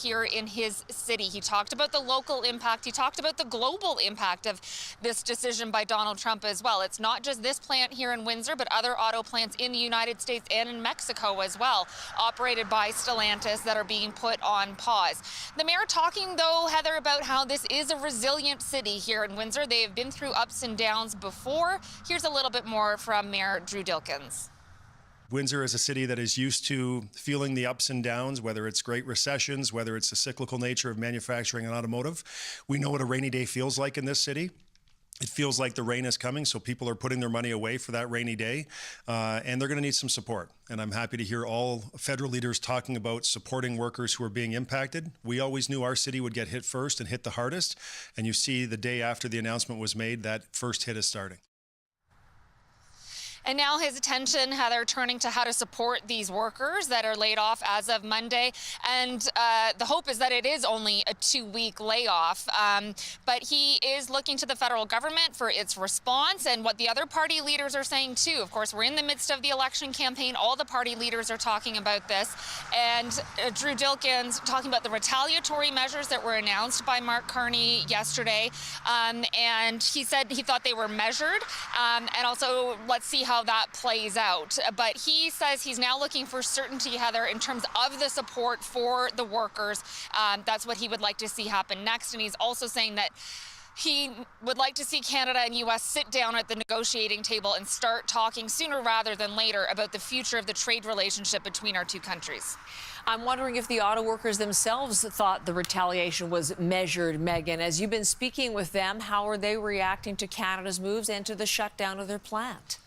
here in his city. He talked about the local impact. He talked about the global impact of this decision by Donald Trump as well. It's not just this plant here in Windsor, but other auto plants in the United States and in Mexico as well, operated by Stellantis, that are being put on pause. The mayor talking, though, Heather, about how this is a resilient city here in Windsor. They have been through ups and downs before. Here's a little bit more from Mayor Drew Dilkens. Windsor is a city that is used to feeling the ups and downs, whether it's great recessions, whether it's the cyclical nature of manufacturing and automotive. We know what a rainy day feels like in this city. It feels like the rain is coming, so people are putting their money away for that rainy day, and they're going to need some support. And I'm happy to hear all federal leaders talking about supporting workers who are being impacted. We always knew our city would get hit first and hit the hardest, and you see the day after the announcement was made, that first hit is starting. And now his attention, Heather, turning to how to support these workers that are laid off as of Monday. And the hope is that it is only a 2-week layoff. But he is looking to the federal government for its response and what the other party leaders are saying, too. Of course, we're in the midst of the election campaign. All the party leaders are talking about this. And Drew Dilkens talking about the retaliatory measures that were announced by Mark Carney yesterday. And he said he thought they were measured. And also, let's see how that plays out. But he says he's now looking for certainty, Heather, in terms of the support for the workers. That's what he would like to see happen next. And he's also saying that he would like to see Canada and U.S. sit down at the negotiating table and start talking sooner rather than later about the future of the trade relationship between our two countries. I'm wondering if the auto workers themselves thought the retaliation was measured, Megan. As you've been speaking with them, how are they reacting to Canada's moves and to the shutdown of their plant?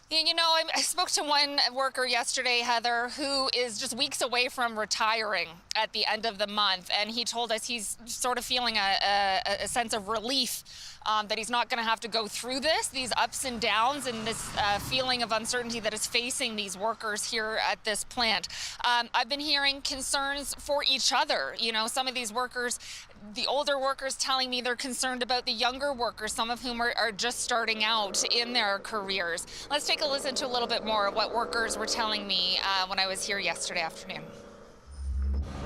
You know, I spoke to one worker yesterday, Heather, who is just weeks away from retiring at the end of the month. And he told us he's sort of feeling a sense of relief that he's not going to have to go through these ups and downs, and this feeling of uncertainty that is facing these workers here at this plant. I've been hearing concerns for each other. You know, some of these workers, the older workers telling me they're concerned about the younger workers, some of whom are just starting out in their careers. Let's take a listen to a little bit more of what workers were telling me when I was here yesterday afternoon.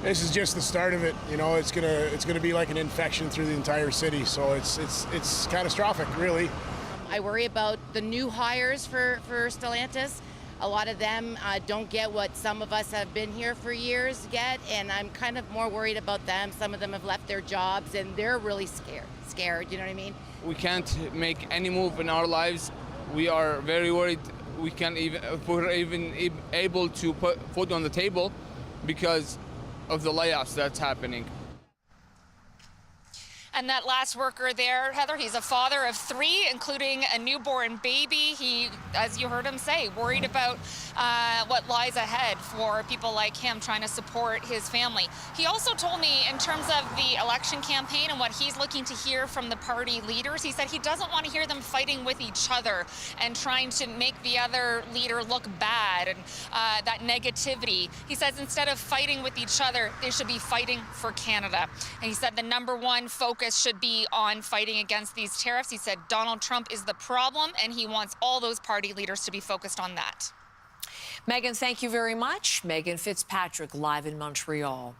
This is just the start of it. You know, it's gonna be like an infection through the entire city. So it's catastrophic, really. I worry about the new hires for Stellantis. A lot of them don't get what some of us have been here for years get, and I'm kind of more worried about them. Some of them have left their jobs, and they're really scared. You know what I mean? We can't make any move in our lives. We are very worried. We can't we're even able to put food on the table because of the layoffs that's happening. And that last worker there, Heather, he's a father of 3, including a newborn baby. He, as you heard him say, worried about what lies ahead for people like him trying to support his family. He also told me, in terms of the election campaign and what he's looking to hear from the party leaders, he said he doesn't want to hear them fighting with each other and trying to make the other leader look bad and that negativity. He says instead of fighting with each other, they should be fighting for Canada. And he said the #1 focus should be on fighting against these tariffs. He said Donald Trump is the problem, and he wants all those party leaders to be focused on that. Megan, thank you very much. Megan Fitzpatrick, live in Montreal.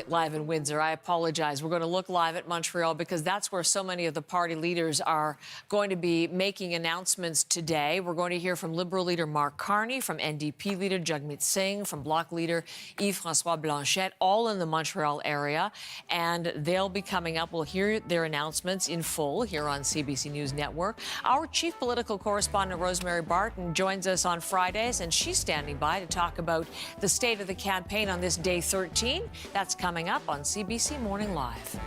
Live in Windsor. I apologize. We're going to look live at Montreal because that's where so many of the party leaders are going to be making announcements today. We're going to hear from Liberal leader Mark Carney, from NDP leader Jagmeet Singh, from Bloc leader Yves-François Blanchet, all in the Montreal area. And they'll be coming up. We'll hear their announcements in full here on CBC News Network. Our chief political correspondent, Rosemary Barton, joins us on Fridays, and she's standing by to talk about the state of the campaign on this day 13. That's coming up on CBC Morning Live.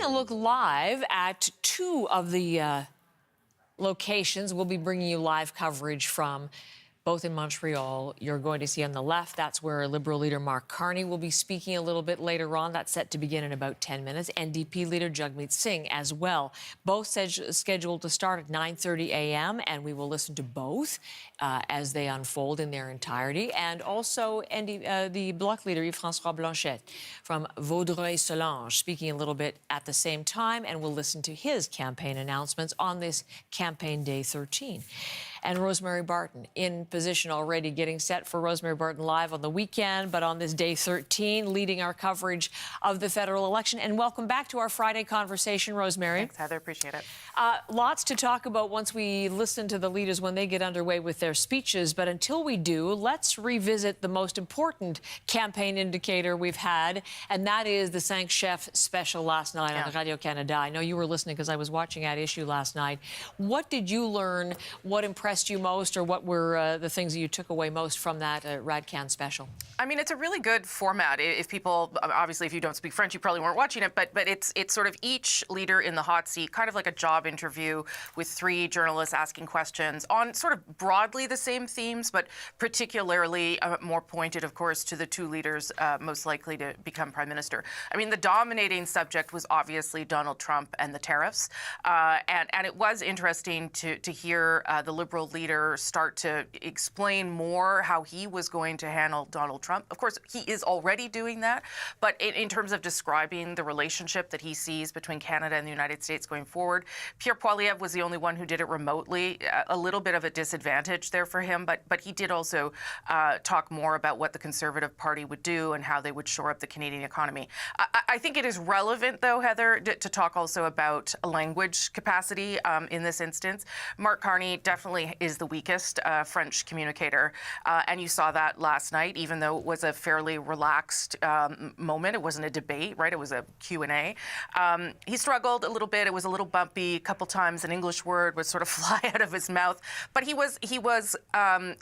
to look live at two of the locations. We'll be bringing you live coverage from both in Montreal. You're going to see on the left, that's where Liberal leader Mark Carney will be speaking a little bit later on. That's set to begin in about 10 minutes. NDP leader Jagmeet Singh as well. Both scheduled to start at 9:30 a.m., and we will listen to both as they unfold in their entirety. And also the Bloc leader Yves-François Blanchet from Vaudreuil-Soulanges speaking a little bit at the same time, and we'll listen to his campaign announcements on this campaign day 13. And Rosemary Barton in position already, getting set for Rosemary Barton Live on the weekend, but on this day 13, leading our coverage of the federal election. And welcome back to our Friday conversation, Rosemary. Thanks, Heather. Appreciate it. Lots to talk about once we listen to the leaders when they get underway with their speeches. But until we do, let's revisit the most important campaign indicator we've had, and that is the Cinq Chefs special last night on Radio-Canada. I know you were listening because I was watching At Issue last night. What did you learn? What impressed you most, or what were the things that you took away most from that Radcan special? I mean, it's a really good format. If people, obviously, if you don't speak French, you probably weren't watching it, but it's sort of each leader in the hot seat, kind of like a job interview with three journalists asking questions on sort of broadly the same themes, but particularly more pointed, of course, to the two leaders most likely to become prime minister. I mean, the dominating subject was obviously Donald Trump and the tariffs, and it was interesting to hear the Liberal leader start to explain more how he was going to handle Donald Trump. Of course, he is already doing that, but in terms of describing the relationship that he sees between Canada and the United States going forward, Pierre Poilievre was the only one who did it remotely. A little bit of a disadvantage there for him, but he did also talk more about what the Conservative Party would do and how they would shore up the Canadian economy. I think it is relevant, though, Heather, to talk also about language capacity in this instance. Mark Carney definitely is the weakest French communicator, and you saw that last night, even though it was a fairly relaxed moment. It wasn't a debate, right? It was a Q&A. He struggled a little bit. It was a little bumpy. A couple times an English word would sort of fly out of his mouth, but he was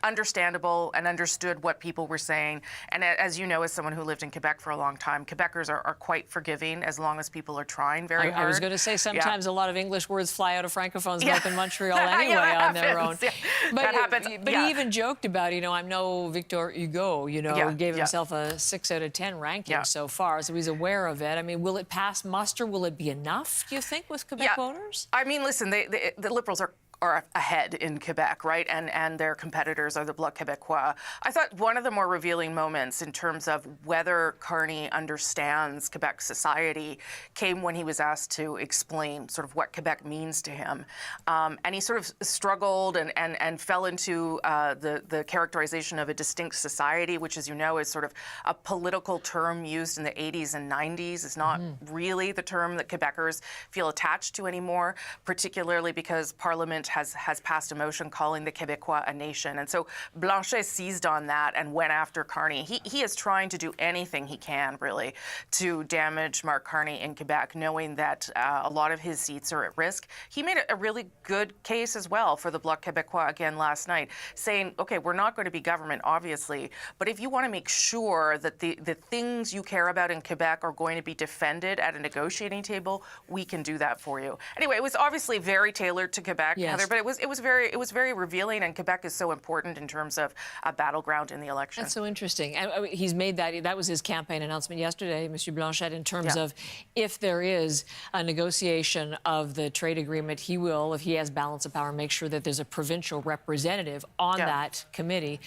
understandable and understood what people were saying. And as you know, as someone who lived in Quebec for a long time, Quebecers are quite forgiving as long as people are trying very hard. I was going to say sometimes a lot of English words fly out of Francophones both in Montreal anyway on their own. Yeah. But that happens. But he even joked about, I'm no Victor Hugo, gave himself a 6 out of 10 ranking so far, so he's aware of it. I mean, will it pass muster? Will it be enough, do you think, with Quebec voters? I mean, listen, the Liberals are ahead in Quebec, right? And their competitors are the Bloc Québécois. I thought one of the more revealing moments in terms of whether Carney understands Quebec society came when he was asked to explain sort of what Quebec means to him. And he sort of struggled and fell into the characterization of a distinct society, which, as you know, is sort of a political term used in the 80s and 90s. It's not really the term that Quebecers feel attached to anymore, particularly because Parliament has passed a motion calling the Québécois a nation. And so Blanchet seized on that and went after Carney. He is trying to do anything he can, really, to damage Mark Carney in Quebec, knowing that a lot of his seats are at risk. He made a really good case as well for the Bloc Québécois again last night, saying, okay, we're not going to be government, obviously, but if you want to make sure that the things you care about in Quebec are going to be defended at a negotiating table, we can do that for you. Anyway, it was obviously very tailored to Quebec, Heather, but it was very revealing, and Quebec is so important in terms of a battleground in the election. That's so interesting. And he's made that was his campaign announcement yesterday, Monsieur Blanchet, in terms of if there is a negotiation of the trade agreement, he will, if he has balance of power, make sure that there's a provincial representative on that committee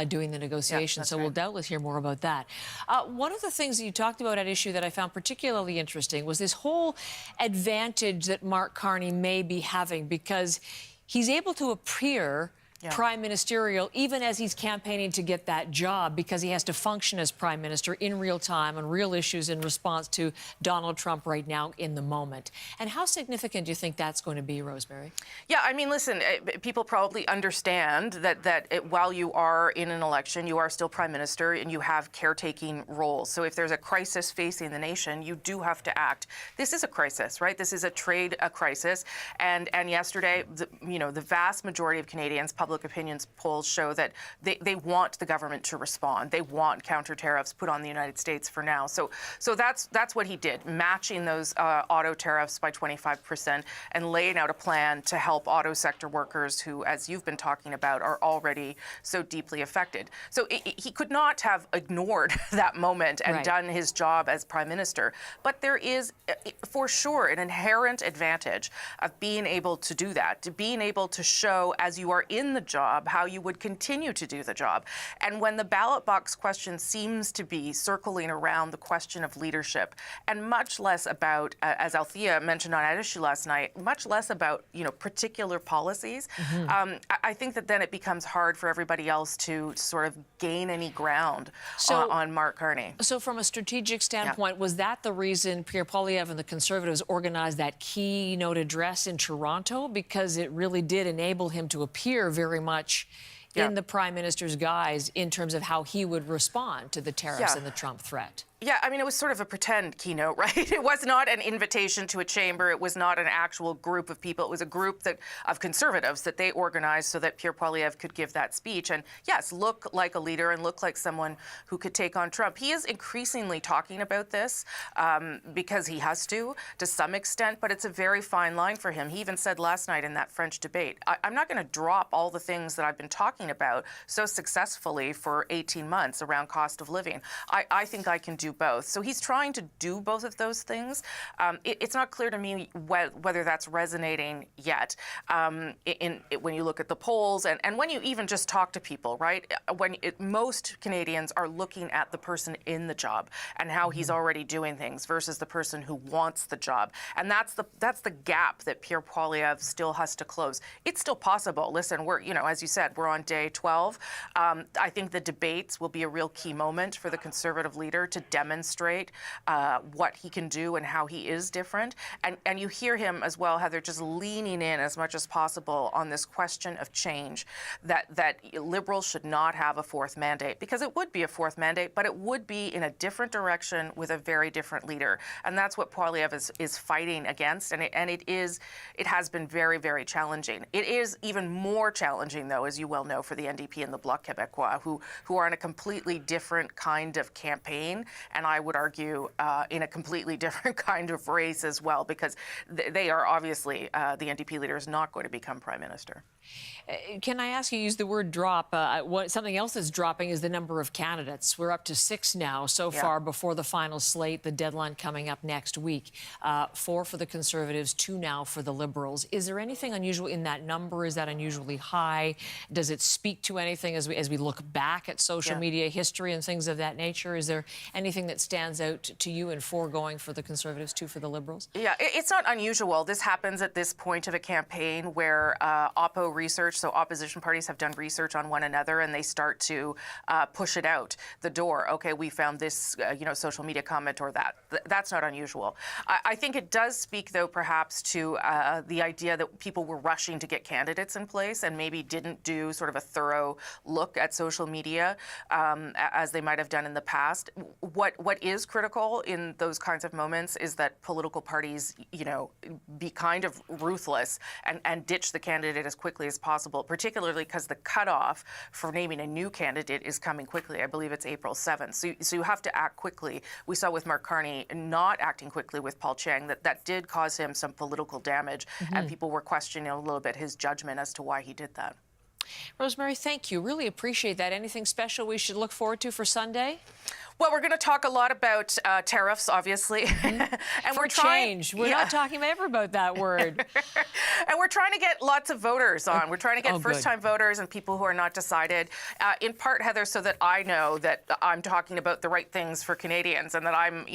doing the negotiation. So we'll doubtless hear more about that. One of the things that you talked about at issue that I found particularly interesting was this whole advantage that Mark Carney may be having, because he's able to appear prime ministerial even as he's campaigning to get that job, because he has to function as prime minister in real time on real issues in response to Donald Trump right now in the moment. And how significant do you think that's going to be, Rosemary? Yeah, I mean, listen, people probably understand that while you are in an election, you are still prime minister and you have caretaking roles. So if there's a crisis facing the nation, you do have to act. This is a crisis, right? This is a trade crisis. And yesterday, the vast majority of Canadians, public public opinion polls show that they want the government to respond. They want counter tariffs put on the United States for now. So that's what he did, matching those auto tariffs by 25% and laying out a plan to help auto sector workers who, as you've been talking about, are already so deeply affected. So he could not have ignored that moment and done his job as Prime Minister. But there is, for sure, an inherent advantage of being able to do that, to being able to show, as you are in the job, how you would continue to do the job. And when the ballot box question seems to be circling around the question of leadership, and much less about, as Althea mentioned on At Issue last night, much less about, particular policies, I think that then it becomes hard for everybody else to sort of gain any ground on Mark Carney. So from a strategic standpoint, was that the reason Pierre Poilievre and the Conservatives organized that keynote address in Toronto? Because it really did enable him to appear very much in the Prime Minister's guise in terms of how he would respond to the tariffs and the Trump threat. Yeah, I mean, it was sort of a pretend keynote, right? It was not an invitation to a chamber. It was not an actual group of people. It was a group of conservatives that they organized so that Pierre Poilievre could give that speech and, yes, look like a leader and look like someone who could take on Trump. He is increasingly talking about this because he has to some extent, but it's a very fine line for him. He even said last night in that French debate, I'm not going to drop all the things that I've been talking about so successfully for 18 months around cost of living. I think I can do both. So he's trying to do both of those things. It's not clear to me whether that's resonating yet. When you look at the polls and when you even just talk to people, right? Most Canadians are looking at the person in the job and how he's already doing things versus the person who wants the job. And that's the gap that Pierre Poilievre still has to close. It's still possible. Listen, we're, as you said, we're on day 12. I think the debates will be a real key moment for the Conservative leader to demonstrate what he can do and how he is different. And you hear him as well, Heather, just leaning in as much as possible on this question of change, that Liberals should not have a fourth mandate, because it would be a fourth mandate, but it would be in a different direction with a very different leader. And that's what Poilievre is fighting against. And it has been very, very challenging. It is even more challenging, though, as you well know, for the NDP and the Bloc Québécois, who are in a completely different kind of campaign. And I would argue in a completely different kind of race as well, because they are obviously, the NDP leader is not going to become Prime Minister. Can I ask you, use the word drop, something else that's dropping is the number of candidates. We're up to 6 now so far before the final slate, the deadline coming up next week. 4 for the Conservatives, 2 now for the Liberals. Is there anything unusual in that number? Is that unusually high? Does it speak to anything as we look back at social media history and things of that nature? Is there anything that stands out to you in 4 going for the Conservatives, 2 for the Liberals? Yeah, it's not unusual. This happens at this point of a campaign where Oppo research, so opposition parties have done research on one another and they start to push it out the door. Okay, we found this, social media comment or that. That's not unusual. I think it does speak, though, perhaps to the idea that people were rushing to get candidates in place and maybe didn't do sort of a thorough look at social media as they might have done in the past. What is critical in those kinds of moments is that political parties, be kind of ruthless and ditch the candidate as quickly as possible, particularly because the cutoff for naming a new candidate is coming quickly. I believe it's April 7th. So you have to act quickly. We saw with Mark Carney not acting quickly with Paul Cheng that did cause him some political damage, and people were questioning a little bit his judgment as to why he did that. Rosemary, thank you. Really appreciate that. Anything special we should look forward to for Sunday? Well, we're going to talk a lot about tariffs, obviously. And we're not talking ever about that word. And we're trying to get lots of voters on. We're trying to get first-time voters and people who are not decided, in part, Heather, so that I know that I'm talking about the right things for Canadians and that I'm,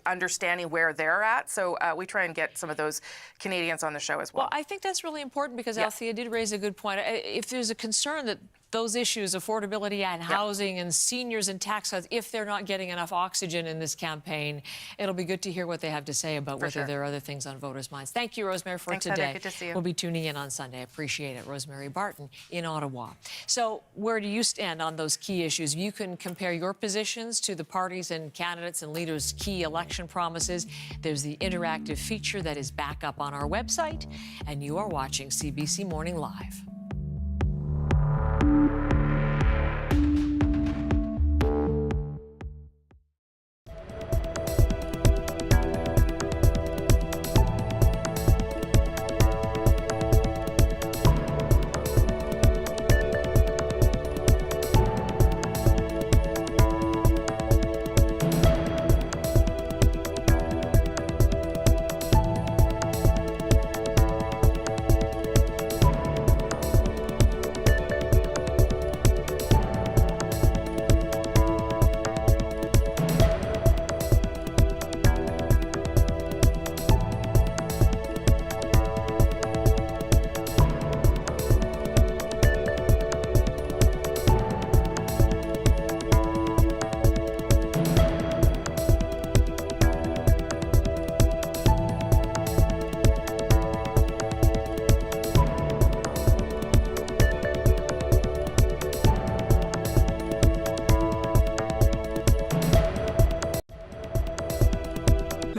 understanding where they're at. So we try and get some of those Canadians on the show as well. Well, I think that's really important because Althea did raise a good point. If there's a concern that those issues, affordability and housing and seniors and tax cuts, if they're not getting enough oxygen in this campaign, it'll be good to hear what they have to say about whether there are other things on voters' minds. Thank you, Rosemary, for today. Heather. Good to see you. We'll be tuning in on Sunday. I appreciate it. Rosemary Barton in Ottawa. So where do you stand on those key issues? You can compare your positions to the parties and candidates and leaders' key election promises. There's the interactive feature that is back up on our website, and you are watching CBC Morning Live.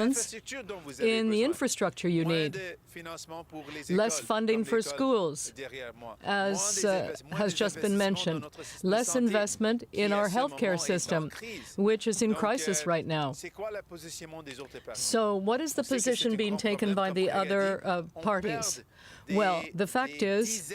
investments in the infrastructure you need. Less funding for schools, as has just been mentioned. Less investment in our healthcare system, which is in crisis right now. So what is the position being taken by the other parties? Well, the fact is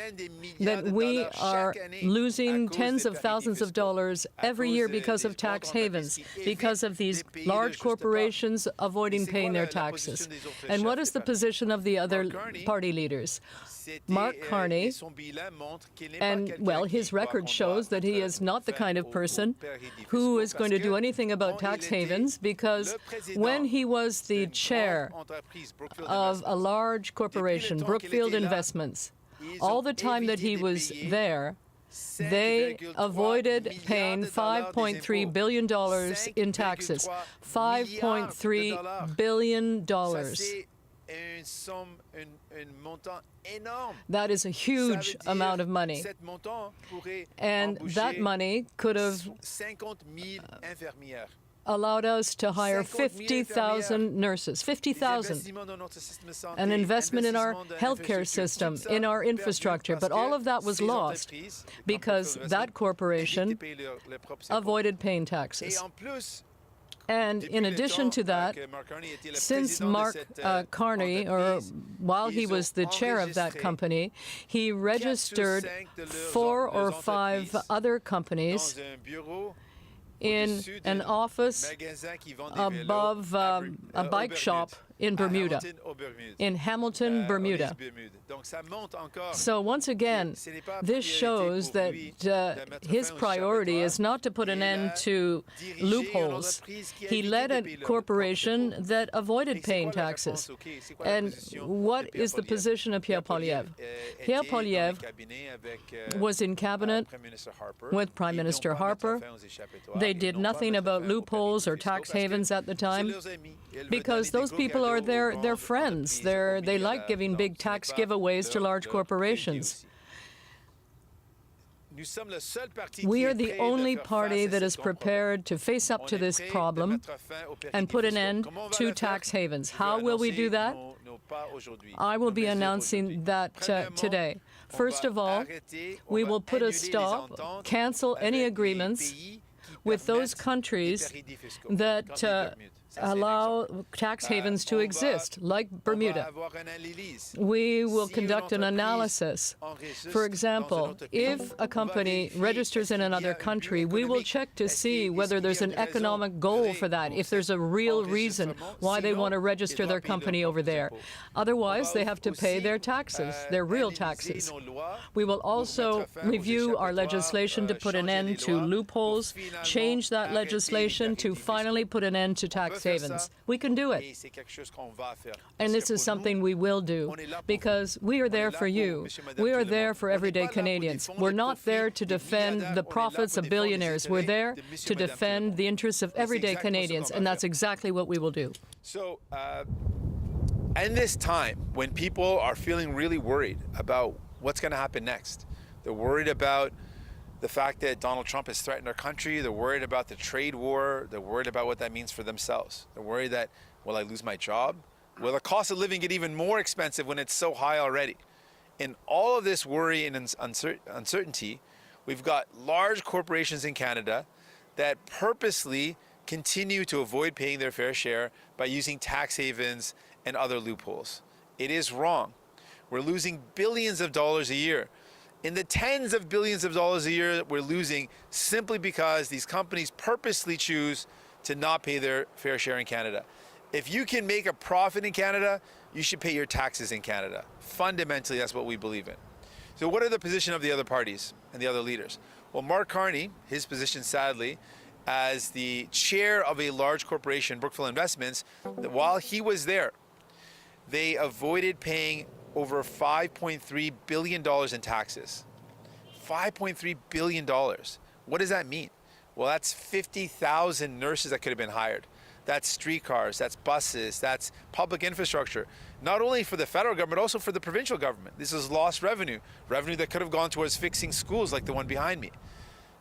that we are losing tens of thousands of dollars every year because of tax havens, because of these large corporations avoiding paying their taxes. And what is the position of the other party leaders? Mark Carney, and, well, his record shows that he is not the kind of person who is going to do anything about tax havens, because when he was the chair of a large corporation, Brookfield Investments, all the time that he was there, they avoided paying $5.3 billion in taxes. $5.3 billion. That is a huge amount of money. And that money could have allowed us to hire 50,000 nurses, 50,000, an investment in our healthcare system, in our infrastructure. But all of that was lost because that corporation avoided paying taxes. And in addition to that, since Mark Carney, or while he was the chair of that company, he registered 4 or 5 other companies in an office above a bike shop in Bermuda, in Hamilton, Bermuda. So once again, this shows that his priority is not to put an end to loopholes. He led a corporation that avoided paying taxes. And what is the position of Pierre Poilievre? Pierre Poilievre was in cabinet with Prime Minister Harper. They did nothing about loopholes or tax havens at the time, because those people are their friends. They like giving big tax giveaways to large corporations. We are the only party that is prepared to face up to this problem and put an end to tax havens. How will we do that? I will be announcing that today. First of all, we will put a stop, cancel any agreements with those countries that allow tax havens to exist, like Bermuda. We will conduct an analysis. For example, if a company registers in another country, we will check to see whether there's an economic goal for that, if there's a real reason why they want to register their company over there. Otherwise, they have to pay their taxes, their real taxes. We will also review our legislation to put an end to loopholes, change that legislation to finally put an end to tax havens. We can do it. And this is something we will do, because we are there for you. We are there for everyday Canadians. We're not there to defend the profits of billionaires. We're there to defend the interests of everyday Canadians, and that's exactly what we will do. So, in this time, when people are feeling really worried about what's going to happen next, they're worried about the fact that Donald Trump has threatened our country. They're worried about the trade war. They're worried about what that means for themselves. They're worried that, will I lose my job? Will the cost of living get even more expensive when it's so high already? In all of this worry and uncertainty, we've got large corporations in Canada that purposely continue to avoid paying their fair share by using tax havens and other loopholes. It is wrong. We're losing billions of dollars a year. In the tens of billions of dollars a year we're losing simply because these companies purposely choose to not pay their fair share in Canada. If you can make a profit in Canada, you should pay your taxes in Canada. Fundamentally, that's what we believe in. So what are the position of the other parties and the other leaders? Well, Mark Carney, his position, sadly, as the chair of a large corporation, Brookfield Investments, while he was there, they avoided paying over $5.3 billion in taxes. $5.3 billion. What does that mean? Well, that's 50,000 nurses that could have been hired. That's streetcars, that's buses, that's public infrastructure. Not only for the federal government, but also for the provincial government. This is lost revenue. Revenue that could have gone towards fixing schools like the one behind me.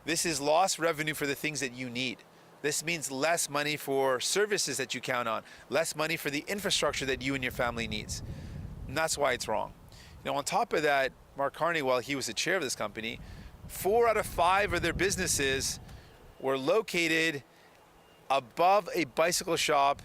This is lost revenue for the things that you need. This means less money for services that you count on, less money for the infrastructure that you and your family needs. And that's why it's wrong. On top of that, Mark Carney, while he was the chair of this company, 4 out of 5 of their businesses were located above a bicycle shop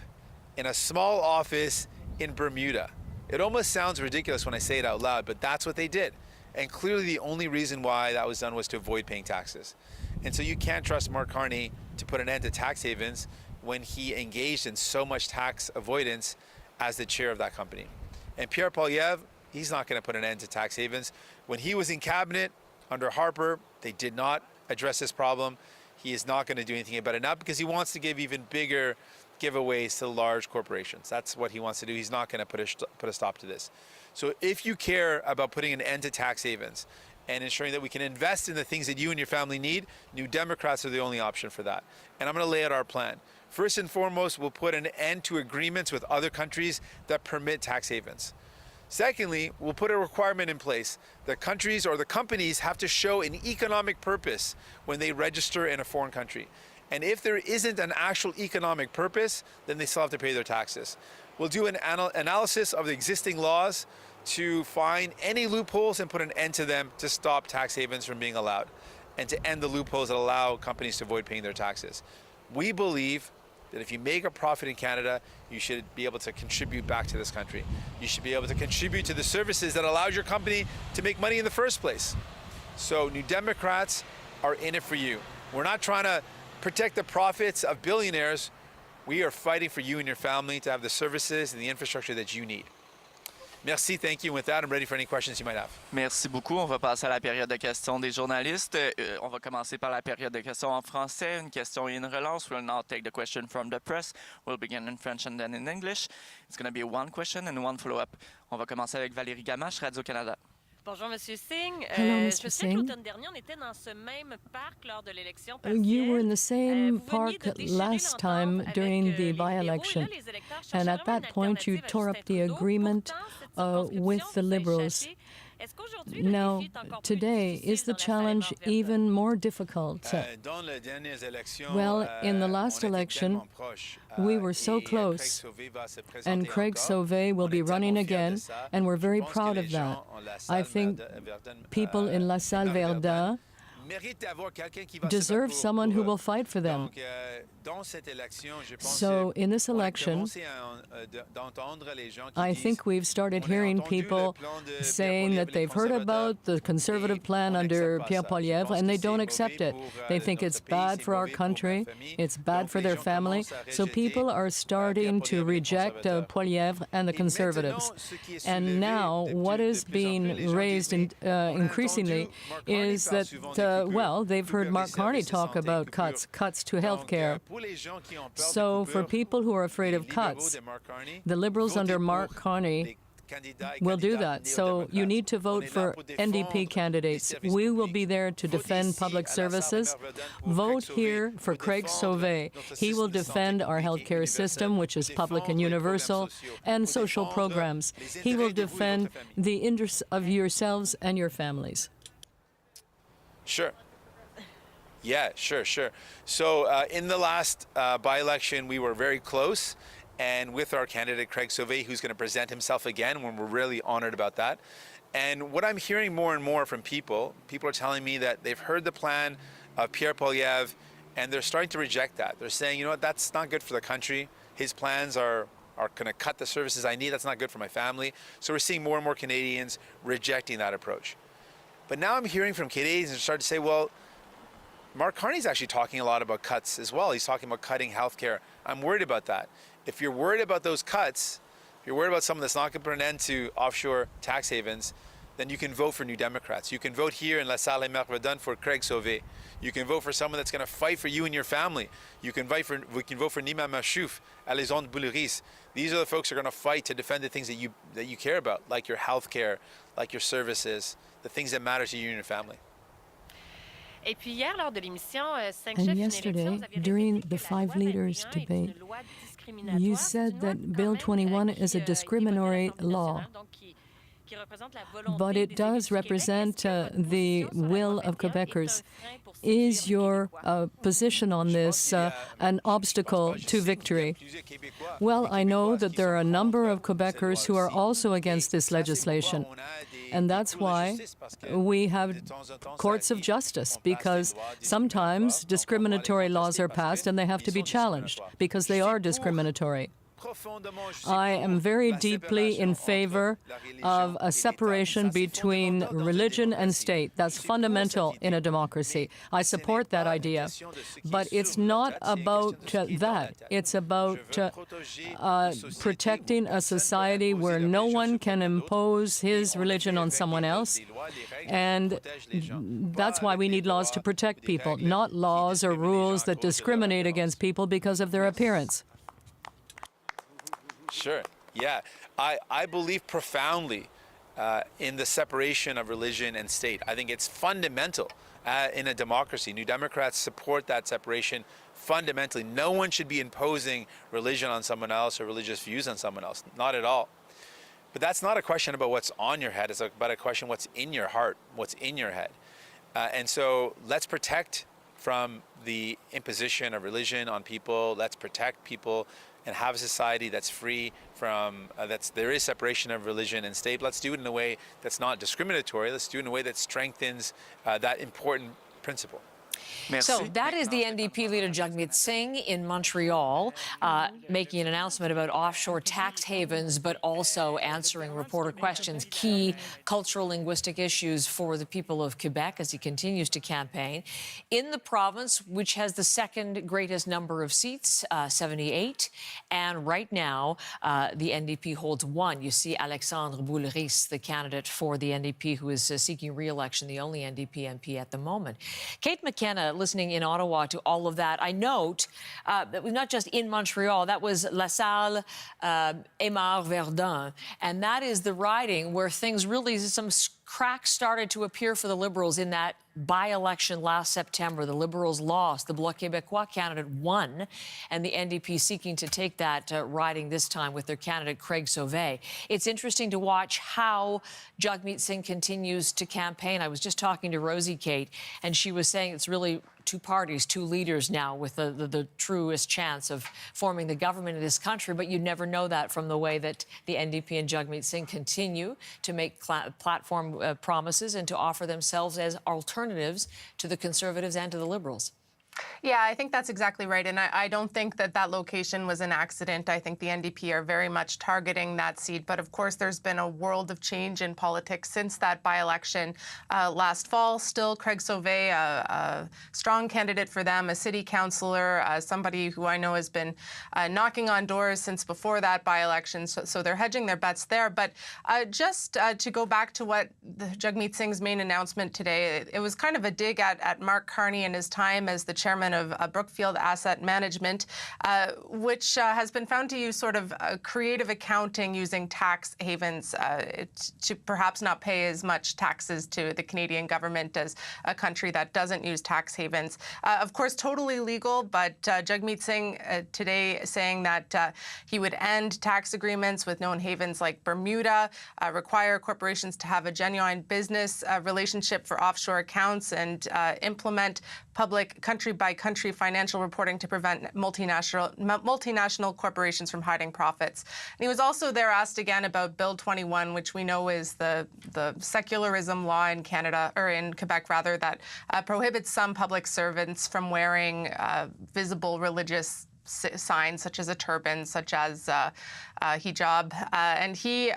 in a small office in Bermuda. It almost sounds ridiculous when I say it out loud, but that's what they did. And clearly the only reason why that was done was to avoid paying taxes. And so you can't trust Mark Carney to put an end to tax havens when he engaged in so much tax avoidance as the chair of that company. And Pierre Poilievre, he's not going to put an end to tax havens. When he was in cabinet under Harper, they did not address this problem. He is not going to do anything about it, not because he wants to give even bigger giveaways to large corporations. That's what he wants to do. He's not going to put a stop to this. So if you care about putting an end to tax havens and ensuring that we can invest in the things that you and your family need, New Democrats are the only option for that. And I'm going to lay out our plan. First and foremost, we'll put an end to agreements with other countries that permit tax havens. Secondly, we'll put a requirement in place that countries or the companies have to show an economic purpose when they register in a foreign country. And if there isn't an actual economic purpose, then they still have to pay their taxes. We'll do an analysis of the existing laws to find any loopholes and put an end to them to stop tax havens from being allowed and to end the loopholes that allow companies to avoid paying their taxes. We believe that if you make a profit in Canada, you should be able to contribute back to this country. You should be able to contribute to the services that allowed your company to make money in the first place. So New Democrats are in it for you. We're not trying to protect the profits of billionaires. We are fighting for you and your family to have the services and the infrastructure that you need. Merci, thank you. With that, I'm ready for any questions you might have. Merci beaucoup. On va passer à la période de questions des journalistes. On va commencer par la période de questions en français. Une question et une relance. We'll now take the question from the press. We'll begin in French and then in English. It's going to be one question and one follow-up. On va commencer avec Valérie Gamache, Radio-Canada. Bonjour, Monsieur Singh. Hello, Mr. Je sais que Singh. l'automne dernier, on était dans ce même parc lors de l'élection partielle. You were in the same park last time during the by-election, and at that point you tore up the agreement with the Liberals. Now, today, is the challenge even more difficult? Well, in the last election, we were so close, and Craig Sauvé will be running again, and we're very proud of that. I think people in La Salle Verdun deserve someone who will fight for them. So in this election, I think we've started hearing people saying that they've heard about the conservative plan under Pierre Poilievre and they don't accept it. They think it's bad for our country, it's bad for their family. So people are starting to reject Poilievre and the Conservatives. And now what is being raised increasingly is that, well, they've heard Mark Carney talk about cuts to health care. So for people who are afraid of cuts, the Liberals under Mark Carney will do that. So you need to vote for NDP candidates. We will be there to defend public services. Vote here for Craig Sauvé. He will defend our healthcare system, which is public and universal, and social programs. He will defend the interests of yourselves and your families. Sure. Yeah, sure. So in the last by-election, we were very close, and with our candidate, Craig Sauvé, who's going to present himself again, when we're really honored about that. And what I'm hearing more and more from people are telling me that they've heard the plan of Pierre Poilievre, and they're starting to reject that. They're saying, you know what, that's not good for the country. His plans are going to cut the services I need. That's not good for my family. So we're seeing more and more Canadians rejecting that approach. But now I'm hearing from Canadians and start to say, well, Mark Carney's actually talking a lot about cuts as well. He's talking about cutting healthcare. I'm worried about that. If you're worried about those cuts, if you're worried about someone that's not going to put an end to offshore tax havens, then you can vote for New Democrats. You can vote here in La Salle Verdun for Craig Sauvé. You can vote for someone that's going to fight for you and your family. We can vote for Nima Machouf, Alexandre Bouleris. These are the folks who are going to fight to defend the things that you care about, like your healthcare, like your services, the things that matter to you and your family. And yesterday, during the Five Leaders debate, you said that Bill 21 is a discriminatory law. but it does represent the will of Quebecers. Is your position on this an obstacle to victory? Well, I know that there are a number of Quebecers who are also against this legislation, and that's why we have courts of justice, because sometimes discriminatory laws are passed and they have to be challenged because they are discriminatory. I am very deeply in favor of a separation between religion and state. That's fundamental in a democracy. I support that idea. But it's not about that. It's about protecting a society where no one can impose his religion on someone else. And that's why we need laws to protect people, not laws or rules that discriminate against people because of their appearance. Sure. Yeah. I believe profoundly in the separation of religion and state. I think it's fundamental in a democracy. New Democrats support that separation fundamentally. No one should be imposing religion on someone else or religious views on someone else. Not at all. But that's not a question about what's on your head. It's about a question what's in your heart, what's in your head. And so let's protect from the imposition of religion on people. Let's protect people and have a society that's free from, there is separation of religion and state. Let's do it in a way that's not discriminatory. Let's do it in a way that strengthens that important principle. So that is the NDP leader Jagmeet Singh in Montreal, making an announcement about offshore tax havens, but also answering reporter questions, key cultural linguistic issues for the people of Quebec as he continues to campaign. In the province, which has the second greatest number of seats, 78, and right now the NDP holds one. You see Alexandre Boulris, the candidate for the NDP who is seeking re-election, the only NDP MP at the moment. Kate McKenna, listening in Ottawa to all of that. I note that was not just in Montreal, that was La Salle, Aymar Verdun, and that is the riding where things really, some cracks started to appear for the Liberals in that by-election last September. The Liberals lost. The Bloc Québécois candidate won, and the NDP seeking to take that riding this time with their candidate Craig Sauvé. It's interesting to watch how Jagmeet Singh continues to campaign. I was just talking to Rosie Kate, and she was saying it's really two parties, two leaders now with the truest chance of forming the government in this country, but you never know that from the way that the NDP and Jagmeet Singh continue to make platform promises and to offer themselves as alternatives to the Conservatives and to the Liberals. Yeah, I think that's exactly right. And I don't think that that location was an accident. I think the NDP are very much targeting that seat. But of course, there's been a world of change in politics since that by-election last fall. Still, Craig Sauvé, a strong candidate for them, a city councillor, somebody who I know has been knocking on doors since before that by-election. So they're hedging their bets there. But just to go back to what Jagmeet Singh's main announcement today, it was kind of a dig at Mark Carney and his time as the chairman of Brookfield Asset Management, which has been found to use sort of creative accounting using tax havens to perhaps not pay as much taxes to the Canadian government as a country that doesn't use tax havens. Of course, totally legal, but Jagmeet Singh today saying that he would end tax agreements with known havens like Bermuda, require corporations to have a genuine business relationship for offshore accounts, and implement public country-by-country financial reporting to prevent multinational corporations from hiding profits. And he was also there asked again about Bill 21, which we know is the secularism law in Canada, or in Quebec rather, that prohibits some public servants from wearing visible religious signs, such as a turban, such as hijab. And he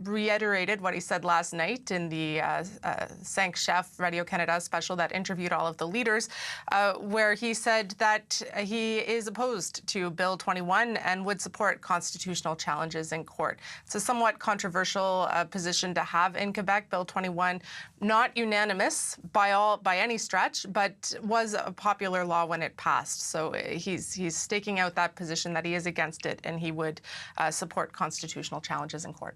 reiterated what he said last night in the Cinq Chefs Radio-Canada special that interviewed all of the leaders, where he said that he is opposed to Bill 21 and would support constitutional challenges in court. It's a somewhat controversial position to have in Quebec. Bill 21, not unanimous by any stretch, but was a popular law when it passed. So he's staking out that position that he is against it, and he would support constitutional challenges in court.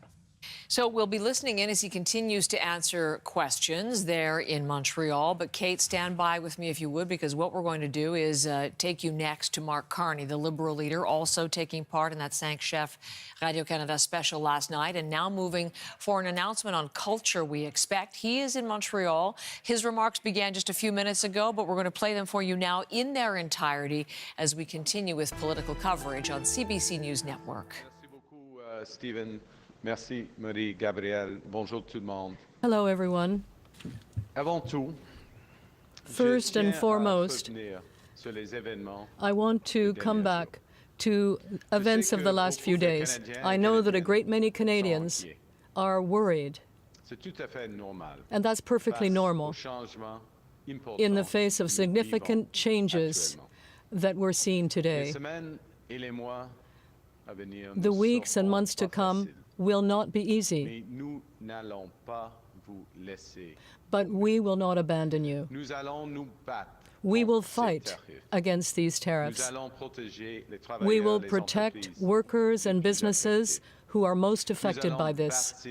So we'll be listening in as he continues to answer questions there in Montreal. But Kate, stand by with me if you would, because what we're going to do is take you next to Mark Carney, the Liberal leader, also taking part in that 5 Chefs Radio-Canada special last night, and now moving for an announcement on culture, we expect. He is in Montreal. His remarks began just a few minutes ago, but we're going to play them for you now in their entirety as we continue with political coverage on CBC News Network. Merci beaucoup, Stephen. Merci, Marie-Gabrielle. Bonjour tout le monde. Hello, everyone. Avant tout, First and foremost, I want to come back to events of the last few days. I know that a great many Canadians are worried, and that's perfectly normal in the face of significant changes that we're seeing today. The weeks and months to come will not be easy, but we will not abandon you. We will fight against these tariffs. We will protect workers and businesses who are most affected by this.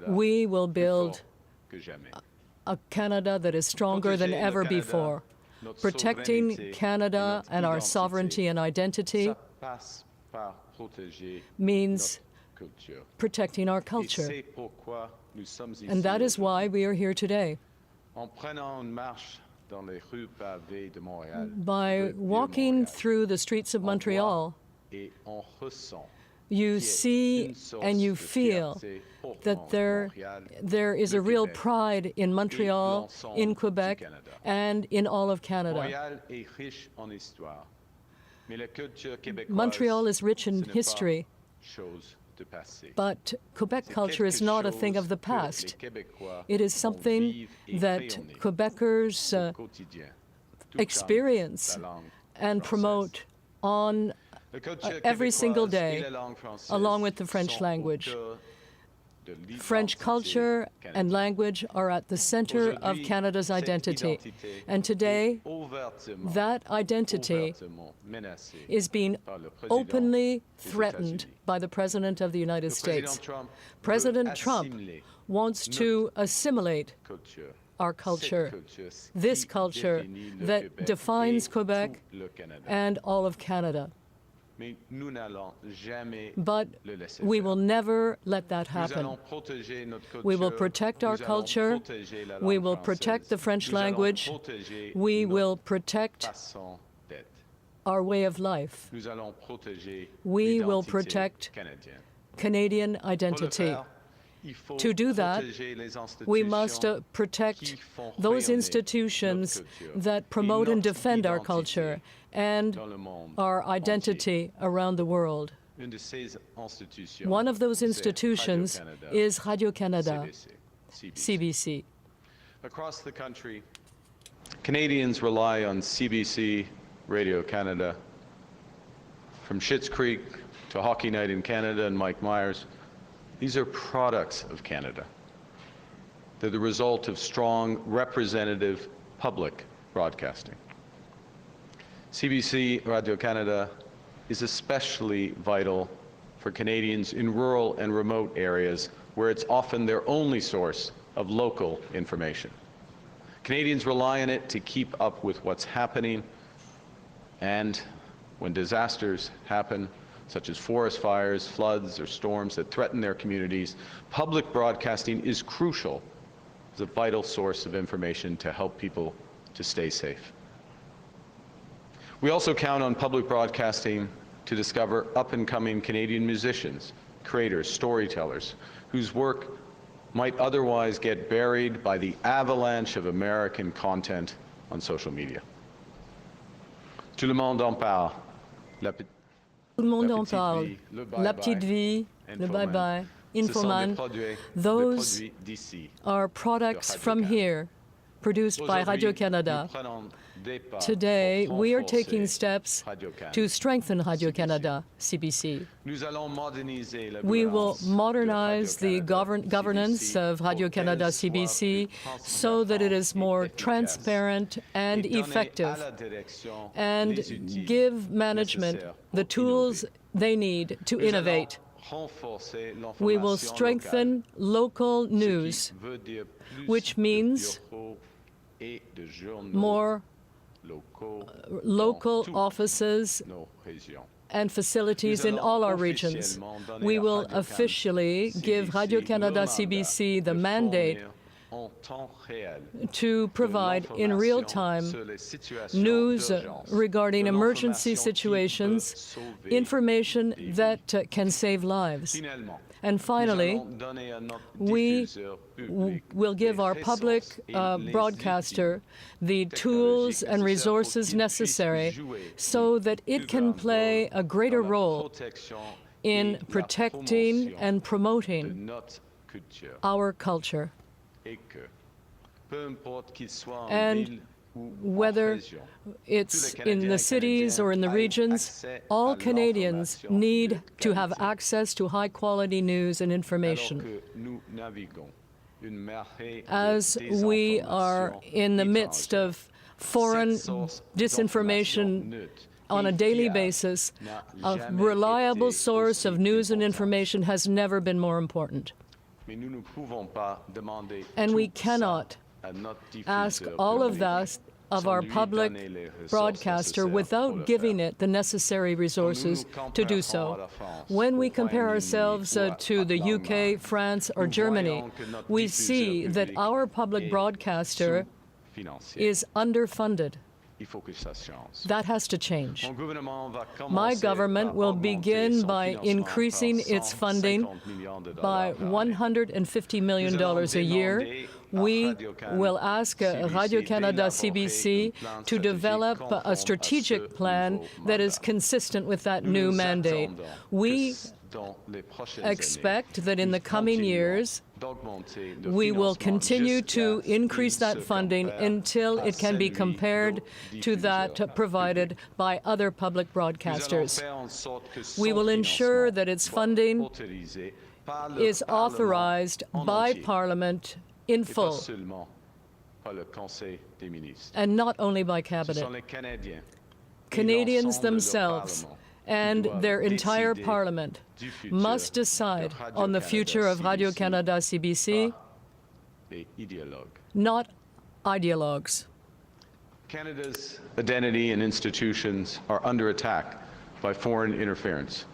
We will build a Canada that is stronger than ever before. Protecting Canada and our sovereignty and identity means protecting our culture. And that is why we are here today. By walking through the streets of Montreal, you see and you feel that there is a real pride in Montreal, in Quebec, and in all of Canada. Montreal is rich in history, but Quebec culture is not a thing of the past. It is something that Quebecers experience and promote on every single day, along with the French language. French culture and language are at the center of Canada's identity. And today, that identity is being openly threatened by the President of the United States. President Trump wants to assimilate our culture, this culture that defines Quebec and all of Canada. But we will never let that happen. We will protect our culture. We will protect the French language. We will protect our way of life. We will protect Canadian identity. To do that, we must protect those institutions that promote and defend our culture and our identity around the world. One of those institutions is Radio-Canada, CBC. Across the country, Canadians rely on CBC Radio-Canada. From Schitt's Creek to Hockey Night in Canada and Mike Myers, these are products of Canada. They're the result of strong, representative public broadcasting. CBC Radio-Canada is especially vital for Canadians in rural and remote areas where it's often their only source of local information. Canadians rely on it to keep up with what's happening, and when disasters happen, such as forest fires, floods, or storms that threaten their communities, public broadcasting is crucial as a vital source of information to help people to stay safe. We also count on public broadcasting to discover up-and-coming Canadian musicians, creators, storytellers, whose work might otherwise get buried by the avalanche of American content on social media. Tout le monde en parle. Tout le monde en parle. La petite vie, le bye-bye, Infoman, those are products from here, produced by Radio-Canada. Today, we are taking steps to strengthen Radio-Canada, CBC. We will modernize the governance of Radio-Canada, CBC, so that it is more transparent and effective, and give management the tools they need to innovate. We will strengthen local news, which means more local offices and facilities in all our regions. We will officially give Radio-Canada CBC the mandate to provide in real time news regarding emergency situations, information that can save lives. And finally, we will give our public broadcaster the tools and resources necessary so that it can play a greater role in protecting and promoting our culture. And whether it's in the cities or in the regions, all Canadians need to have access to high-quality news and information. As we are in the midst of foreign disinformation on a daily basis, a reliable source of news and information has never been more important. And we cannot ask all of that of our public broadcaster without giving it the necessary resources to do so. When we compare ourselves to the UK, France, or Germany, we see that our public broadcaster is underfunded. That has to change. My government will begin by increasing its funding by $150 million a year. We will ask Radio-Canada CBC to develop a strategic plan that is consistent with that new mandate. We expect that in the coming years, we will continue to increase that funding until it can be compared to that provided by other public broadcasters. We will ensure that its funding is authorized by Parliament in full, and not only by Cabinet. Canadians themselves and their entire Parliament must decide on the future of Radio-Canada CBC, not ideologues. Canada's identity and institutions are under attack by foreign interference.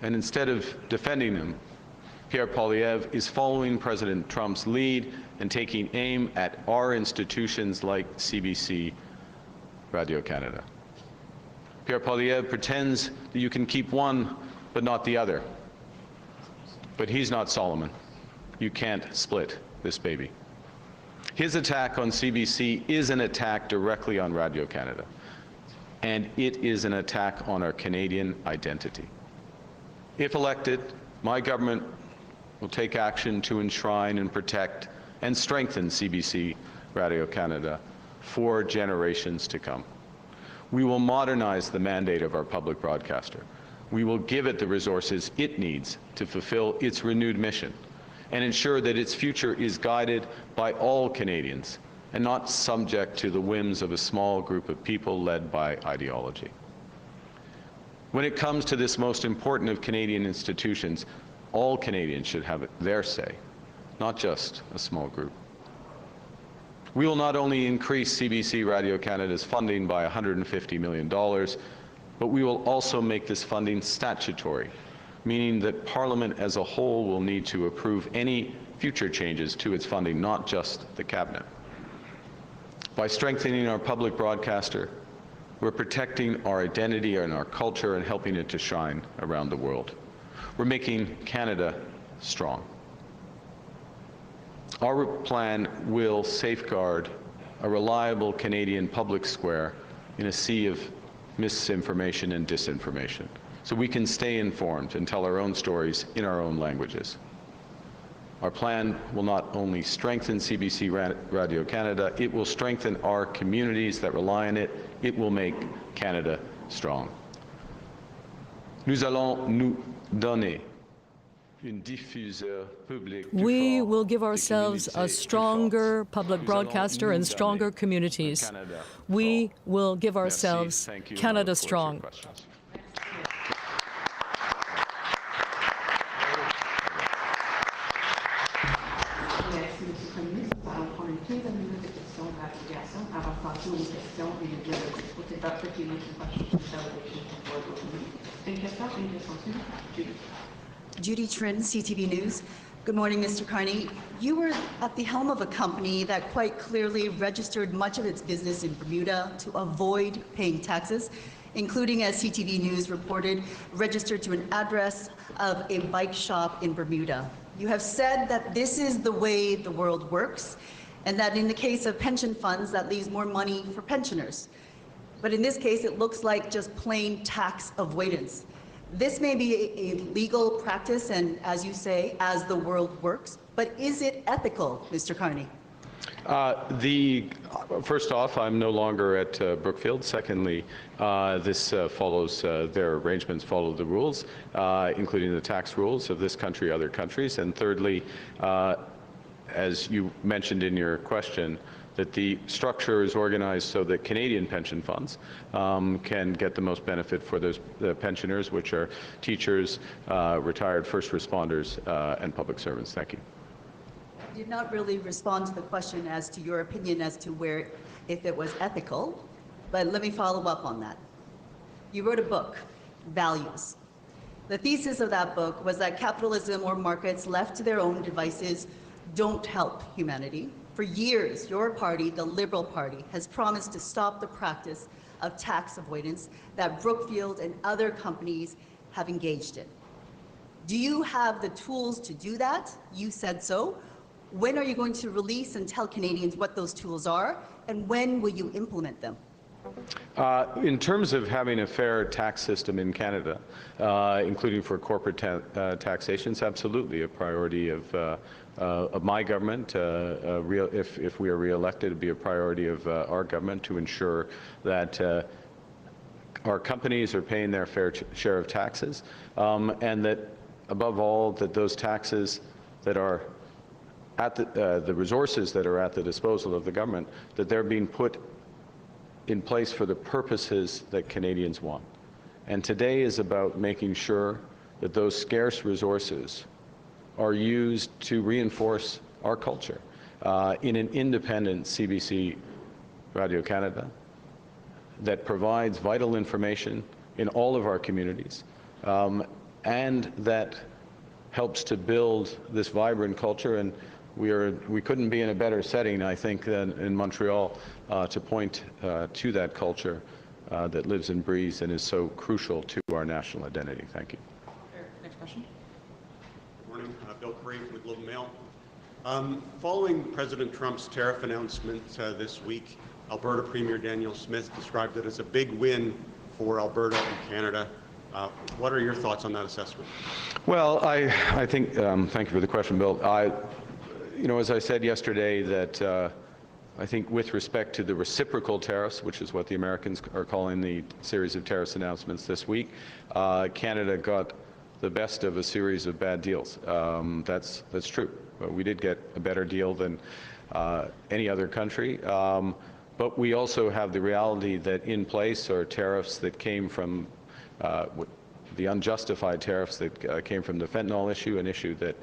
And instead of defending them, Pierre Poilievre is following President Trump's lead and taking aim at our institutions like CBC Radio-Canada. Pierre Poilievre pretends that you can keep one but not the other. But he's not Solomon. You can't split this baby. His attack on CBC is an attack directly on Radio-Canada, and it is an attack on our Canadian identity. If elected, my government will take action to enshrine and protect and strengthen CBC Radio-Canada for generations to come. We will modernize the mandate of our public broadcaster. We will give it the resources it needs to fulfill its renewed mission and ensure that its future is guided by all Canadians and not subject to the whims of a small group of people led by ideology. When it comes to this most important of Canadian institutions, all Canadians should have their say, not just a small group. We will not only increase CBC Radio-Canada's funding by $150 million, but we will also make this funding statutory, meaning that Parliament as a whole will need to approve any future changes to its funding, not just the Cabinet. By strengthening our public broadcaster, we're protecting our identity and our culture and helping it to shine around the world. We're making Canada strong. Our plan will safeguard a reliable Canadian public square in a sea of misinformation and disinformation, so we can stay informed and tell our own stories in our own languages. Our plan will not only strengthen CBC Radio-Canada, it will strengthen our communities that rely on it. It will make Canada strong. Nous allons nous donner. We will give ourselves a stronger public broadcaster and stronger communities. We will give ourselves Canada strong. sur les questions et le dialogue. C'est pas ça qui est notre question pour faire une question suivante. Judy Trin, CTV News. Good morning, Mr. Carney. You were at the helm of a company that quite clearly registered much of its business in Bermuda to avoid paying taxes, including, as CTV News reported, registered to an address of a bike shop in Bermuda. You have said that this is the way the world works, and that in the case of pension funds, that leaves more money for pensioners. But in this case, it looks like just plain tax avoidance. This may be a legal practice, and as you say, as the world works, but is it ethical, Mr. Carney? First off, I'm no longer at Brookfield. Secondly, this follows, their arrangements follow the rules, including the tax rules of this country, other countries. And thirdly, as you mentioned in your question, that the structure is organized so that Canadian pension funds can get the most benefit for those pensioners, which are teachers, retired first responders, and public servants. Thank you. You did not really respond to the question as to your opinion as to where, if it was ethical, but let me follow up on that. You wrote a book, Values. The thesis of that book was that capitalism or markets left to their own devices don't help humanity. For years, your party, the Liberal Party, has promised to stop the practice of tax avoidance that Brookfield and other companies have engaged in. Do you have the tools to do that? You said so. When are you going to release and tell Canadians what those tools are, and when will you implement them? In terms of having a fair tax system in Canada, including for corporate taxation, it's absolutely a priority of my government. If we are re-elected, it'd be a priority of our government to ensure that our companies are paying their fair share of taxes, and that, above all, that those taxes that are at the resources that are at the disposal of the government, that they're being put in place for the purposes that Canadians want. And today is about making sure that those scarce resources are used to reinforce our culture in an independent CBC Radio Canada that provides vital information in all of our communities, and that helps to build this vibrant culture. And we couldn't be in a better setting, I think, than in Montreal to point to that culture that lives and breathes and is so crucial to our national identity. Thank you. Next question. Good morning. Bill Curry from the Globe and Mail. Following President Trump's tariff announcement this week, Alberta Premier Daniel Smith described it as a big win for Alberta and Canada. What are your thoughts on that assessment? Well, I think, thank you for the question, Bill. You know, as I said yesterday, that I think with respect to the reciprocal tariffs, which is what the Americans are calling the series of tariffs announcements this week, Canada got the best of a series of bad deals. That's true. We did get a better deal than any other country. But we also have the reality that in place are tariffs that came from the unjustified tariffs that came from the fentanyl issue, an issue that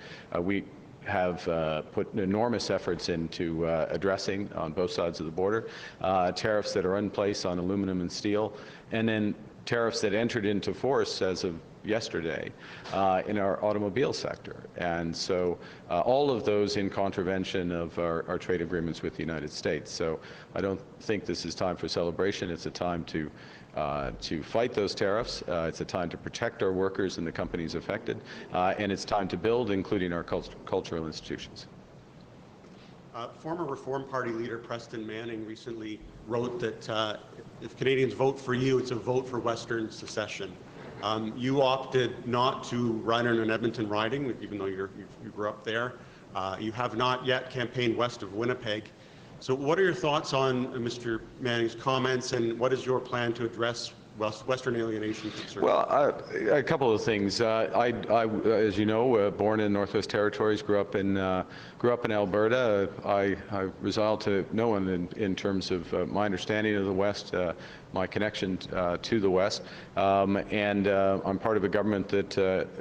we have put enormous efforts into addressing on both sides of the border, tariffs that are in place on aluminum and steel, and then tariffs that entered into force as of yesterday in our automobile sector. And so all of those in contravention of our trade agreements with the United States. So I don't think this is time for celebration. It's a time to fight those tariffs. It's a time to protect our workers and the companies affected. And it's time to build, including our cultural institutions. Former Reform Party leader Preston Manning recently wrote that if Canadians vote for you, it's a vote for Western secession. You opted not to run in an Edmonton riding, even though you grew up there. You have not yet campaigned west of Winnipeg. So what are your thoughts on Mr. Manning's comments, and what is your plan to address Western alienation concerns? Well, a couple of things. I, as you know, born in Northwest Territories, grew up in Alberta. I resolve to no one in terms of my understanding of the West, my connection to the West, and I'm part of a government that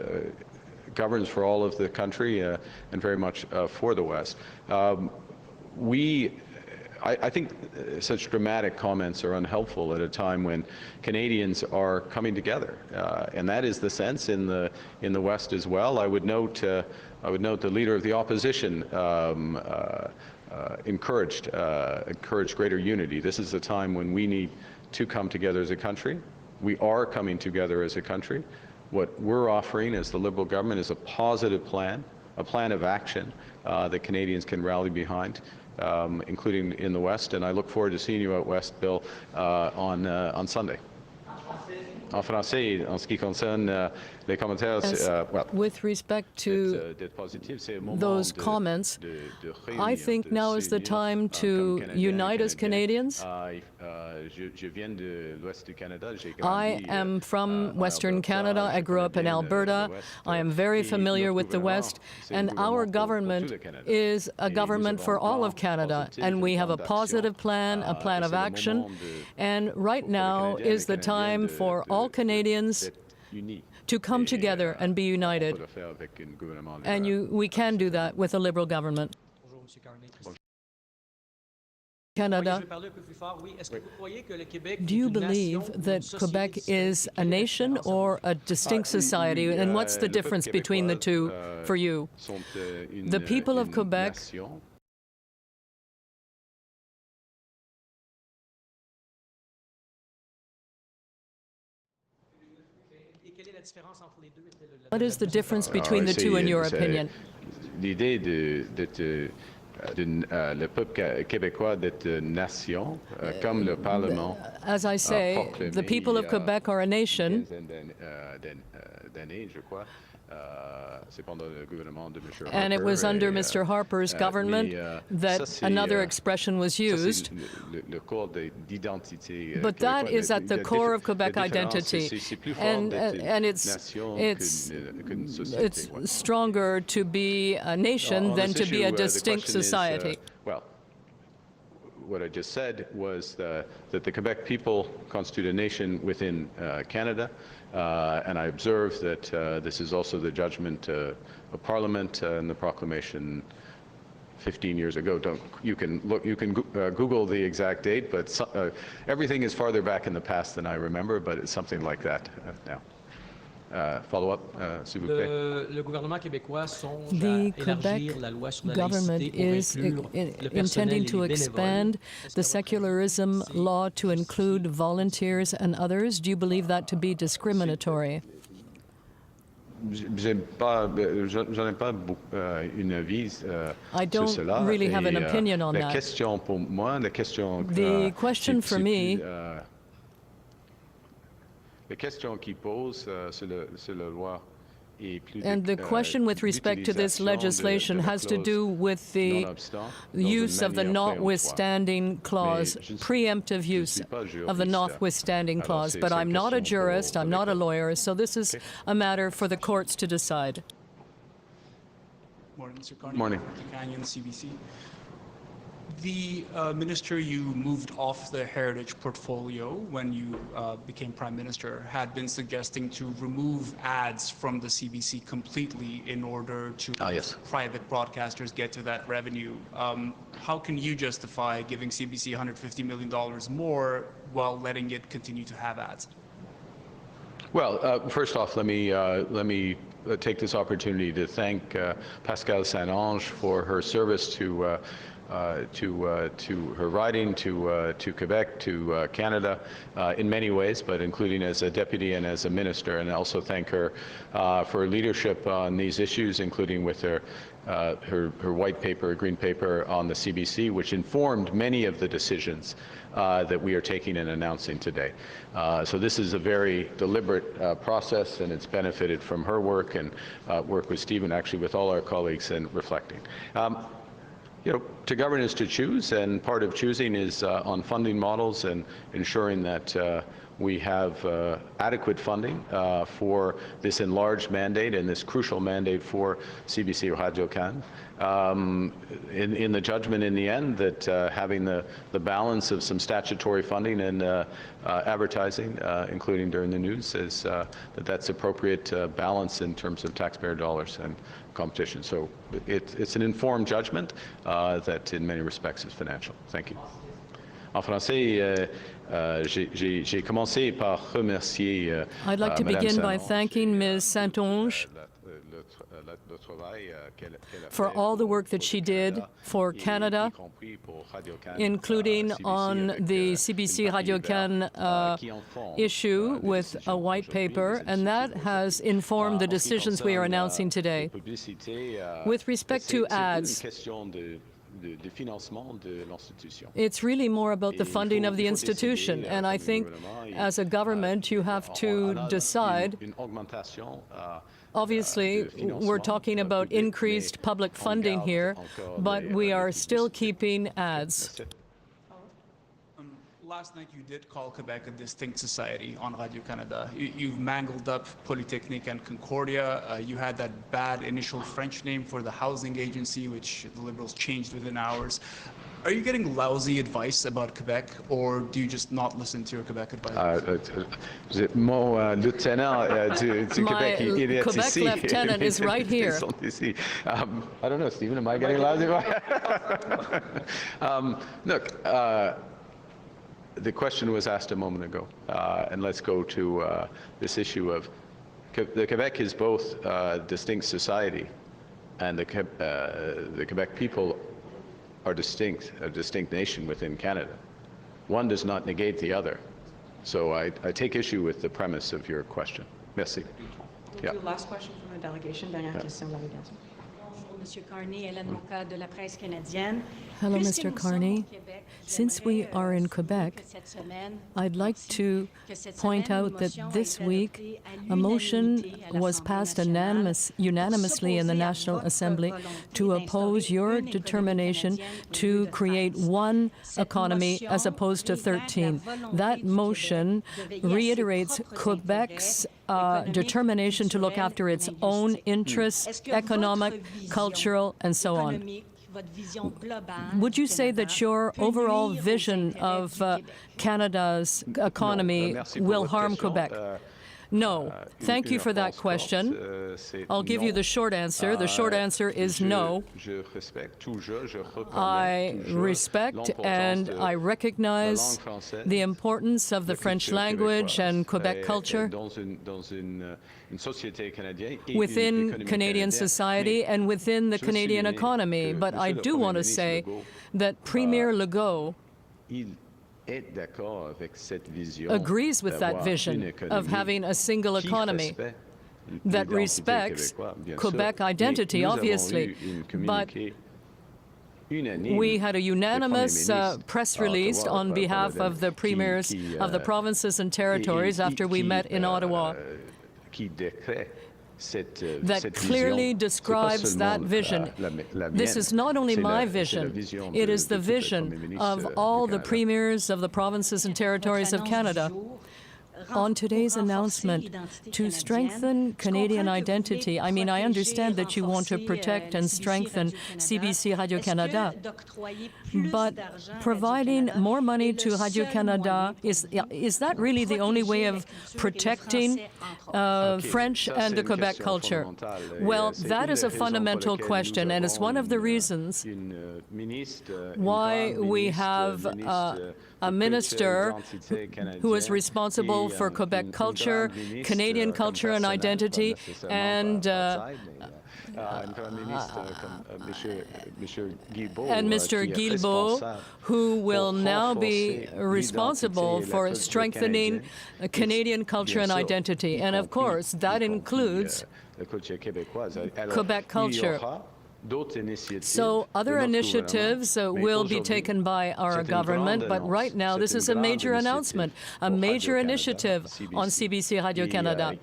governs for all of the country and very much for the West. We I think such dramatic comments are unhelpful at a time when Canadians are coming together, and that is the sense in the West as well. I would note the Leader of the Opposition encouraged greater unity. This is a time when we need to come together as a country. We are coming together as a country. What we're offering as the Liberal government is a positive plan, a plan of action that Canadians can rally behind, including in the West. And I look forward to seeing you out West, Bill, on Sunday. En français, en ce qui concerne les commentaires, with respect to those comments, I think now is the time to unite as Canadians. I am from Western Canada. I grew up in Alberta. I am very familiar with the West, and our government is a government for all of Canada, and we have a positive plan, a plan of action, and right now is the time for all Canadians to come together and be united. And we can do that with a Liberal government. Canada, do you believe that Quebec is a nation or a distinct society? And what's the difference between the two for you? The people of Quebec What is the difference between the two, in your opinion? L'idée le peuple québécois d'être nation, comme le Parlement. As I say, the people of Quebec are a nation. And it was under Mr. Harper's government that another expression was used. But that is at the core of Quebec identity. And it's stronger to be a nation than to be a distinct society. Well, what I just said was that the Quebec people constitute a nation within Canada. And I observe that this is also the judgment of Parliament and the proclamation 15 years ago. You can Google the exact date, but everything is farther back in the past than I remember. But it's something like that now. Follow up, s'il vous plaît. The Quebec government is intending to expand the secularism law to include volunteers and others. Do you believe that to be discriminatory? I don't really have an opinion on that. The question for me, and the question with respect to this legislation has to do with the use of the notwithstanding clause, preemptive use of the notwithstanding clause. But I'm not a jurist, I'm not a lawyer, so this is a matter for the courts to decide. Morning, Mr. Carney. Morning. Canyon, CBC. The minister you moved off the heritage portfolio when you became Prime Minister had been suggesting to remove ads from the CBC completely in order to private broadcasters get to that revenue. How can you justify giving CBC $150 million more while letting it continue to have ads? Well, first off, let me take this opportunity to thank Pascale Saint-Onge for her service to her riding to Quebec, to Canada, in many ways, but including as a deputy and as a minister, and also thank her for her leadership on these issues, including with her white paper, green paper on the CBC, which informed many of the decisions that we are taking and announcing today. So this is a very deliberate process, and it's benefited from her work and work with Stephen, actually with all our colleagues, in reflecting. You know, to govern is to choose, and part of choosing is on funding models and ensuring that we have adequate funding for this enlarged mandate and this crucial mandate for CBC Radio Can. in the judgment in the end that having the balance of some statutory funding and advertising, including during the news, is that's appropriate balance in terms of taxpayer dollars and competition. So it's an informed judgment that in many respects is financial. Thank you. En français, j'ai commencé par remercier I'd like to begin by thanking Ms. Saint-Onge for all the work that she did for Canada, including on the CBC Radio-Can issue with a white paper, and that has informed the decisions we are announcing today. With respect to ads, it's really more about the funding of the institution, and I think as a government you have to decide. Obviously, we're talking about increased public funding here, but we are still keeping ads. Last night you did call Quebec a distinct society on Radio-Canada. You've mangled up Polytechnique and Concordia. You had that bad initial French name for the housing agency, which the Liberals changed within hours. Are you getting lousy advice about Quebec, or do you just not listen to your Quebec advisors? Mon lieutenant du Québec, il est Quebec ici. lieutenant is right here. I don't know, Stephen, am I getting lousy? Look, the question was asked a moment ago, and let's go to this issue of the Quebec is both a distinct society, and the Quebec people are distinct, a distinct nation within Canada. One does not negate the other. So I take issue with the premise of your question. Merci. Yeah. Last question from the delegation. Dernière question de la délégation. Monsieur Carney est l'avocat de la presse canadienne. Hello, Mr. Carney. Since we are in Quebec, I'd like to point out that this week a motion was passed unanimously in the National Assembly to oppose your determination to create one economy as opposed to 13. That motion reiterates Quebec's determination to look after its own interests, economic, cultural, and so on. Would you say that your overall vision of Canada's economy will harm Quebec? No. Thank you for that question. I'll give you the short answer. The short answer is no. I respect and I recognize the importance of the French language and Quebec culture within Canadian society and within the Canadian economy. But I do want to say that Premier Legault agrees with that vision of having a single economy that respects Quebec identity, obviously. But we had a unanimous press release on behalf of the premiers of the provinces and territories after we met in Ottawa that clearly describes that vision. This is not only my vision, it is the vision of all the premiers of the provinces and territories of Canada. On today's announcement to strengthen Canadian identity, I mean, I understand that you want to protect and strengthen CBC Radio-Canada, but providing more money to Radio-Canada, is that really the only way of protecting French and the Quebec culture? Well, that is a fundamental question, and it's one of the reasons why we have a minister who is responsible for Quebec culture, Canadian culture and identity, and Mr. Guilbeault, who will now be responsible for strengthening Canadian culture and identity. And of course, that includes Quebec culture. So other initiatives will be taken by our government, but right now this is a major announcement, a major initiative on CBC Radio-Canada.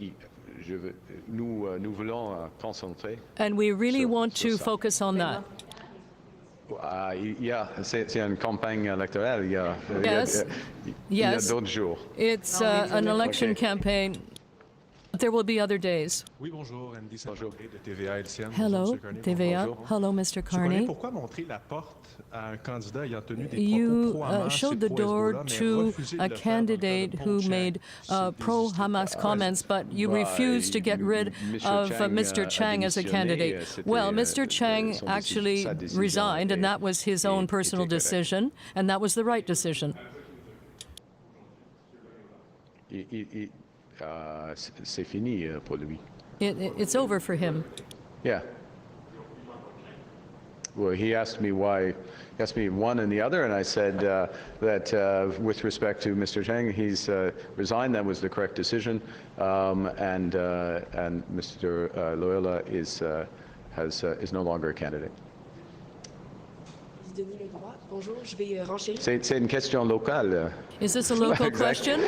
And we really want to focus on that. Yes, it's an election campaign. There will be other days. Hello, TVA. Hello, Mr. Carney. You showed the door to a candidate who made pro-Hamas comments, but you refused to get rid of Mr. Chang as a candidate. Well, Mr. Chang actually resigned, and that was his own personal decision, and that was the right decision. C'est fini pour lui. It's over for him. Yeah. Well, he asked me why. He asked me one and the other, and I said that with respect to Mr. Chang, he's resigned. That was the correct decision, and Mr. Loyola is no longer a candidate. C'est une question locale. Is this a local question?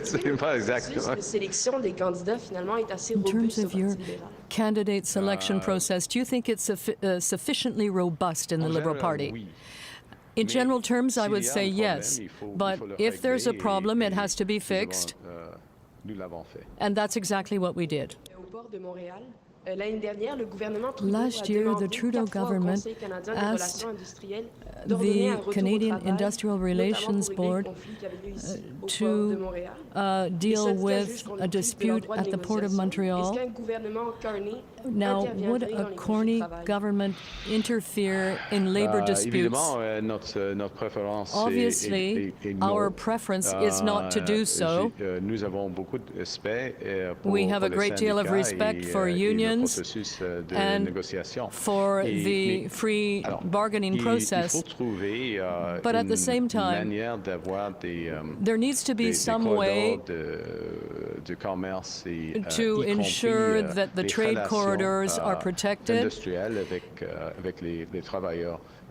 C'est pas exactement. In terms of your candidate selection process, do you think it's sufficiently robust in the Liberal Party? In general terms, I would say yes, but if there's a problem, it has to be fixed, and that's exactly what we did. Last year, the Trudeau government asked the Canadian Industrial Relations Board to deal with a dispute at the Port of Montreal. Now, would a Carney government interfere in labor disputes? Obviously, our preference is not to do so. We have a great deal of respect for unions and for the free bargaining process. But at the same time, there needs to be some way to ensure that the trade corridors are protected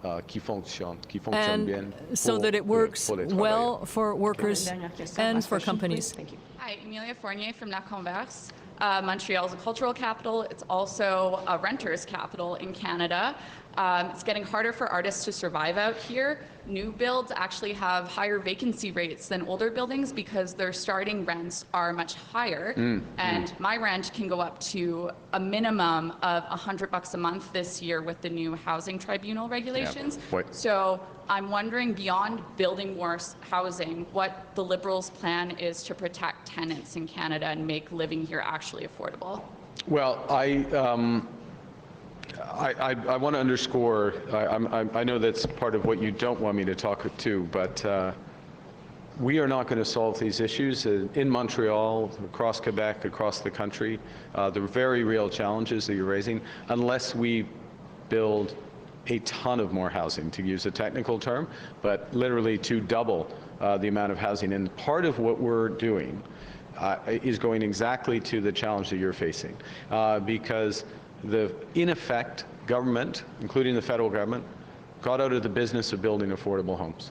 and so that it works well for workers and for companies. Hi, Amelia Fournier from La Converse. Montreal is a cultural capital. It's also a renter's capital in Canada. It's getting harder for artists to survive out here. New builds actually have higher vacancy rates than older buildings because their starting rents are much higher. And my rent can go up to a minimum of $100 a month this year with the new housing tribunal regulations. So I'm wondering, beyond building more housing, what the Liberals' plan is to protect tenants in Canada and make living here actually affordable. Well, I want to underscore, I know that's part of what you don't want me to talk to, but we are not going to solve these issues in Montreal, across Quebec, across the country, the very real challenges that you're raising, unless we build a ton of more housing, to use a technical term, but literally to double the amount of housing. And part of what we're doing is going exactly to the challenge that you're facing, because in effect, government, including the federal government, got out of the business of building affordable homes.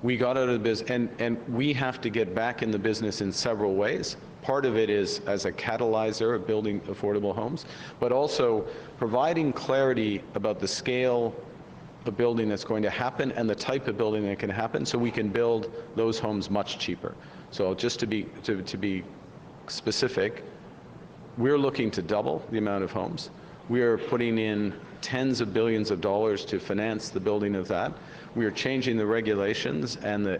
We got out of the business, and we have to get back in the business in several ways. Part of it is as a catalyzer of building affordable homes, but also providing clarity about the scale of building that's going to happen and the type of building that can happen, so we can build those homes much cheaper. So just to be specific, we're looking to double the amount of homes. We are putting in tens of billions of dollars to finance the building of that. We are changing the regulations and the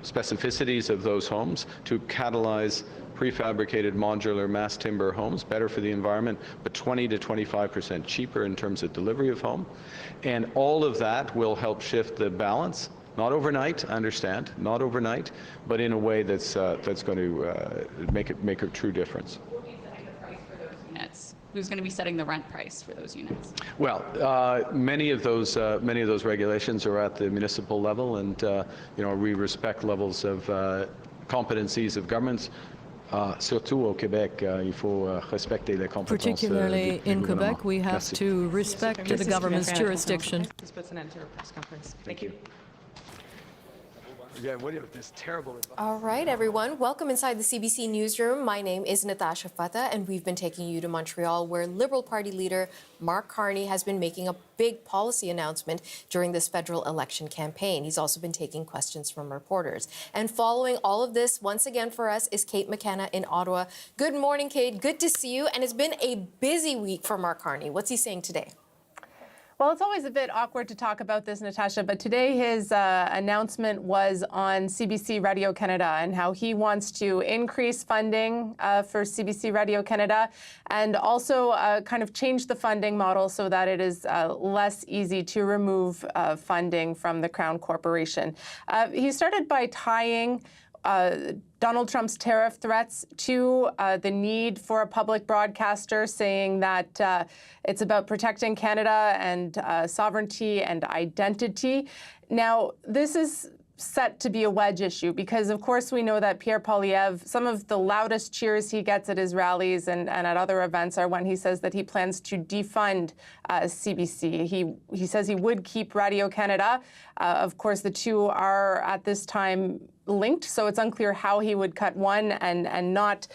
specificities of those homes to catalyze prefabricated modular mass timber homes, better for the environment, but 20 to 25% cheaper in terms of delivery of home. And all of that will help shift the balance. Not overnight, I understand, not overnight, but in a way that's going to make a true difference. Who's going to be setting the rent price for those units? Well, many of those regulations are at the municipal level, and we respect levels of competencies of governments. Surtout au Québec, il faut respecter les compétences. Particularly in Quebec, we have to respect the government's jurisdiction. This puts an end to our press conference. Thank you. Yeah, what is this terrible advice? All right, everyone. Welcome inside the CBC Newsroom. My name is Natasha Fata, and we've been taking you to Montreal, where Liberal Party leader Mark Carney has been making a big policy announcement during this federal election campaign. He's also been taking questions from reporters. And following all of this, once again for us, is Kate McKenna in Ottawa. Good morning, Kate. Good to see you. And it's been a busy week for Mark Carney. What's he saying today? Well, it's always a bit awkward to talk about this, Natasha, but today his announcement was on CBC Radio Canada and how he wants to increase funding for CBC Radio Canada and also kind of change the funding model so that it is less easy to remove funding from the Crown Corporation. He started by tying Donald Trump's tariff threats to the need for a public broadcaster, saying that it's about protecting Canada and sovereignty and identity. Now, this is set to be a wedge issue because, of course, we know that Pierre Poilievre, some of the loudest cheers he gets at his rallies and at other events are when he says that he plans to defund CBC. He says he would keep Radio Canada. Of course, the two are at this time linked, so it's unclear how he would cut one and not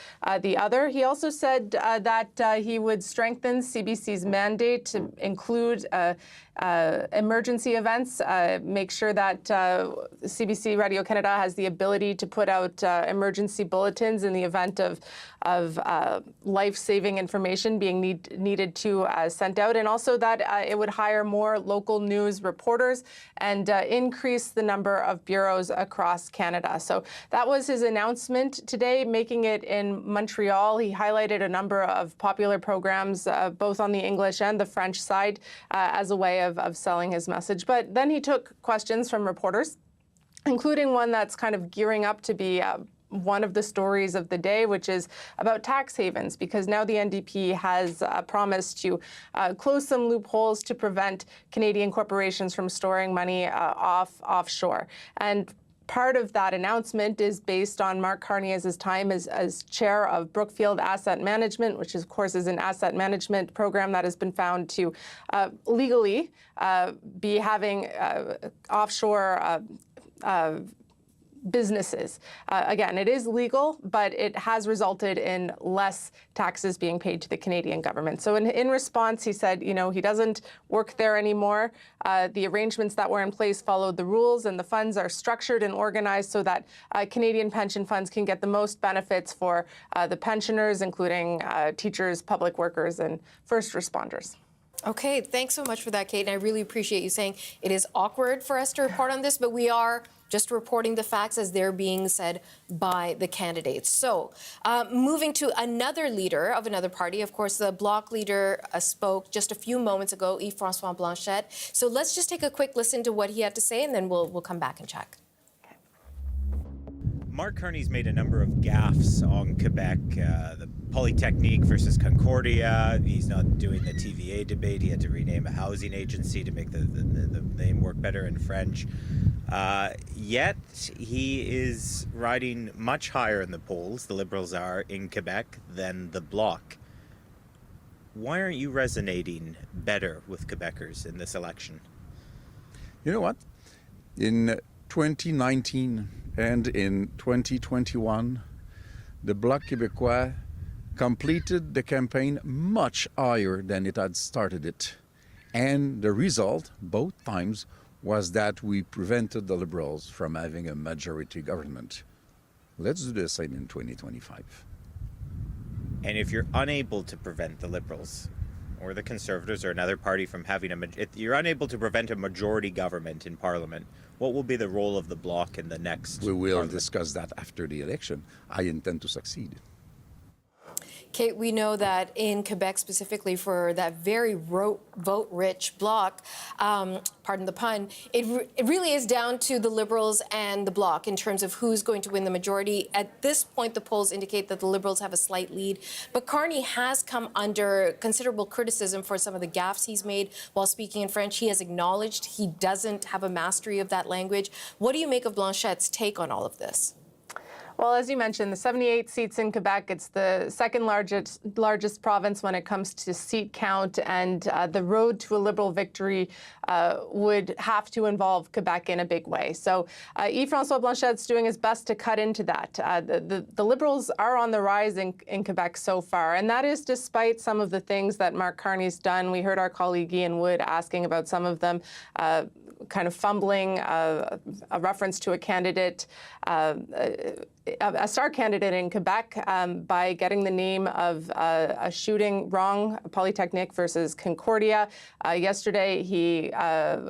the other. He also said that he would strengthen CBC's mandate to include emergency events, make sure that CBC Radio Canada has the ability to put out emergency bulletins in the event of life-saving information being needed to sent out, and also that it would hire more local news reporters and increase the number of bureaus across Canada. So that was his announcement today, making it in Montreal. He highlighted a number of popular programs, both on the English and the French side, as a way of selling his message. But then he took questions from reporters, including one that's kind of gearing up to be one of the stories of the day, which is about tax havens, because now the NDP has promised to close some loopholes to prevent Canadian corporations from storing money offshore. And part of that announcement is based on Mark Carney as his time as chair of Brookfield Asset Management, which of course is an asset management program that has been found to legally be having offshore businesses. Again, it is legal, but it has resulted in less taxes being paid to the Canadian government. So in response, he said, you know, he doesn't work there anymore. The arrangements that were in place followed the rules, and the funds are structured and organized so that Canadian pension funds can get the most benefits for the pensioners, including teachers, public workers, and first responders. Okay, thanks so much for that, Kate. And I really appreciate you saying it is awkward for us to report on this, but we are just reporting the facts as they're being said by the candidates. So moving to another leader of another party, of course, the Bloc leader spoke just a few moments ago, Yves-François Blanchet. So let's just take a quick listen to what he had to say, and then we'll come back and check. Mark Carney's made a number of gaffes on Quebec, the Polytechnique versus Concordia. He's not doing the TVA debate. He had to rename a housing agency to make the name work better in French. Yet he is riding much higher in the polls, the Liberals are, in Quebec than the Bloc. Why aren't you resonating better with Quebecers in this election? You know what? In 2019 and in 2021, the Bloc Québécois completed the campaign much higher than it had started it. And the result, both times, was that we prevented the Liberals from having a majority government. Let's do the same in 2025. And if you're unable to prevent the Liberals or the Conservatives or another party from having if you're unable to prevent a majority government in Parliament, what will be the role of the Bloc in the next We will Parliament? discuss that after the election. I intend to succeed. Kate, we know that in Quebec specifically for that very vote-rich Bloc, pardon the pun, it really is down to the Liberals and the Bloc in terms of who's going to win the majority. At this point, the polls indicate that the Liberals have a slight lead, but Carney has come under considerable criticism for some of the gaffes he's made while speaking in French. He has acknowledged he doesn't have a mastery of that language. What do you make of Blanchet's take on all of this? Well, as you mentioned, the 78 seats in Quebec, it's the second largest province when it comes to seat count, and the road to a Liberal victory would have to involve Quebec in a big way. So Yves-François Blanchet's doing his best to cut into that. The Liberals are on the rise in Quebec so far, and that is despite some of the things that Mark Carney's done. We heard our colleague Ian Wood asking about some of them, kind of fumbling a reference to a candidate, a star candidate in Quebec by getting the name of a shooting wrong, Polytechnique versus Concordia. Yesterday, he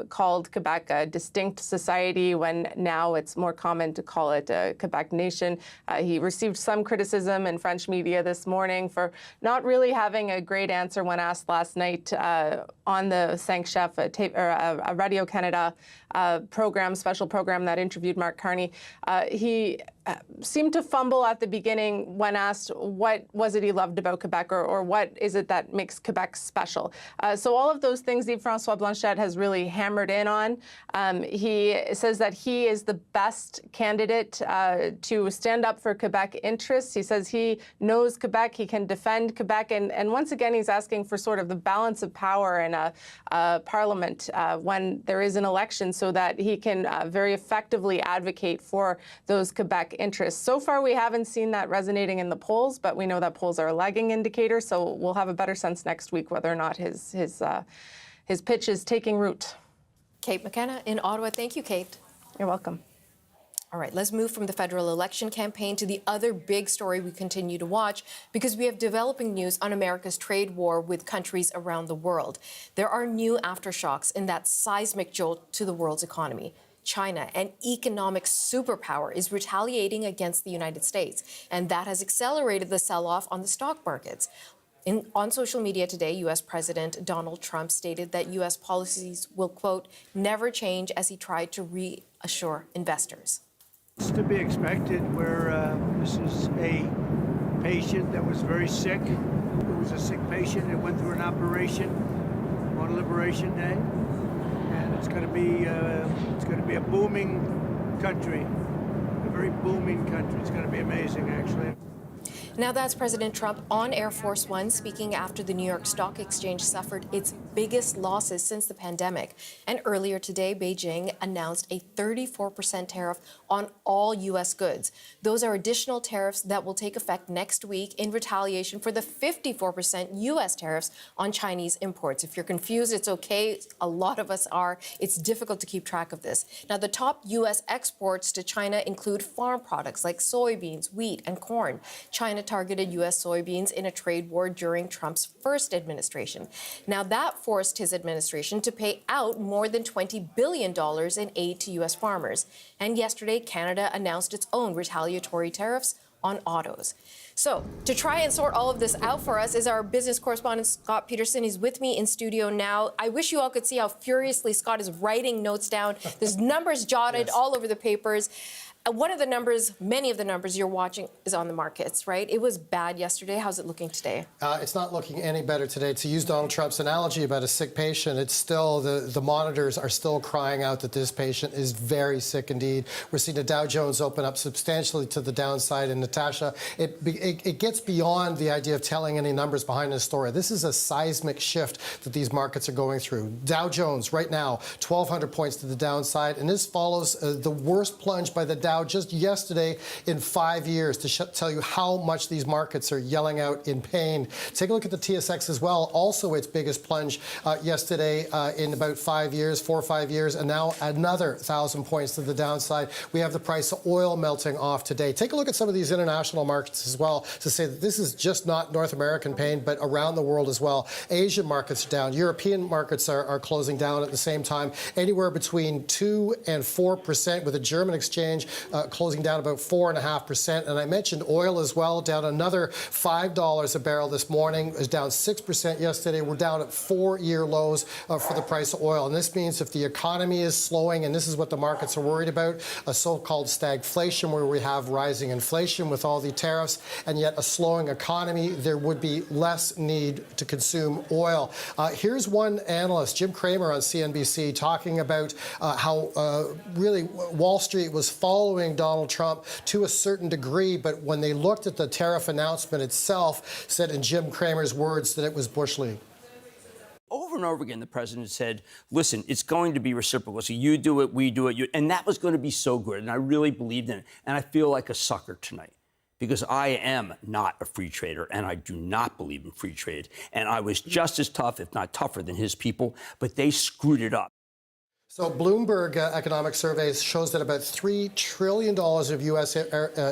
called Quebec a distinct society when now it's more common to call it a Quebec nation. He received some criticism in French media this morning for not really having a great answer when asked last night on the Cinq Chefs, a Radio Canada special program that interviewed Mark Carney. He seemed to fumble at the beginning when asked what was it he loved about Quebec, or what is it that makes Quebec special. So all of those things Yves-François Blanchet has really hammered in on. He says that he is the best candidate to stand up for Quebec interests. He says he knows Quebec, he can defend Quebec, and once again he's asking for sort of the balance of power in a parliament when there is an election, so that he can very effectively advocate for those Quebec interests. So far, we haven't seen that resonating in the polls, but we know that polls are a lagging indicator, so we'll have a better sense next week whether or not his pitch is taking root. Kate McKenna in Ottawa. Thank you, Kate. You're welcome. All right, let's move from the federal election campaign to the other big story we continue to watch, because we have developing news on America's trade war with countries around the world. There are new aftershocks in that seismic jolt to the world's economy. China, an economic superpower, is retaliating against the United States, and that has accelerated the sell-off on the stock markets. On social media today, U.S. President Donald Trump stated that U.S. policies will, quote, never change, as he tried to reassure investors. It's to be expected, where this is a patient that was very sick. It was a sick patient that went through an operation on Liberation Day. And it's going to be a booming country, a very booming country. It's going to be amazing, actually. Now that's President Trump on Air Force One, speaking after the New York Stock Exchange suffered its biggest losses since the pandemic. And earlier today, Beijing announced a 34% tariff on all U.S. goods. Those are additional tariffs that will take effect next week in retaliation for the 54% U.S. tariffs on Chinese imports. If you're confused, it's okay. A lot of us are. It's difficult to keep track of this. Now, the top U.S. exports to China include farm products like soybeans, wheat, and corn. China targeted U.S. soybeans in a trade war during Trump's first administration. Now, that forced his administration to pay out more than $20 billion in aid to U.S. farmers. And yesterday, Canada announced its own retaliatory tariffs on autos. So, to try and sort all of this out for us is our business correspondent, Scott Peterson. He's with me in studio now. I wish you all could see how furiously Scott is writing notes down. There's numbers jotted all over the papers. One of the numbers, many of the numbers you're watching is on the markets, right? It was bad yesterday. How's it looking today? It's not looking any better today. To use Donald Trump's analogy about a sick patient, it's still, the monitors are still crying out that this patient is very sick indeed. We're seeing the Dow Jones open up substantially to the downside. And Natasha, it gets beyond the idea of telling any numbers behind this story. This is a seismic shift that these markets are going through. Dow Jones right now, 1,200 points to the downside. And this follows the worst plunge by the Dow just yesterday in 5 years, to tell you how much these markets are yelling out in pain. Take a look at the TSX as well. Also its biggest plunge yesterday in about 5 years, 4 or 5 years, and now another 1,000 points to the downside. We have the price of oil melting off today. Take a look at some of these international markets as well, to say that this is just not North American pain, but around the world as well. Asian markets are down. European markets are closing down at the same time, anywhere between 2 and 4%, with the German exchange closing down about 4.5%. And I mentioned oil as well, down another $5 a barrel this morning. It was down 6% yesterday. We're down at 4-year lows for the price of oil. And this means if the economy is slowing, and this is what the markets are worried about, a so-called stagflation, where we have rising inflation with all the tariffs, and yet a slowing economy, there would be less need to consume oil. Here's one analyst, Jim Cramer on CNBC, talking about how really Wall Street was following following Donald Trump to a certain degree, but when they looked at the tariff announcement itself, said in Jim Cramer's words that it was Bush League. Over and over again, the president said, listen, it's going to be reciprocal. So you do it, we do it. And that was going to be so good. And I really believed in it. And I feel like a sucker tonight because I am not a free trader and I do not believe in free trade. And I was just as tough, if not tougher, than his people. But they screwed it up. So Bloomberg economic surveys shows that about $3 trillion of U.S.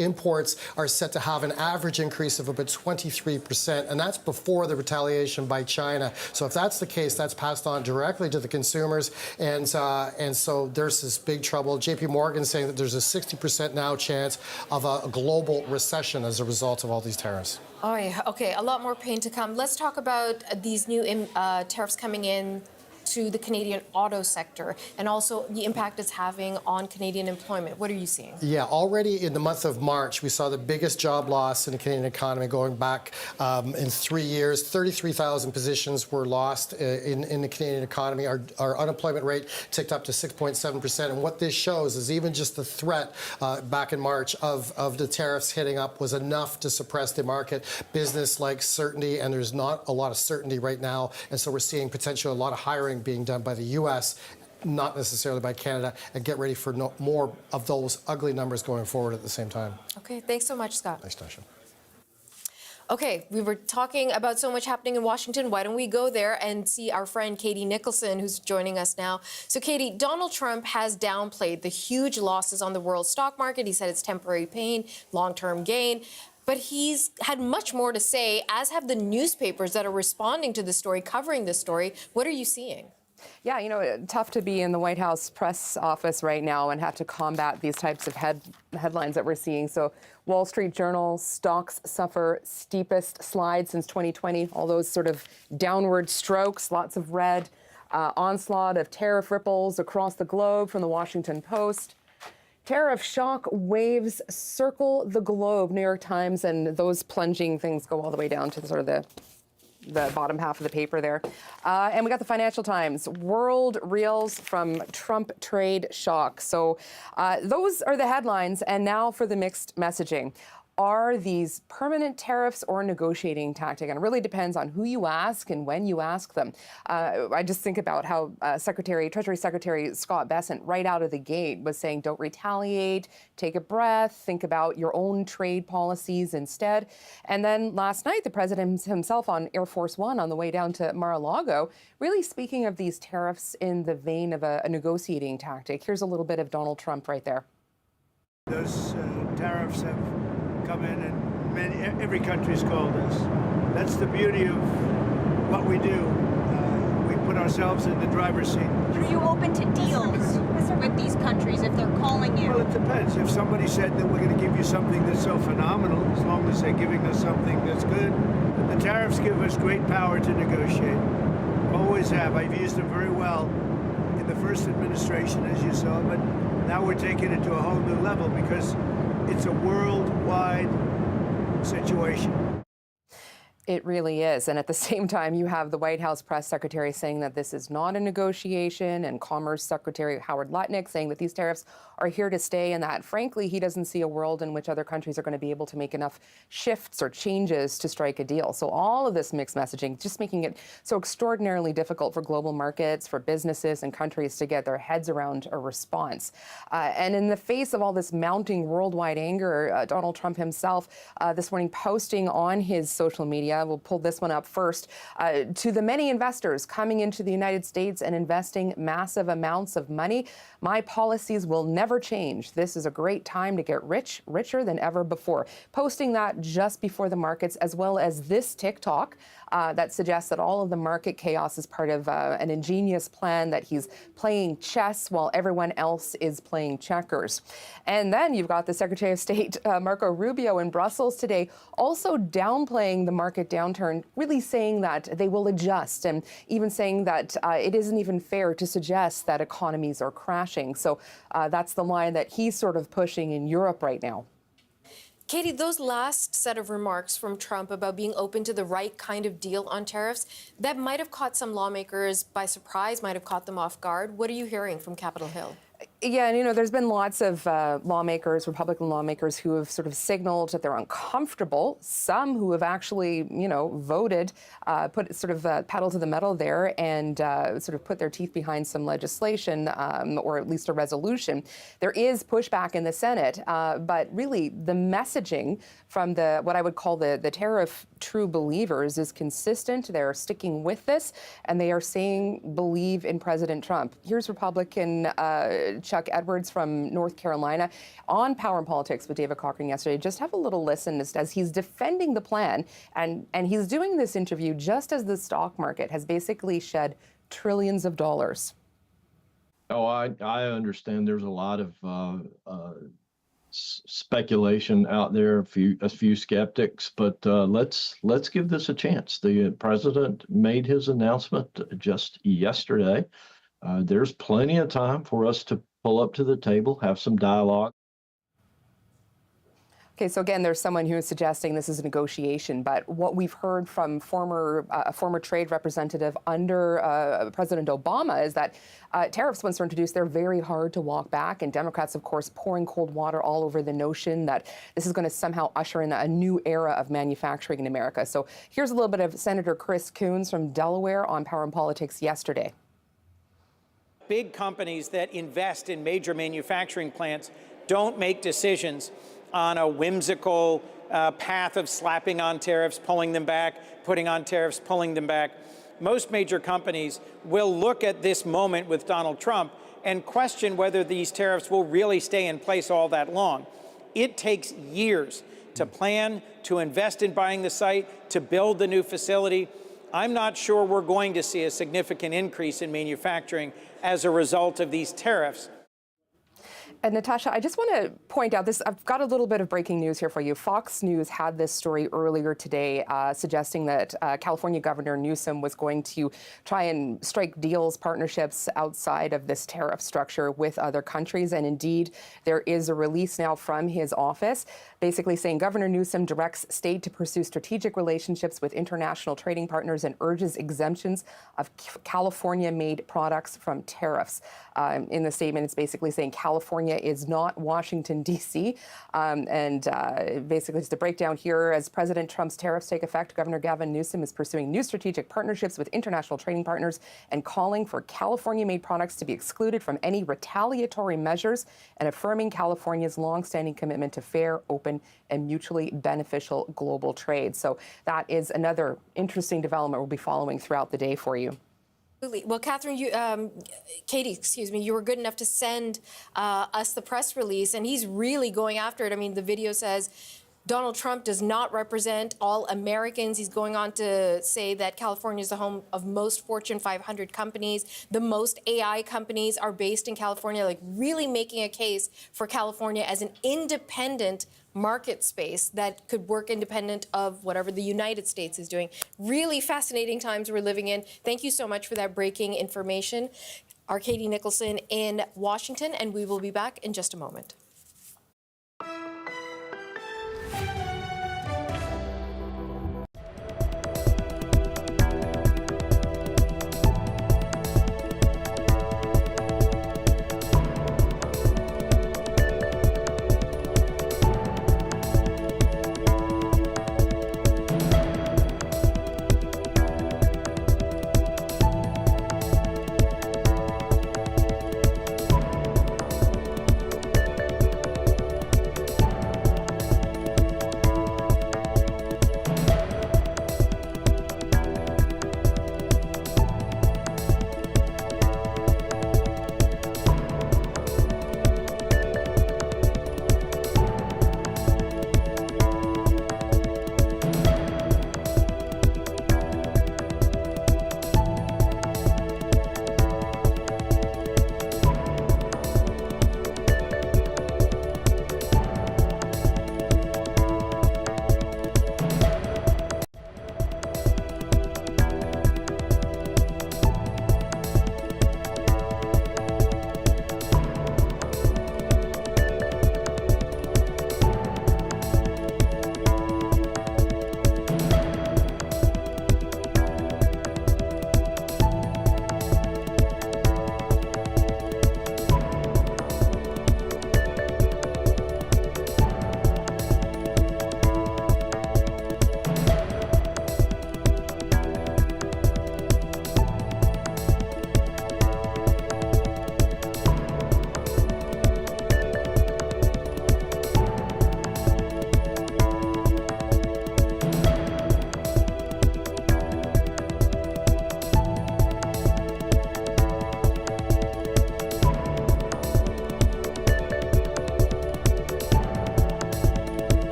Imports are set to have an average increase of about 23%, and that's before the retaliation by China. So if that's the case, that's passed on directly to the consumers, and so there's this big trouble. J.P. Morgan saying that there's a 60% now chance of a global recession as a result of all these tariffs. Oh, yeah. Okay, a lot more pain to come. Let's talk about these new tariffs coming in to the Canadian auto sector and also the impact it's having on Canadian employment. What are you seeing? Yeah, already in the month of March, we saw the biggest job loss in the Canadian economy going back in 3 years. 33,000 positions were lost in the Canadian economy. Our unemployment rate ticked up to 6.7%. And what this shows is even just the threat back in March of the tariffs hitting up was enough to suppress the market. Business likes certainty, and there's not a lot of certainty right now. And so we're seeing potentially a lot of hiring being done by the U.S., not necessarily by Canada, and get ready for more of those ugly numbers going forward at the same time. Okay, thanks so much, Scott. Thanks, Tasha. Okay, we were talking about so much happening in Washington. Why don't we go there and see our friend Katie Nicholson, who's joining us now. So, Katie, Donald Trump has downplayed the huge losses on the world stock market. He said it's temporary pain, long-term gain. But he's had much more to say, as have the newspapers that are responding to the story, covering this story. What are you seeing? Yeah, you know, tough to be in the White House press office right now and have to combat these types of headlines that we're seeing. So Wall Street Journal, stocks suffer steepest slide since 2020. All those sort of downward strokes, lots of red, onslaught of tariff ripples across the globe from the Washington Post. Tariff shock waves circle the globe, New York Times, and those plunging things go all the way down to the sort of the bottom half of the paper there. And we got the Financial Times, world reels from Trump trade shock. So those are the headlines. And now for the mixed messaging. Are these permanent tariffs or a negotiating tactic? And it really depends on who you ask and when you ask them. I just think about how Treasury Secretary Scott Bessent, right out of the gate, was saying, don't retaliate, take a breath, think about your own trade policies instead. And then last night, the president himself on Air Force One on the way down to Mar-a-Lago, really speaking of these tariffs in the vein of a negotiating tactic. Here's a little bit of Donald Trump right there. Those tariffs have come in, and every country's called us. That's the beauty of what we do. We put ourselves in the driver's seat. Are you open to deals with these countries if they're calling you? Well, it depends. If somebody said that we're going to give you something that's so phenomenal, as long as they're giving us something that's good, the tariffs give us great power to negotiate. Always have. I've used them very well in the first administration, as you saw, but now we're taking it to a whole new level because it's a worldwide situation. It really is. And at the same time, you have the White House press secretary saying that this is not a negotiation, and Commerce Secretary Howard Lutnick saying that these tariffs are here to stay, and that, frankly, he doesn't see a world in which other countries are going to be able to make enough shifts or changes to strike a deal. So all of this mixed messaging just making it so extraordinarily difficult for global markets, for businesses and countries to get their heads around a response. And in the face of all this mounting worldwide anger, Donald Trump himself this morning posting on his social media, we'll pull this one up first, to the many investors coming into the United States and investing massive amounts of money. My policies will never change. This is a great time to get rich, richer than ever before. Posting that just before the markets, as well as this TikTok that suggests that all of the market chaos is part of an ingenious plan, that he's playing chess while everyone else is playing checkers. And then you've got the Secretary of State, Marco Rubio, in Brussels today, also downplaying the market downturn, really saying that they will adjust, and even saying that it isn't even fair to suggest that economies are crashing. So that's the line that he's sort of pushing in Europe right now. Katie, those last set of remarks from Trump about being open to the right kind of deal on tariffs, that might have caught some lawmakers by surprise, might have caught them off guard. What are you hearing from Capitol Hill? Yeah, and there's been lots of lawmakers, Republican lawmakers, who have sort of signaled that they're uncomfortable. Some who have actually, voted, put sort of pedal to the metal there and sort of put their teeth behind some legislation or at least a resolution. There is pushback in the Senate, but really the messaging from what I would call the tariff true believers is consistent. They're sticking with this, and they are saying believe in President Trump. Here's Republican Chuck Edwards from North Carolina on Power and Politics with David Cochrane yesterday. Just have a little listen as he's defending the plan, and he's doing this interview just as the stock market has basically shed trillions of dollars. Oh, I understand there's a lot of speculation out there, a few skeptics, but let's give this a chance. The president made his announcement just yesterday. There's plenty of time for us to pull up to the table, have some dialogue. Okay, so again, there's someone who is suggesting this is a negotiation, but what we've heard from a former trade representative under President Obama is that tariffs, once they're introduced, they're very hard to walk back. And Democrats, of course, pouring cold water all over the notion that this is going to somehow usher in a new era of manufacturing in America. So here's a little bit of Senator Chris Coons from Delaware on Power and Politics yesterday. Big companies that invest in major manufacturing plants don't make decisions on a whimsical path of slapping on tariffs, pulling them back, putting on tariffs, pulling them back. Most major companies will look at this moment with Donald Trump and question whether these tariffs will really stay in place all that long. It takes years to plan, to invest in buying the site, to build the new facility. I'm not sure we're going to see a significant increase in manufacturing as a result of these tariffs. And Natasha, I just want to point out this. I've got a little bit of breaking news here for you. Fox News had this story earlier today suggesting that California Governor Newsom was going to try and strike deals, partnerships outside of this tariff structure with other countries. And indeed, there is a release now from his office basically saying Governor Newsom directs state to pursue strategic relationships with international trading partners and urges exemptions of California-made products from tariffs. In the statement, it's basically saying California is not Washington, D.C. Basically, just to break down here, as President Trump's tariffs take effect, Governor Gavin Newsom is pursuing new strategic partnerships with international trading partners and calling for California-made products to be excluded from any retaliatory measures and affirming California's longstanding commitment to fair, open, and mutually beneficial global trade. So that is another interesting development we'll be following throughout the day for you. Absolutely. Well, Catherine, Katie, excuse me, you were good enough to send us the press release, and he's really going after it. I mean, the video says Donald Trump does not represent all Americans. He's going on to say that California is the home of most Fortune 500 companies. The most AI companies are based in California, like really making a case for California as an independent market space that could work independent of whatever the United States is doing. Really fascinating times we're living in. Thank you so much for that breaking information. Our Katie Nicholson in Washington, and we will be back in just a moment.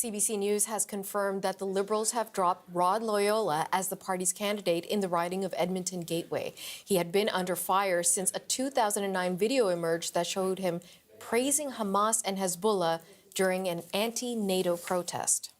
CBC News has confirmed that the Liberals have dropped Rod Loyola as the party's candidate in the riding of Edmonton Gateway. He had been under fire since a 2009 video emerged that showed him praising Hamas and Hezbollah during an anti-NATO protest.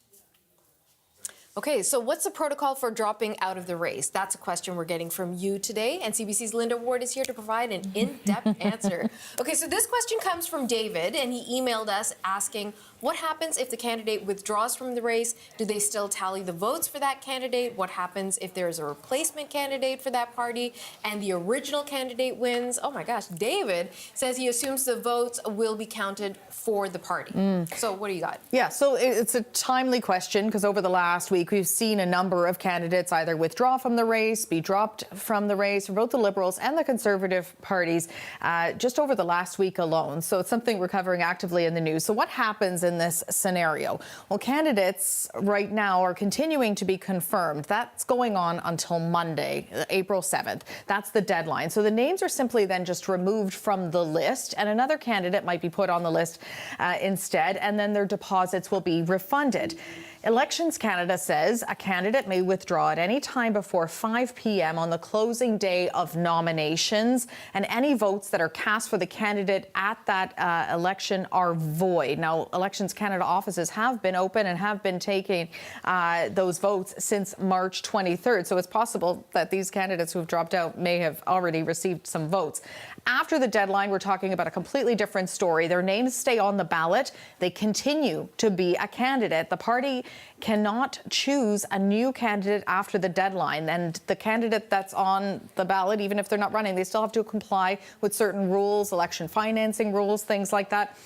Okay, so what's the protocol for dropping out of the race? That's a question we're getting from you today, and CBC's Linda Ward is here to provide an in-depth answer. Okay, so this question comes from David, and he emailed us asking, what happens if the candidate withdraws from the race? Do they still tally the votes for that candidate? What happens if there's a replacement candidate for that party and the original candidate wins? Oh my gosh, David says he assumes the votes will be counted for the party. So what do you got? Yeah, so it's a timely question because over the last week we've seen a number of candidates either withdraw from the race, be dropped from the race for both the Liberals and the Conservative parties just over the last week alone. So it's something we're covering actively in the news. So what happens in this scenario? Well, candidates right now are continuing to be confirmed. That's going on until Monday, April 7th. That's the deadline. So the names are simply then just removed from the list and another candidate might be put on the list instead, and then their deposits will be refunded. Elections Canada says a candidate may withdraw at any time before 5 p.m. on the closing day of nominations, and any votes that are cast for the candidate at that election are void. Now, Elections Canada offices have been open and have been taking those votes since March 23rd, so it's possible that these candidates who have dropped out may have already received some votes. After the deadline, we're talking about a completely different story. Their names stay on the ballot. They continue to be a candidate. The party cannot choose a new candidate after the deadline. And the candidate that's on the ballot, even if they're not running, they still have to comply with certain rules, election financing rules, things like that.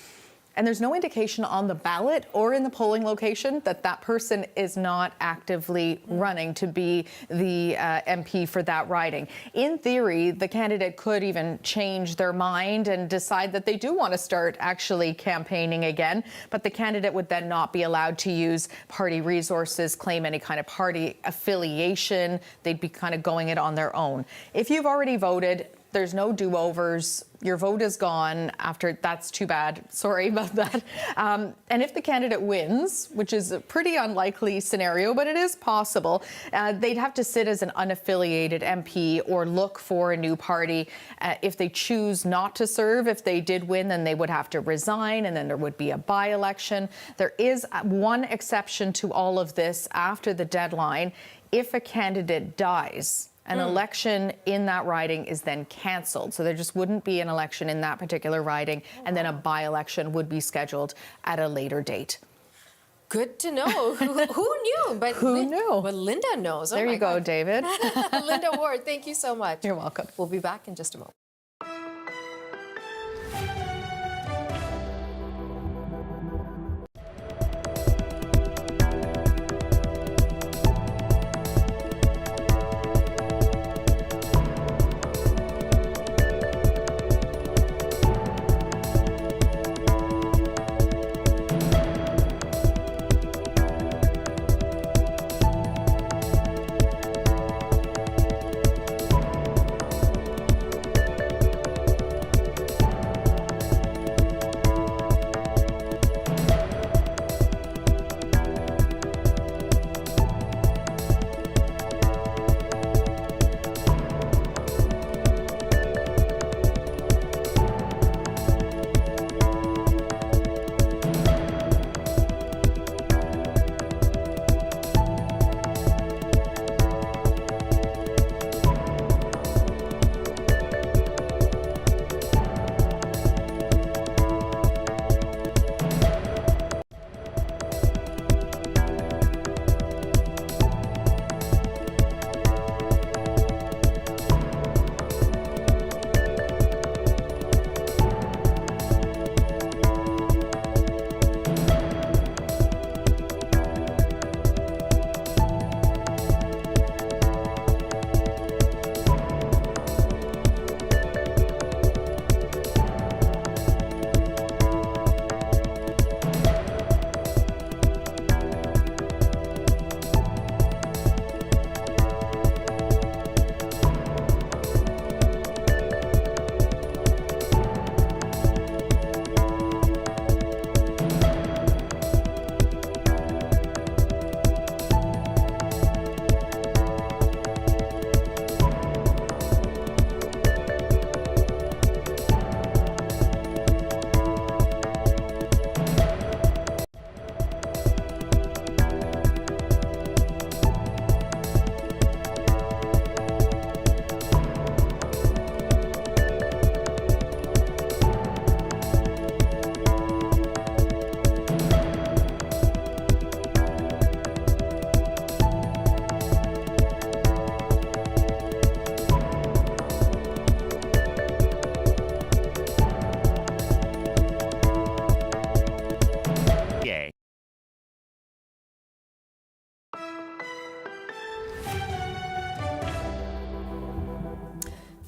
And there's no indication on the ballot or in the polling location that that person is not actively running to be the MP for that riding. In theory, the candidate could even change their mind and decide that they do want to start actually campaigning again, but the candidate would then not be allowed to use party resources, claim any kind of party affiliation. They'd be kind of going it on their own. If you've already voted, there's no do-overs. Your vote is gone after. That's too bad. Sorry about that. And if the candidate wins, which is a pretty unlikely scenario, but it is possible, they'd have to sit as an unaffiliated MP or look for a new party. If they choose not to serve, if they did win, then they would have to resign, and then there would be a by-election. There is one exception to all of this after the deadline. If a candidate dies, an election in that riding is then cancelled. So there just wouldn't be an election in that particular riding, and then a by-election would be scheduled at a later date. Good to know. Who knew? But who knew? But Linda knows. There you go, David. Linda Ward, thank you so much. You're welcome. We'll be back in just a moment.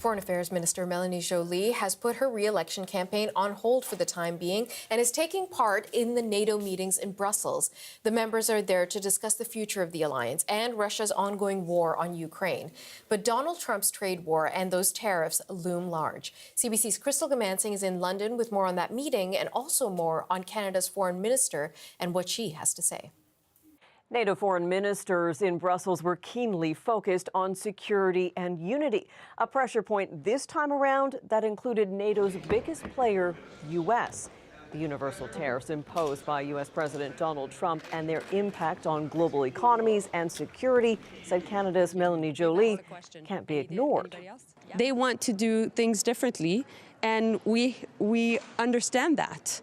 Foreign Affairs Minister Melanie Joly has put her re-election campaign on hold for the time being and is taking part in the NATO meetings in Brussels. The members are there to discuss the future of the alliance and Russia's ongoing war on Ukraine. But Donald Trump's trade war and those tariffs loom large. CBC's Crystal Gamansing is in London with more on that meeting and also more on Canada's foreign minister and what she has to say. NATO foreign ministers in Brussels were keenly focused on security and unity, a pressure point this time around that included NATO's biggest player, U.S. The universal tariffs imposed by U.S. President Donald Trump and their impact on global economies and security, said Canada's Melanie Joly, can't be ignored. They want to do things differently, and we understand that.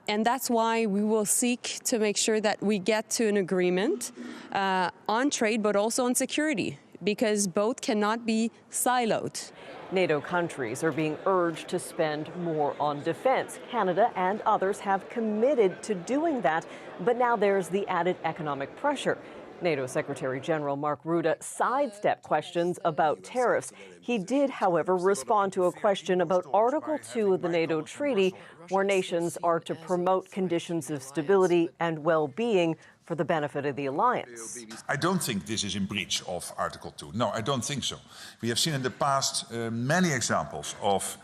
And that's why we will seek to make sure that we get to an agreement on trade, but also on security, because both cannot be siloed. NATO countries are being urged to spend more on defense. Canada and others have committed to doing that, but now there's the added economic pressure. NATO Secretary General Mark Rutte sidestepped questions about tariffs. He did, however, respond to a question about Article 2 of the NATO treaty, where nations are to promote conditions of stability and well-being for the benefit of the alliance. I don't think this is in breach of Article 2. No, I don't think so. We have seen in the past many examples of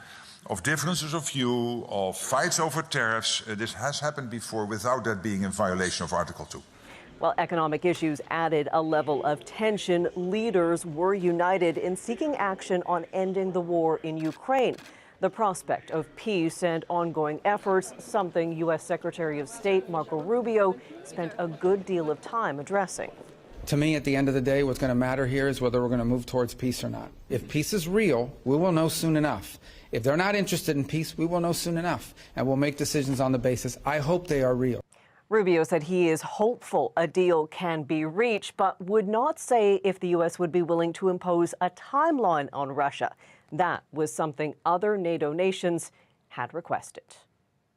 differences of view, of fights over tariffs. This has happened before without that being in violation of Article 2. While economic issues added a level of tension, leaders were united in seeking action on ending the war in Ukraine. The prospect of peace and ongoing efforts, something U.S. Secretary of State Marco Rubio spent a good deal of time addressing. To me, at the end of the day, what's going to matter here is whether we're going to move towards peace or not. If peace is real, we will know soon enough. If they're not interested in peace, we will know soon enough, and we'll make decisions on the basis. I hope they are real. Rubio said he is hopeful a deal can be reached, but would not say if the U.S. would be willing to impose a timeline on Russia. That was something other NATO nations had requested.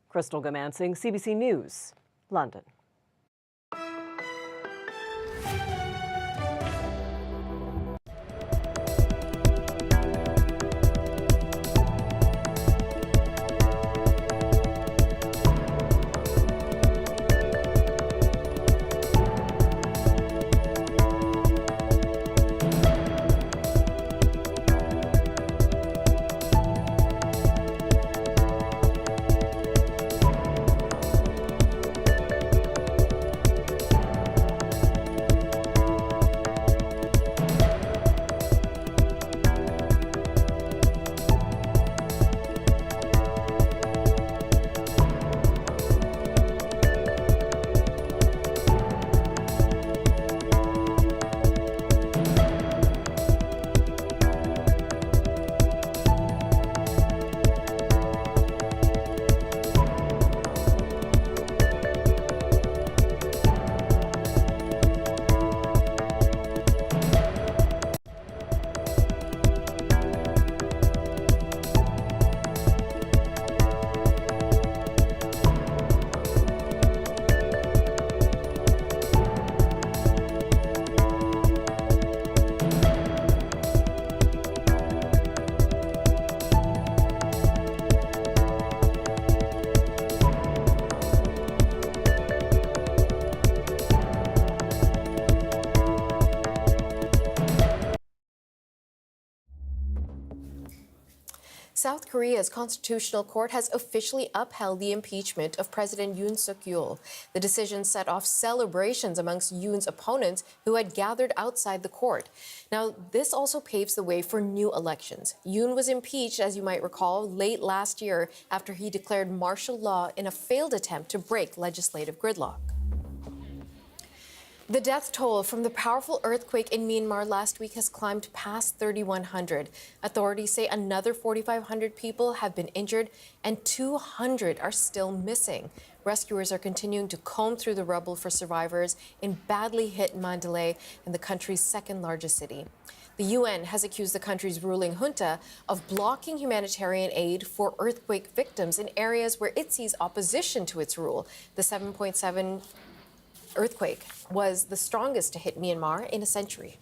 Crystal Gamansing, CBC News, London. South Korea's Constitutional Court has officially upheld the impeachment of President Yoon Suk-yeol. The decision set off celebrations amongst Yoon's opponents who had gathered outside the court. Now, this also paves the way for new elections. Yoon was impeached, as you might recall, late last year after he declared martial law in a failed attempt to break legislative gridlock. The death toll from the powerful earthquake in Myanmar last week has climbed past 3,100. Authorities say another 4,500 people have been injured and 200 are still missing. Rescuers are continuing to comb through the rubble for survivors in badly hit Mandalay, in the country's second largest city. The UN has accused the country's ruling junta of blocking humanitarian aid for earthquake victims in areas where it sees opposition to its rule. The 7.7 earthquake was the strongest to hit Myanmar in a century.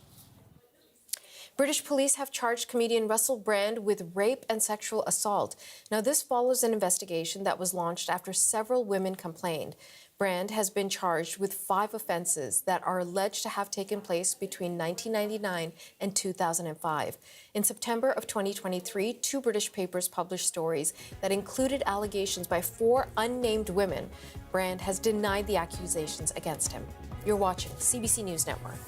British police have charged comedian Russell Brand with rape and sexual assault. Now, this follows an investigation that was launched after several women complained. Brand has been charged with 5 offenses that are alleged to have taken place between 1999 and 2005. In September of 2023, 2 British papers published stories that included allegations by 4 unnamed women. Brand has denied the accusations against him. You're watching CBC News Network.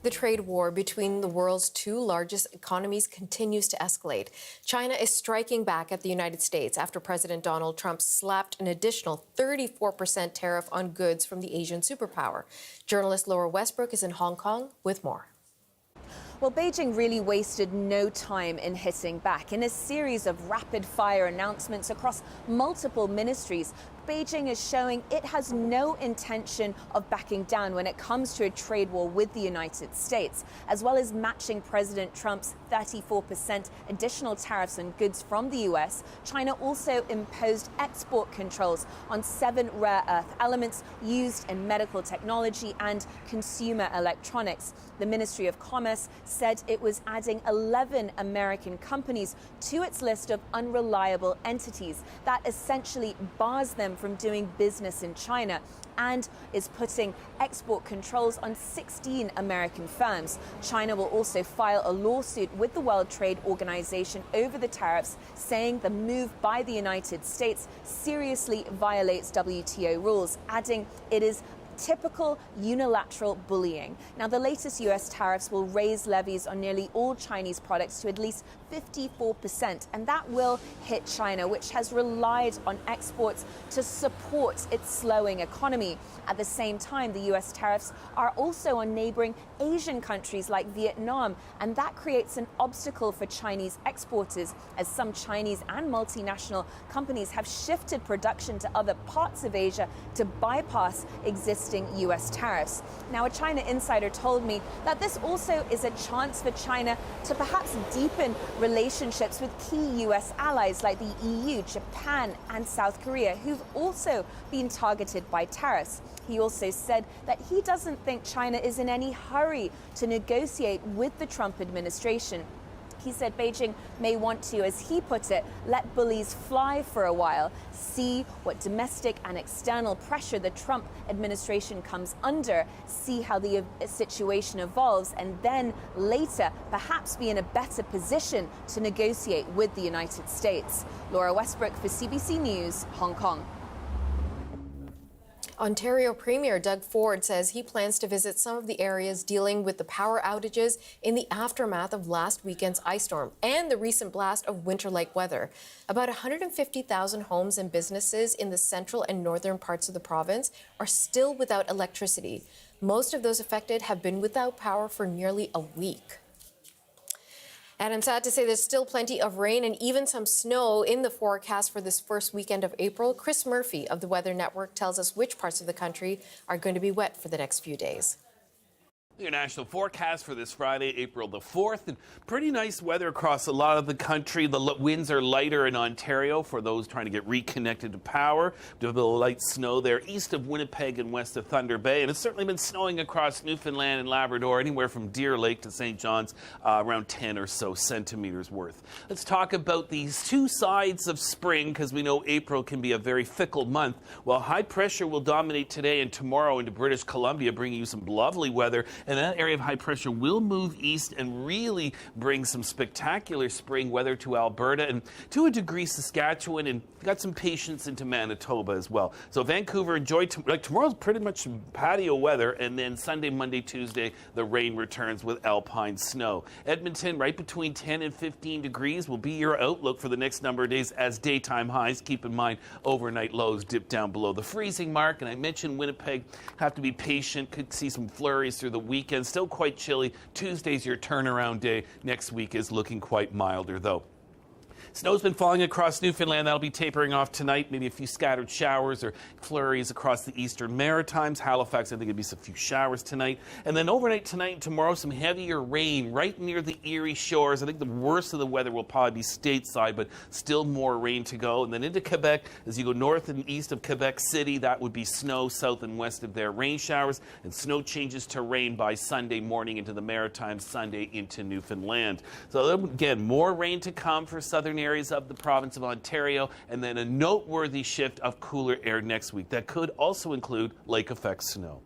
The trade war between the world's 2 largest economies continues to escalate. China is striking back at the United States after President Donald Trump slapped an additional 34% tariff on goods from the Asian superpower. Journalist Laura Westbrook is in Hong Kong with more. Well, Beijing really wasted no time in hitting back. In a series of rapid-fire announcements across multiple ministries, Beijing is showing it has no intention of backing down when it comes to a trade war with the United States, as well as matching President Trump's 34% additional tariffs on goods from the U.S. China also imposed export controls on 7 rare earth elements used in medical technology and consumer electronics. The Ministry of Commerce said it was adding 11 American companies to its list of unreliable entities that essentially bars them from doing business in China, and is putting export controls on 16 American firms. China will also file a lawsuit with the World Trade Organization over the tariffs, saying the move by the United States seriously violates WTO rules, adding it is typical unilateral bullying. Now, the latest US tariffs will raise levies on nearly all Chinese products to at least 54%, and that will hit China, which has relied on exports to support its slowing economy. At the same time, the US tariffs are also on neighboring Asian countries like Vietnam, and that creates an obstacle for Chinese exporters, as some Chinese and multinational companies have shifted production to other parts of Asia to bypass existing US tariffs. Now, a China insider told me that this also is a chance for China to perhaps deepen relationships with key US allies like the EU, Japan, and South Korea, who've also been targeted by tariffs. He also said that he doesn't think China is in any hurry to negotiate with the Trump administration. He said Beijing may want to, as he put it, let bullies fly for a while, see what domestic and external pressure the Trump administration comes under, see how the situation evolves, and then later perhaps be in a better position to negotiate with the United States. Laura Westbrook for CBC News, Hong Kong. Ontario Premier Doug Ford says he plans to visit some of the areas dealing with the power outages in the aftermath of last weekend's ice storm and the recent blast of winter-like weather. About 150,000 homes and businesses in the central and northern parts of the province are still without electricity. Most of those affected have been without power for nearly a week. And I'm sad to say there's still plenty of rain and even some snow in the forecast for this first weekend of April. Chris Murphy of the Weather Network tells us which parts of the country are going to be wet for the next few days. Your national forecast for this Friday, April the 4th, and pretty nice weather across a lot of the country. The winds are lighter in Ontario for those trying to get reconnected to power. We have a little light snow there east of Winnipeg and west of Thunder Bay, and it's certainly been snowing across Newfoundland and Labrador, anywhere from Deer Lake to St. John's, around 10 or so centimeters worth. Let's talk about these two sides of spring, because we know April can be a very fickle month. Well, high pressure will dominate today and tomorrow into British Columbia, bringing you some lovely weather. And that area of high pressure will move east and really bring some spectacular spring weather to Alberta and to a degree Saskatchewan, and got some patience into Manitoba as well. So Vancouver, enjoy tomorrow's pretty much patio weather, and then Sunday, Monday, Tuesday, the rain returns with alpine snow. Edmonton, right between 10 and 15 degrees will be your outlook for the next number of days as daytime highs. Keep in mind, overnight lows dip down below the freezing mark. And I mentioned Winnipeg, have to be patient, could see some flurries through the weekend. Still quite chilly. Tuesday's your turnaround day. Next week is looking quite milder, though. Snow's been falling across Newfoundland. That'll be tapering off tonight. Maybe a few scattered showers or flurries across the eastern Maritimes. Halifax, I think it'll be some few showers tonight. And then overnight tonight and tomorrow, some heavier rain right near the Erie shores. I think the worst of the weather will probably be stateside, but still more rain to go. And then into Quebec, as you go north and east of Quebec City, that would be snow south and west of there. Rain showers and snow changes to rain by Sunday morning into the Maritimes, Sunday into Newfoundland. So again, more rain to come for southern areas of the province of Ontario, and then a noteworthy shift of cooler air next week. That could also include lake effect snow.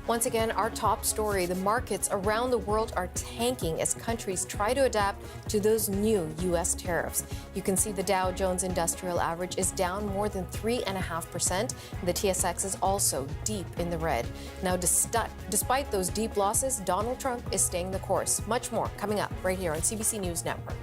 Once again, our top story, the markets around the world are tanking as countries try to adapt to those new U.S. tariffs. You can see the Dow Jones Industrial Average is down more than 3.5%. The TSX is also deep in the red. Now, despite those deep losses, Donald Trump is staying the course. Much more coming up right here on CBC News Network.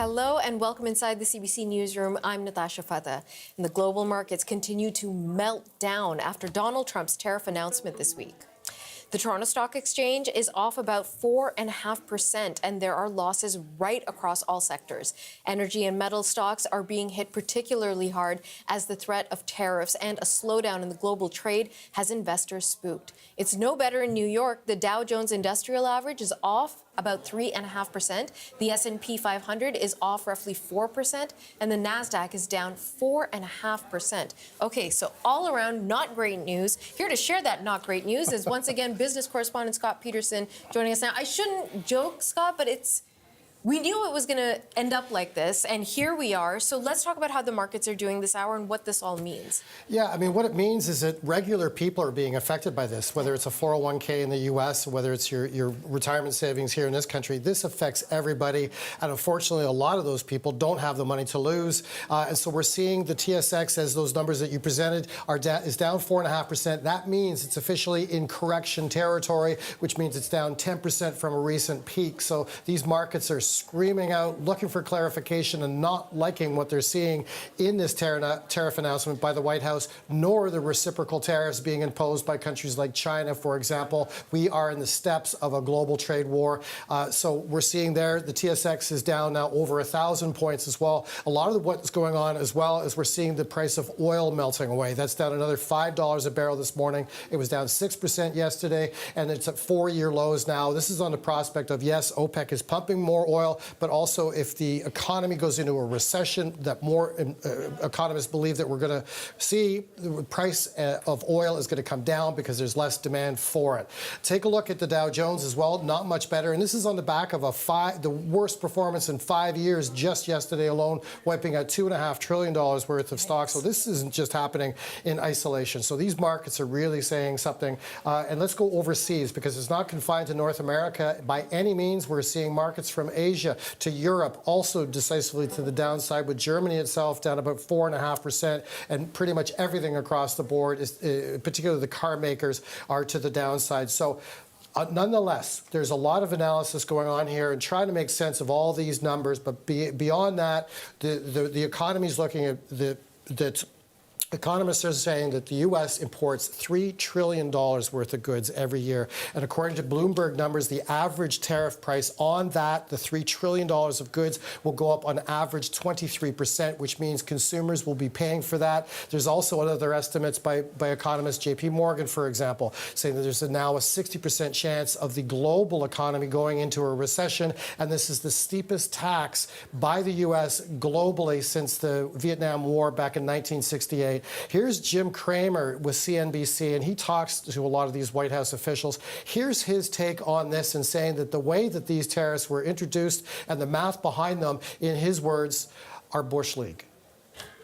Hello and welcome inside the CBC newsroom. I'm Natasha Fatah. And the global markets continue to melt down after Donald Trump's tariff announcement this week. The Toronto Stock Exchange is off about 4.5%, and there are losses right across all sectors. Energy and metal stocks are being hit particularly hard as the threat of tariffs and a slowdown in the global trade has investors spooked. It's no better in New York. The Dow Jones Industrial Average is off about 3.5%. The S&P 500 is off roughly 4%, and the Nasdaq is down 4.5%. Okay, so all around, not great news. Here to share that not great news is once again business correspondent Scott Peterson joining us now. I shouldn't joke, Scott, but we knew it was going to end up like this, and here we are. So let's talk about how the markets are doing this hour and what this all means. Yeah, I mean, what it means is that regular people are being affected by this, whether it's a 401k in the U.S., or whether it's your retirement savings here in this country. This affects everybody, and unfortunately, a lot of those people don't have the money to lose. And so we're seeing the TSX, as those numbers that you presented, is down 4.5%. That means it's officially in correction territory, which means it's down 10% from a recent peak. So these markets are screaming out, looking for clarification and not liking what they're seeing in this tariff announcement by the White House, nor the reciprocal tariffs being imposed by countries like China, for example. We are in the steps of a global trade war. So we're seeing there the TSX is down now over 1,000 points as well. A lot of what's going on as well is we're seeing the price of oil melting away. That's down another $5 a barrel this morning. It was down 6% yesterday, and it's at 4-year lows now. This is on the prospect of, yes, OPEC is pumping more oil, but also if the economy goes into a recession, that more economists believe that we're going to see the price of oil is going to come down because there's less demand for it. Take a look at the Dow Jones as well, not much better. And this is on the back of the worst performance in 5 years just yesterday alone, wiping out $2.5 trillion worth of stocks. So this isn't just happening in isolation. So these markets are really saying something. And let's go overseas, because it's not confined to North America by any means. We're seeing markets from Asia to Europe also decisively to the downside, with Germany itself down about 4.5%, and pretty much everything across the board, is, particularly the car makers, are to the downside. So nonetheless, there's a lot of analysis going on here and trying to make sense of all these numbers. But beyond that, the economy is looking at that. Economists are saying that the U.S. imports $3 trillion worth of goods every year. And according to Bloomberg numbers, the average tariff price on that, the $3 trillion of goods, will go up on average 23%, which means consumers will be paying for that. There's also other estimates by economists, J.P. Morgan, for example, saying that there's now a 60% chance of the global economy going into a recession. And this is the steepest tax by the U.S. globally since the Vietnam War back in 1968. Here's Jim Cramer with CNBC, and he talks to a lot of these White House officials. Here's his take on this, and saying that the way that these tariffs were introduced and the math behind them, in his words, are Bush League.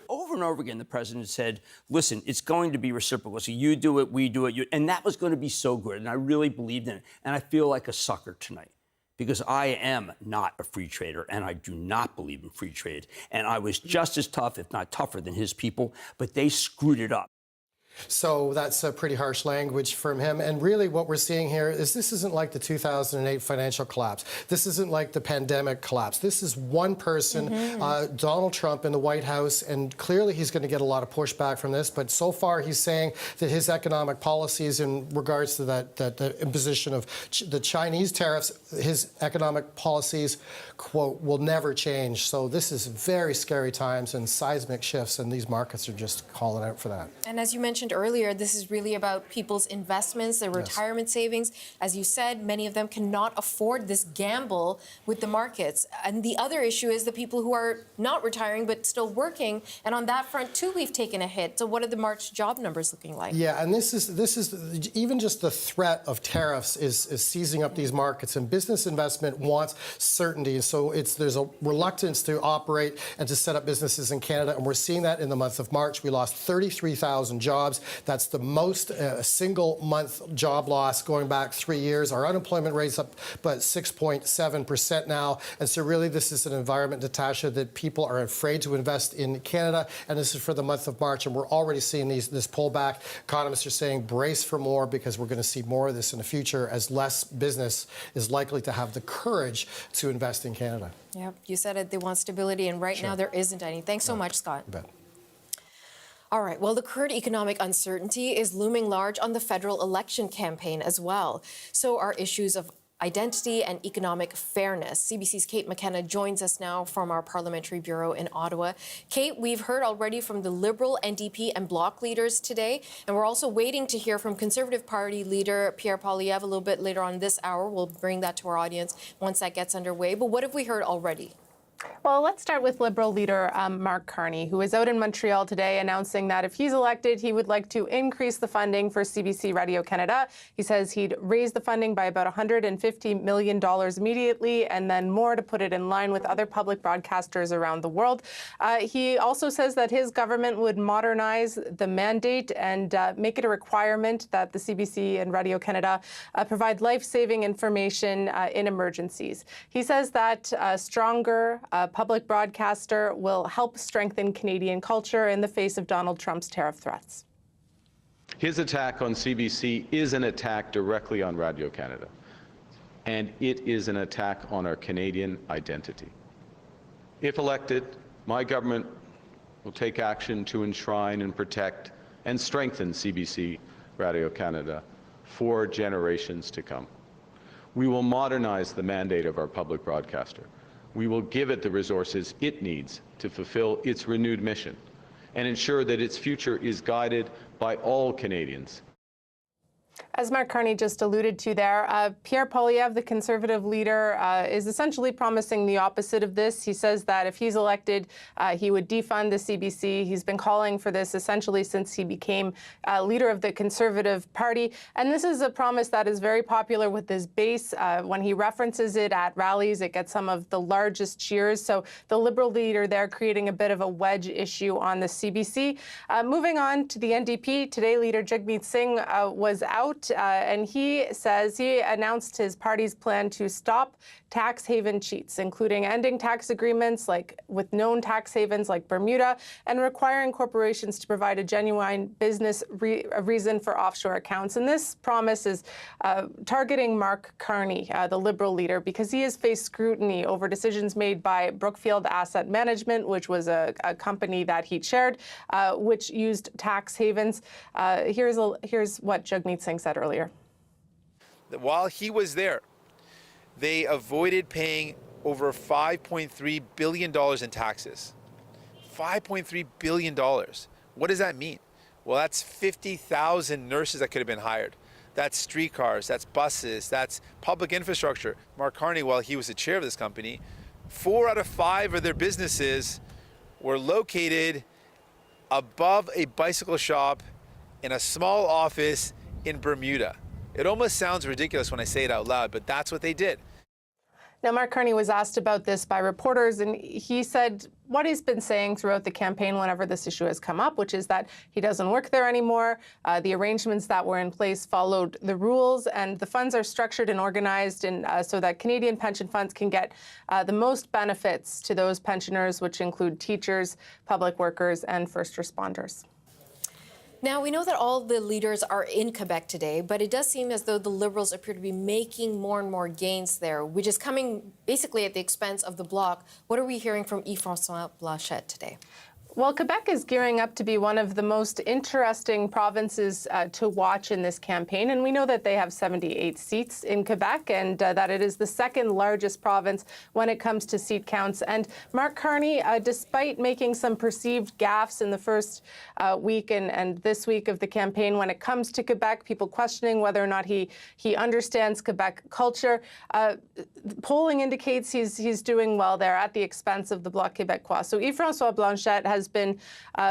Over and over again, the president said, listen, it's going to be reciprocal. So you do it, we do it. And that was going to be so good. And I really believed in it. And I feel like a sucker tonight, because I am not a free trader, and I do not believe in free trade. And I was just as tough, if not tougher, than his people, but they screwed it up. So that's a pretty harsh language from him. And really what we're seeing here is this isn't like the 2008 financial collapse. This isn't like the pandemic collapse. This is one person, Donald Trump, in the White House, and clearly he's going to get a lot of pushback from this. But so far he's saying that his economic policies in regards to that imposition of the Chinese tariffs, his economic policies, quote, will never change. So this is very scary times and seismic shifts, and these markets are just calling out for that. And as you mentioned earlier, this is really about people's investments, their retirement savings. As you said, many of them cannot afford this gamble with the markets. And the other issue is the people who are not retiring but still working. And on that front, too, we've taken a hit. So what are the March job numbers looking like? Yeah, and this is even just the threat of tariffs is seizing up these markets, and business investment wants certainty. So there's a reluctance to operate and to set up businesses in Canada, and we're seeing that in the month of March. We lost 33,000 jobs. jobs. That's the most single month job loss going back 3 years. Our unemployment rate's up but 6.7% now. And so really this is an environment, Natasha, that people are afraid to invest in Canada. And this is for the month of March. And we're already seeing this pullback. Economists are saying brace for more because we're going to see more of this in the future as less business is likely to have the courage to invest in Canada. Yeah, you said it. They want stability, and right now there isn't any. Thanks so much, Scott. You bet. All right, well, the current economic uncertainty is looming large on the federal election campaign as well. So are issues of identity and economic fairness. CBC's Kate McKenna joins us now from our parliamentary bureau in Ottawa. Kate, we've heard already from the Liberal, NDP and Bloc leaders today, and we're also waiting to hear from Conservative Party leader Pierre Poilievre a little bit later on this hour. We'll bring that to our audience once that gets underway. But what have we heard already? Well, let's start with Liberal leader Mark Carney, who is out in Montreal today announcing that if he's elected, he would like to increase the funding for CBC Radio Canada. He says he'd raise the funding by about $150 million immediately and then more to put it in line with other public broadcasters around the world. He also says that his government would modernize the mandate and make it a requirement that the CBC and Radio Canada provide life-saving information in emergencies. He says that stronger public broadcaster will help strengthen Canadian culture in the face of Donald Trump's tariff threats. His attack on CBC is an attack directly on Radio Canada, and it is an attack on our Canadian identity. If elected, my government will take action to enshrine and protect and strengthen CBC Radio Canada for generations to come. We will modernize the mandate of our public broadcaster. We will give it the resources it needs to fulfill its renewed mission and ensure that its future is guided by all Canadians. As Mark Carney just alluded to there, Pierre Poilievre, the Conservative leader, is essentially promising the opposite of this. He says that if he's elected, he would defund the CBC. He's been calling for this essentially since he became leader of the Conservative Party. And this is a promise that is very popular with his base. When he references it at rallies, it gets some of the largest cheers. So the Liberal leader there creating a bit of a wedge issue on the CBC. Moving on to the NDP, today leader Jagmeet Singh was out. And he says he announced his party's plan to stop tax haven cheats, including ending tax agreements with known tax havens like Bermuda and requiring corporations to provide a genuine business reason for offshore accounts. And this promise is targeting Mark Carney, the Liberal leader, because he has faced scrutiny over decisions made by Brookfield Asset Management, which was a company that he chaired, which used tax havens. Here's what Jagmeet Singh said earlier. While he was there, they avoided paying over $5.3 billion in taxes. $5.3 billion. What does that mean? Well, that's 50,000 nurses that could have been hired. That's streetcars, that's buses, that's public infrastructure. Mark Carney, while he was the chair of this company, 4 out of 5 of their businesses were located above a bicycle shop in a small office in Bermuda. It almost sounds ridiculous when I say it out loud, but that's what they did. Now, Mark Carney was asked about this by reporters, and he said what he's been saying throughout the campaign whenever this issue has come up, which is that he doesn't work there anymore. The arrangements that were in place followed the rules, and the funds are structured and organized so that Canadian pension funds can get the most benefits to those pensioners, which include teachers, public workers, and first responders. Now, we know that all the leaders are in Quebec today, but it does seem as though the Liberals appear to be making more and more gains there, which is coming basically at the expense of the Bloc. What are we hearing from Yves-François Blanchet today? Well, Quebec is gearing up to be one of the most interesting provinces to watch in this campaign. And we know that they have 78 seats in Quebec and that it is the second largest province when it comes to seat counts. And Mark Carney, despite making some perceived gaffes in the first week and this week of the campaign when it comes to Quebec, people questioning whether or not he understands Quebec culture, polling indicates he's doing well there at the expense of the Bloc Québécois. So Yves-François Blanchet has been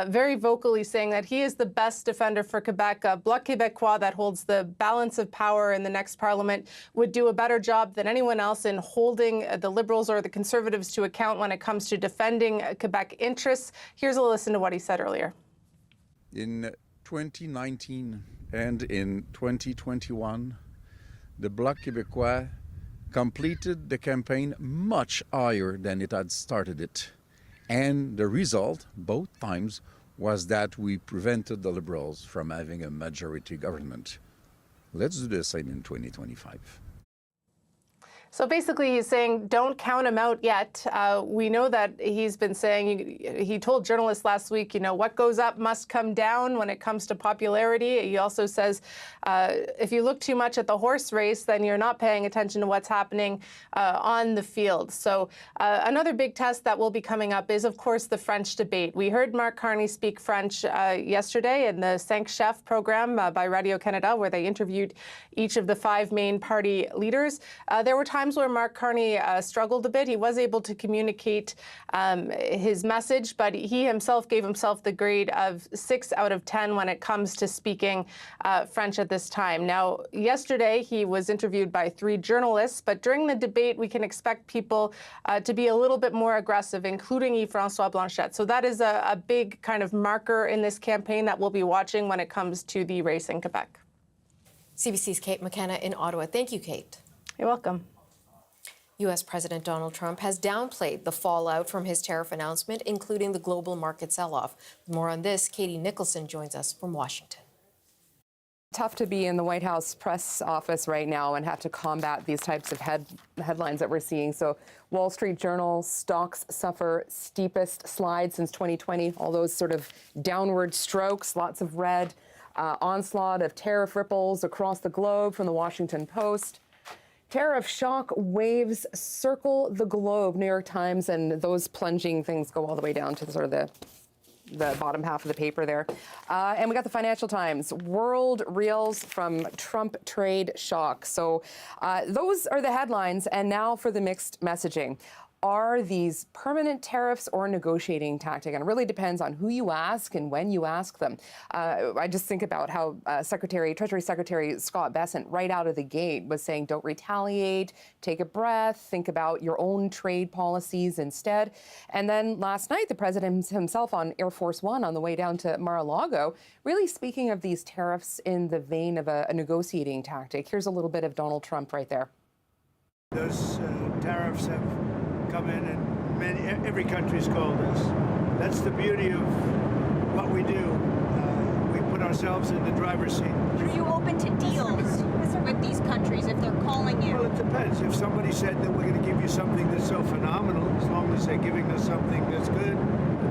very vocally saying that he is the best defender for Quebec. Bloc Québécois, that holds the balance of power in the next parliament, would do a better job than anyone else in holding the Liberals or the Conservatives to account when it comes to defending Quebec interests. Here's a listen to what he said earlier. In 2019 and in 2021, the Bloc Québécois completed the campaign much higher than it had started it. And the result, both times, was that we prevented the Liberals from having a majority government. Let's do the same in 2025. So basically, he's saying, don't count him out yet. We know that he's been saying, he told journalists last week, what goes up must come down when it comes to popularity. He also says, if you look too much at the horse race, then you're not paying attention to what's happening on the field. So another big test that will be coming up is, of course, the French debate. We heard Marc Carney speak French yesterday in the 5 Chefs program by Radio-Canada, where they interviewed each of the 5 main party leaders. There were times where Marc Carney struggled a bit. He was able to communicate his message, but he himself gave himself the grade of 6 out of 10 when it comes to speaking French at this time. Now, yesterday he was interviewed by 3 journalists, but during the debate we can expect people to be a little bit more aggressive, including Yves-François Blanchet. So that is a big kind of marker in this campaign that we'll be watching when it comes to the race in Quebec. CBC's Kate McKenna in Ottawa. Thank you, Kate. You're welcome. U.S. President Donald Trump has downplayed the fallout from his tariff announcement, including the global market sell-off. More on this, Katie Nicholson joins us from Washington. Tough to be in the White House press office right now and have to combat these types of headlines that we're seeing. So Wall Street Journal, stocks suffer steepest slide since 2020. All those sort of downward strokes, lots of red, onslaught of tariff ripples across the globe from the Washington Post. Tariff shock waves circle the globe, New York Times, and those plunging things go all the way down to sort of the bottom half of the paper there. And we got the Financial Times, world reels from Trump trade shock. So those are the headlines. And now for the mixed messaging. Are these permanent tariffs or a negotiating tactic? And it really depends on who you ask and when you ask them. I just think about how Treasury Secretary Scott Bessent right out of the gate was saying, don't retaliate, take a breath, think about your own trade policies instead. And then last night, the president himself on Air Force One on the way down to Mar-a-Lago, really speaking of these tariffs in the vein of a negotiating tactic. Here's a little bit of Donald Trump right there. Those tariffs have come in and every country's called us. That's the beauty of what we do. We put ourselves in the driver's seat. Are you open to deals with these countries if they're calling you? Well, it depends. If somebody said that we're going to give you something that's so phenomenal, as long as they're giving us something that's good,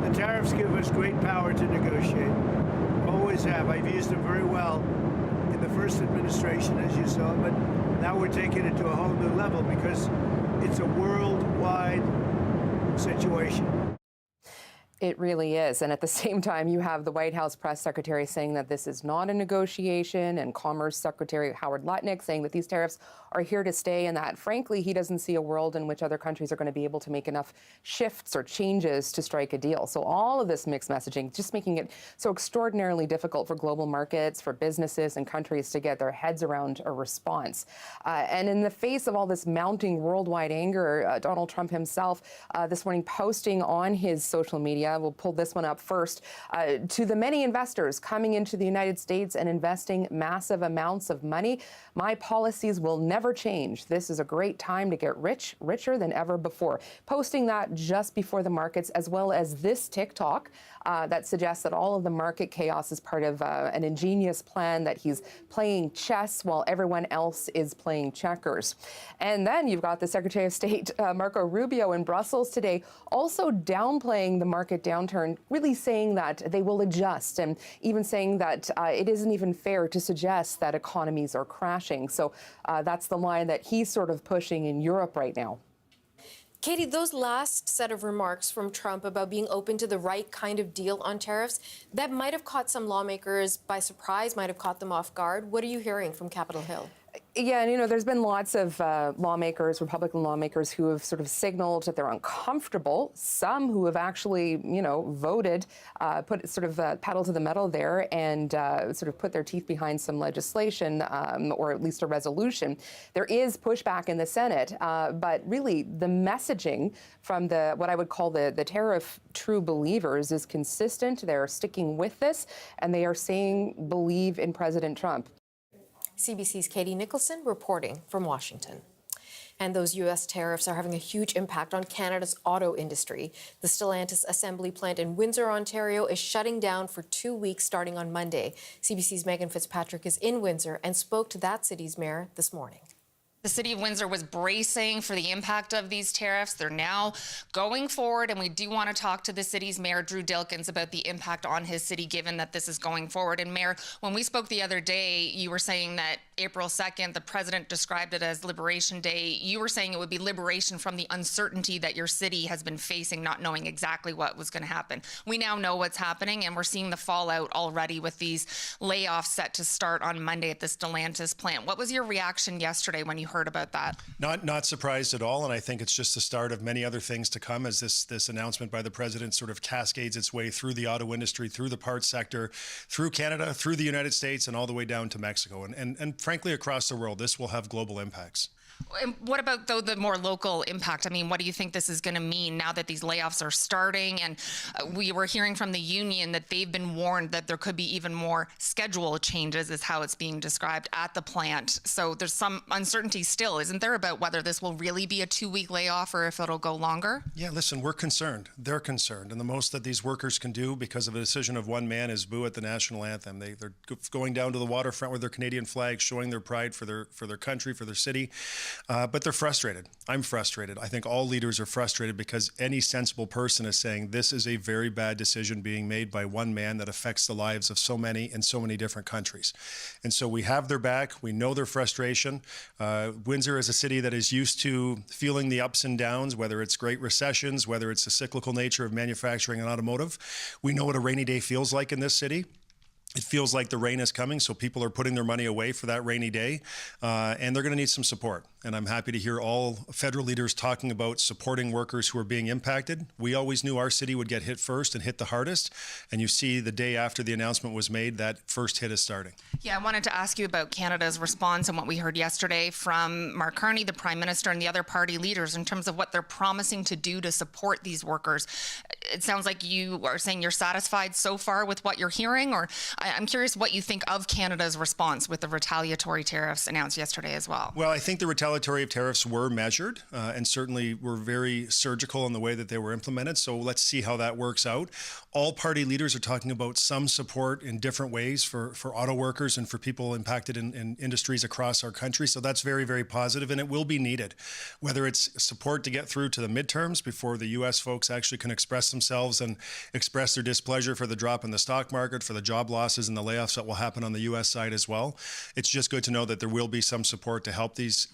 the tariffs give us great power to negotiate. Always have. I've used them very well in the first administration, as you saw, but now we're taking it to a whole new level because it's a worldwide situation. It really is. And at the same time, you have the White House press secretary saying that this is not a negotiation, and Commerce Secretary Howard Lutnick saying that these tariffs are here to stay, and that, frankly, he doesn't see a world in which other countries are going to be able to make enough shifts or changes to strike a deal. So all of this mixed messaging just making it so extraordinarily difficult for global markets, for businesses and countries to get their heads around a response. And in the face of all this mounting worldwide anger, Donald Trump himself this morning posting on his social media, we'll pull this one up first, to the many investors coming into the United States and investing massive amounts of money. My policies will never change. This is a great time to get rich, richer than ever before. Posting that just before the markets, as well as this TikTok that suggests that all of the market chaos is part of an ingenious plan, that he's playing chess while everyone else is playing checkers. And then you've got the Secretary of State, Marco Rubio, in Brussels today, also downplaying the market downturn, really saying that they will adjust, and even saying that it isn't even fair to suggest that economies are crashing. So that's the line that he's sort of pushing in Europe right now. Katie, those last set of remarks from Trump about being open to the right kind of deal on tariffs, that might have caught some lawmakers by surprise, might have caught them off guard. What are you hearing from Capitol Hill? Yeah, and there's been lots of lawmakers, Republican lawmakers, who have sort of signaled that they're uncomfortable. Some who have actually, voted, put sort of pedal to the metal there and sort of put their teeth behind some legislation or at least a resolution. There is pushback in the Senate, but really the messaging from what I would call the tariff true believers is consistent. They're sticking with this, and they are saying believe in President Trump. CBC's Katie Nicholson reporting from Washington. And those U.S. tariffs are having a huge impact on Canada's auto industry. The Stellantis assembly plant in Windsor, Ontario is shutting down for 2 weeks starting on Monday. CBC's Megan Fitzpatrick is in Windsor and spoke to that city's mayor this morning. The city of Windsor was bracing for the impact of these tariffs. They're now going forward, and we do want to talk to the city's mayor, Drew Dilkins, about the impact on his city, given that this is going forward. And Mayor, when we spoke the other day, you were saying that April 2nd, the president described it as Liberation Day. You were saying it would be liberation from the uncertainty that your city has been facing, not knowing exactly what was going to happen. We now know what's happening, and we're seeing the fallout already with these layoffs set to start on Monday at the Stellantis plant. What was your reaction yesterday when you heard about that? Not surprised at all, and I think it's just the start of many other things to come as this announcement by the president sort of cascades its way through the auto industry, through the parts sector, through Canada, through the United States, and all the way down to Mexico. And frankly, across the world, this will have global impacts. And what about, though, the more local impact? I mean, what do you think this is going to mean now that these layoffs are starting? And we were hearing from the union that they've been warned that there could be even more schedule changes, is how it's being described, at the plant. So there's some uncertainty still, isn't there, about whether this will really be a 2-week layoff or if it'll go longer? Yeah, listen, we're concerned. They're concerned. And the most that these workers can do because of a decision of one man is boo at the national anthem. They're going down to the waterfront with their Canadian flag, showing their pride for their country, for their city. But they're frustrated. I'm frustrated. I think all leaders are frustrated because any sensible person is saying this is a very bad decision being made by one man that affects the lives of so many in so many different countries. And so we have their back. We know their frustration. Windsor is a city that is used to feeling the ups and downs, whether it's great recessions, whether it's the cyclical nature of manufacturing and automotive. We know what a rainy day feels like in this city. It feels like the rain is coming, so people are putting their money away for that rainy day, and they're going to need some support. And I'm happy to hear all federal leaders talking about supporting workers who are being impacted. We always knew our city would get hit first and hit the hardest, and you see the day after the announcement was made, that first hit is starting. Yeah, I wanted to ask you about Canada's response and what we heard yesterday from Mark Carney, the Prime Minister, and the other party leaders in terms of what they're promising to do to support these workers. It sounds like you are saying you're satisfied so far with what you're hearing, or I'm curious what you think of Canada's response with the retaliatory tariffs announced yesterday as well. Well, I think the retaliatory tariffs were measured and certainly were very surgical in the way that they were implemented. So let's see how that works out. All party leaders are talking about some support in different ways for auto workers and for people impacted in industries across our country. So that's very, very positive, and it will be needed. Whether it's support to get through to the midterms before the U.S. folks actually can express themselves and express their displeasure for the drop in the stock market, for the job losses and the layoffs that will happen on the U.S. side as well. It's just good to know that there will be some support to help these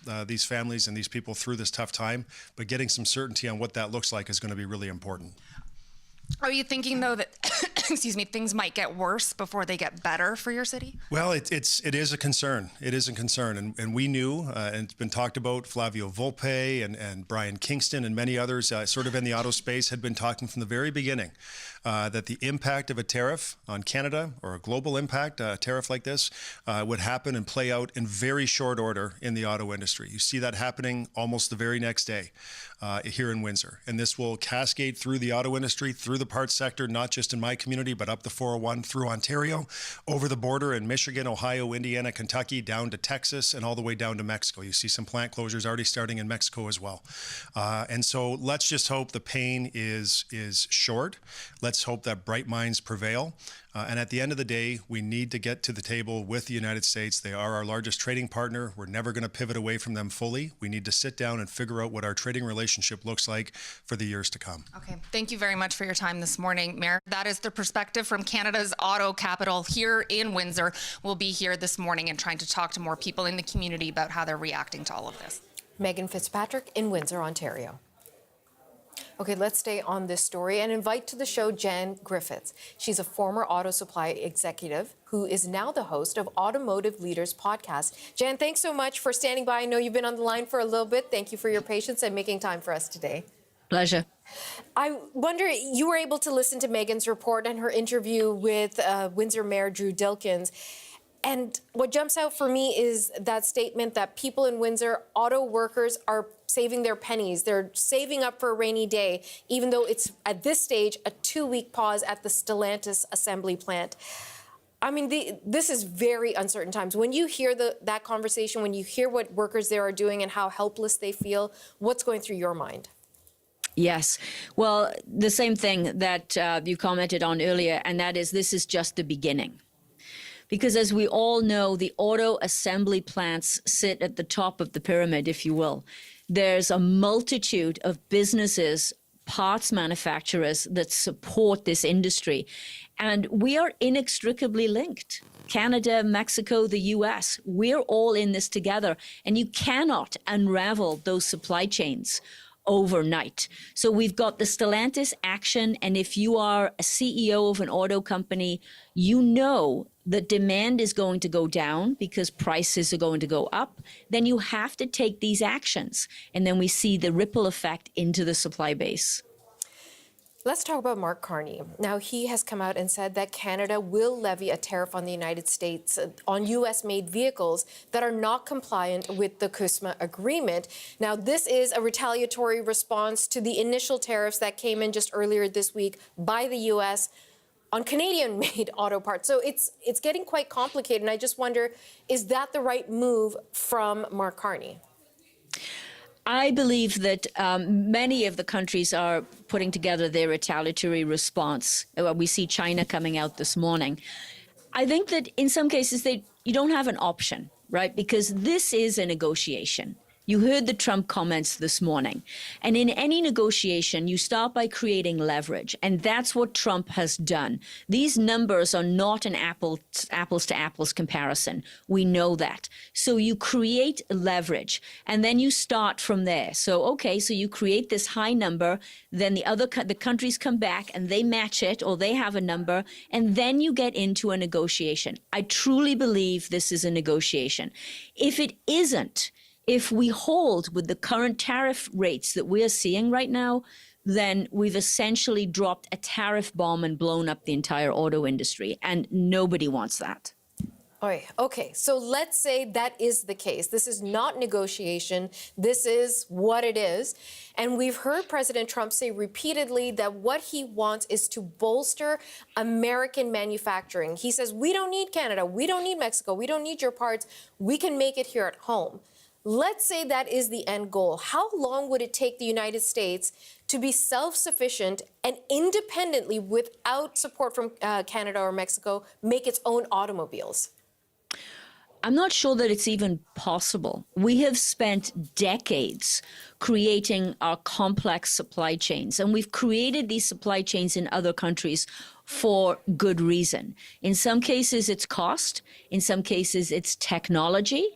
families and these people through this tough time, but getting some certainty on what that looks like is going to be really important. Are you thinking, though, that excuse me, things might get worse before they get better for your city? Well, it is a concern. It is a concern. And we knew, and it's been talked about, Flavio Volpe and Brian Kingston and many others sort of in the auto space had been talking from the very beginning that the impact of a tariff on Canada, or a global impact, a tariff like this, would happen and play out in very short order in the auto industry. You see that happening almost the very next day here in Windsor. And this will cascade through the auto industry, through the parts sector, not just in my community, but up the 401 through Ontario, over the border in Michigan, Ohio, Indiana, Kentucky, down to Texas, and all the way down to Mexico. You see some plant closures already starting in Mexico as well. And so let's just hope the pain is short. Let's hope that bright minds prevail. And at the end of the day, we need to get to the table with the United States. They are our largest trading partner. We're never going to pivot away from them fully. We need to sit down and figure out what our trading relationship looks like for the years to come. Okay. Thank you very much for your time this morning, Mayor. That is the perspective from Canada's auto capital here in Windsor. We'll be here this morning and trying to talk to more people in the community about how they're reacting to all of this. Megan Fitzpatrick in Windsor, Ontario. Okay, let's stay on this story and invite to the show Jan Griffiths. She's a former auto supply executive who is now the host of Automotive Leaders podcast. Jan, thanks so much for standing by. I know you've been on the line for a little bit. Thank you for your patience and making time for us today. Pleasure. I wonder, you were able to listen to Megan's report and her interview with Windsor Mayor Drew Dilkens. And what jumps out for me is that statement that people in Windsor, auto workers, are saving their pennies. They're saving up for a rainy day, even though it's, at this stage, a 2-week pause at the Stellantis assembly plant. I mean, this is very uncertain times. When you hear that conversation, when you hear what workers there are doing and how helpless they feel, what's going through your mind? Yes. Well, the same thing that you commented on earlier, and that is this is just the beginning. Because as we all know, the auto assembly plants sit at the top of the pyramid, if you will. There's a multitude of businesses, parts manufacturers that support this industry. And we are inextricably linked. Canada, Mexico, the US, we're all in this together. And you cannot unravel those supply chains overnight. So we've got the Stellantis action, and if you are a CEO of an auto company, you know that demand is going to go down because prices are going to go up, then you have to take these actions. And then we see the ripple effect into the supply base. Let's talk about Mark Carney. Now, he has come out and said that Canada will levy a tariff on the United States on U.S.-made vehicles that are not compliant with the CUSMA agreement. Now, this is a retaliatory response to the initial tariffs that came in just earlier this week by the U.S. on Canadian-made auto parts. So it's getting quite complicated, and I just wonder, is that the right move from Mark Carney? I believe that many of the countries are putting together their retaliatory response. We see China coming out this morning. I think that in some cases you don't have an option, right? Because this is a negotiation. You heard the Trump comments this morning. And in any negotiation, you start by creating leverage. And that's what Trump has done. These numbers are not an apples to apples comparison. We know that. So you create leverage and then you start from there. So, okay, so you create this high number, then the countries come back and they match it or they have a number, and then you get into a negotiation. I truly believe this is a negotiation. If it isn't, if we hold with the current tariff rates that we are seeing right now, then we've essentially dropped a tariff bomb and blown up the entire auto industry, and nobody wants that. Okay, so let's say that is the case. This is not negotiation. This is what it is. And we've heard President Trump say repeatedly that what he wants is to bolster American manufacturing. He says, we don't need Canada, we don't need Mexico, we don't need your parts. We can make it here at home. Let's say that is the end goal. How long would it take the United States to be self-sufficient and independently, without support from Canada or Mexico, make its own automobiles? I'm not sure that it's even possible. We have spent decades creating our complex supply chains, and we've created these supply chains in other countries for good reason. In some cases, it's cost. In some cases, it's technology.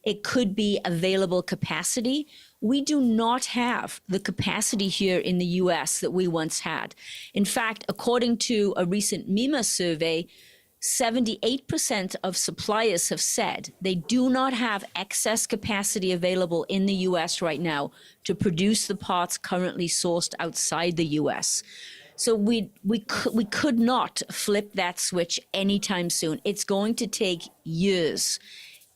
It could be available capacity. We do not have the capacity here in the U.S. that we once had. In fact, according to a recent MEMA survey, 78% of suppliers have said they do not have excess capacity available in the U.S. right now to produce the parts currently sourced outside the U.S. So we could not flip that switch anytime soon. It's going to take years.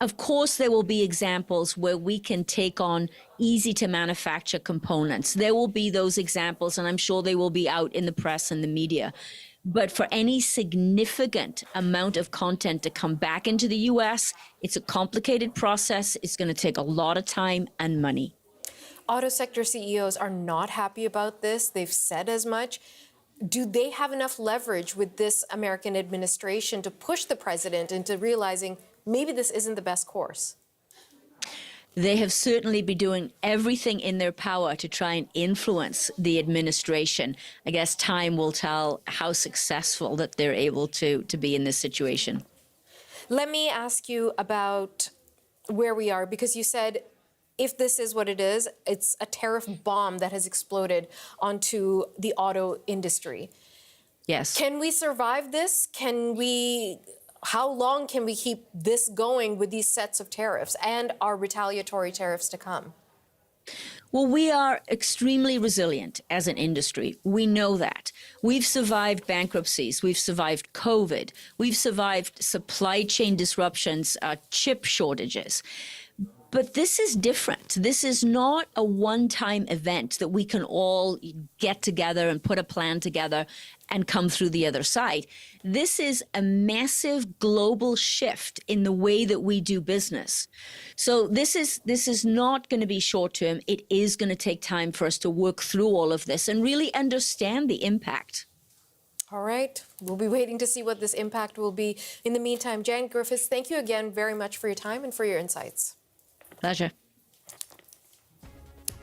Of course, there will be examples where we can take on easy to manufacture components. There will be those examples, and I'm sure they will be out in the press and the media. But for any significant amount of content to come back into the U.S., it's a complicated process. It's going to take a lot of time and money. Auto sector CEOs are not happy about this. They've said as much. Do they have enough leverage with this American administration to push the president into realizing maybe this isn't the best course? They have certainly been doing everything in their power to try and influence the administration. I guess time will tell how successful that they're able to be in this situation. Let me ask you about where we are, because you said if this is what it is, it's a tariff bomb that has exploded onto the auto industry. Yes. Can we survive this? How long can we keep this going with these sets of tariffs and our retaliatory tariffs to come? Well, we are extremely resilient as an industry. We know that. We've survived bankruptcies. We've survived COVID. We've survived supply chain disruptions, chip shortages. But this is different. This is not a one-time event that we can all get together and put a plan together and come through the other side. This is a massive global shift in the way that we do business. So this is not going to be short-term. It is going to take time for us to work through all of this and really understand the impact. All right. We'll be waiting to see what this impact will be. In the meantime, Jan Griffiths, thank you again very much for your time and for your insights. Pleasure.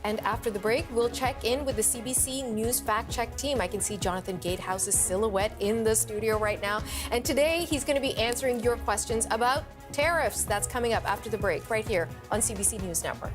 And after the break, we'll check in with the CBC News Fact Check team. I can see Jonathan Gatehouse's silhouette in the studio right now. And today, he's going to be answering your questions about tariffs. That's coming up after the break, right here on CBC News Network.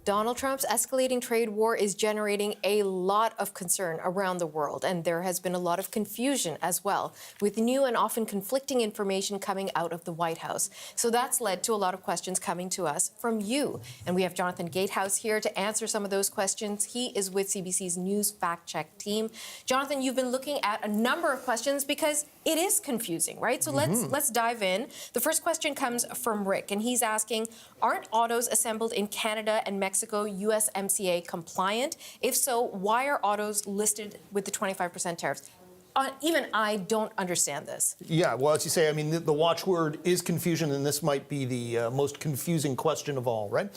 Donald Trump's escalating trade war is generating a lot of concern around the world, and there has been a lot of confusion as well, with new and often conflicting information coming out of the White House. So that's led to a lot of questions coming to us from you. And we have Jonathan Gatehouse here to answer some of those questions. He is with CBC's News Fact Check team. Jonathan, you've been looking at a number of questions because it is confusing, right? So let's dive in. The first question comes from Rick, and he's asking, aren't autos assembled in Canada and Mexico USMCA compliant? If so, why are autos listed with the 25% tariffs? Even I don't understand this. Yeah, well, as you say, I mean, the watchword is confusion, and this might be the most confusing question of all, right?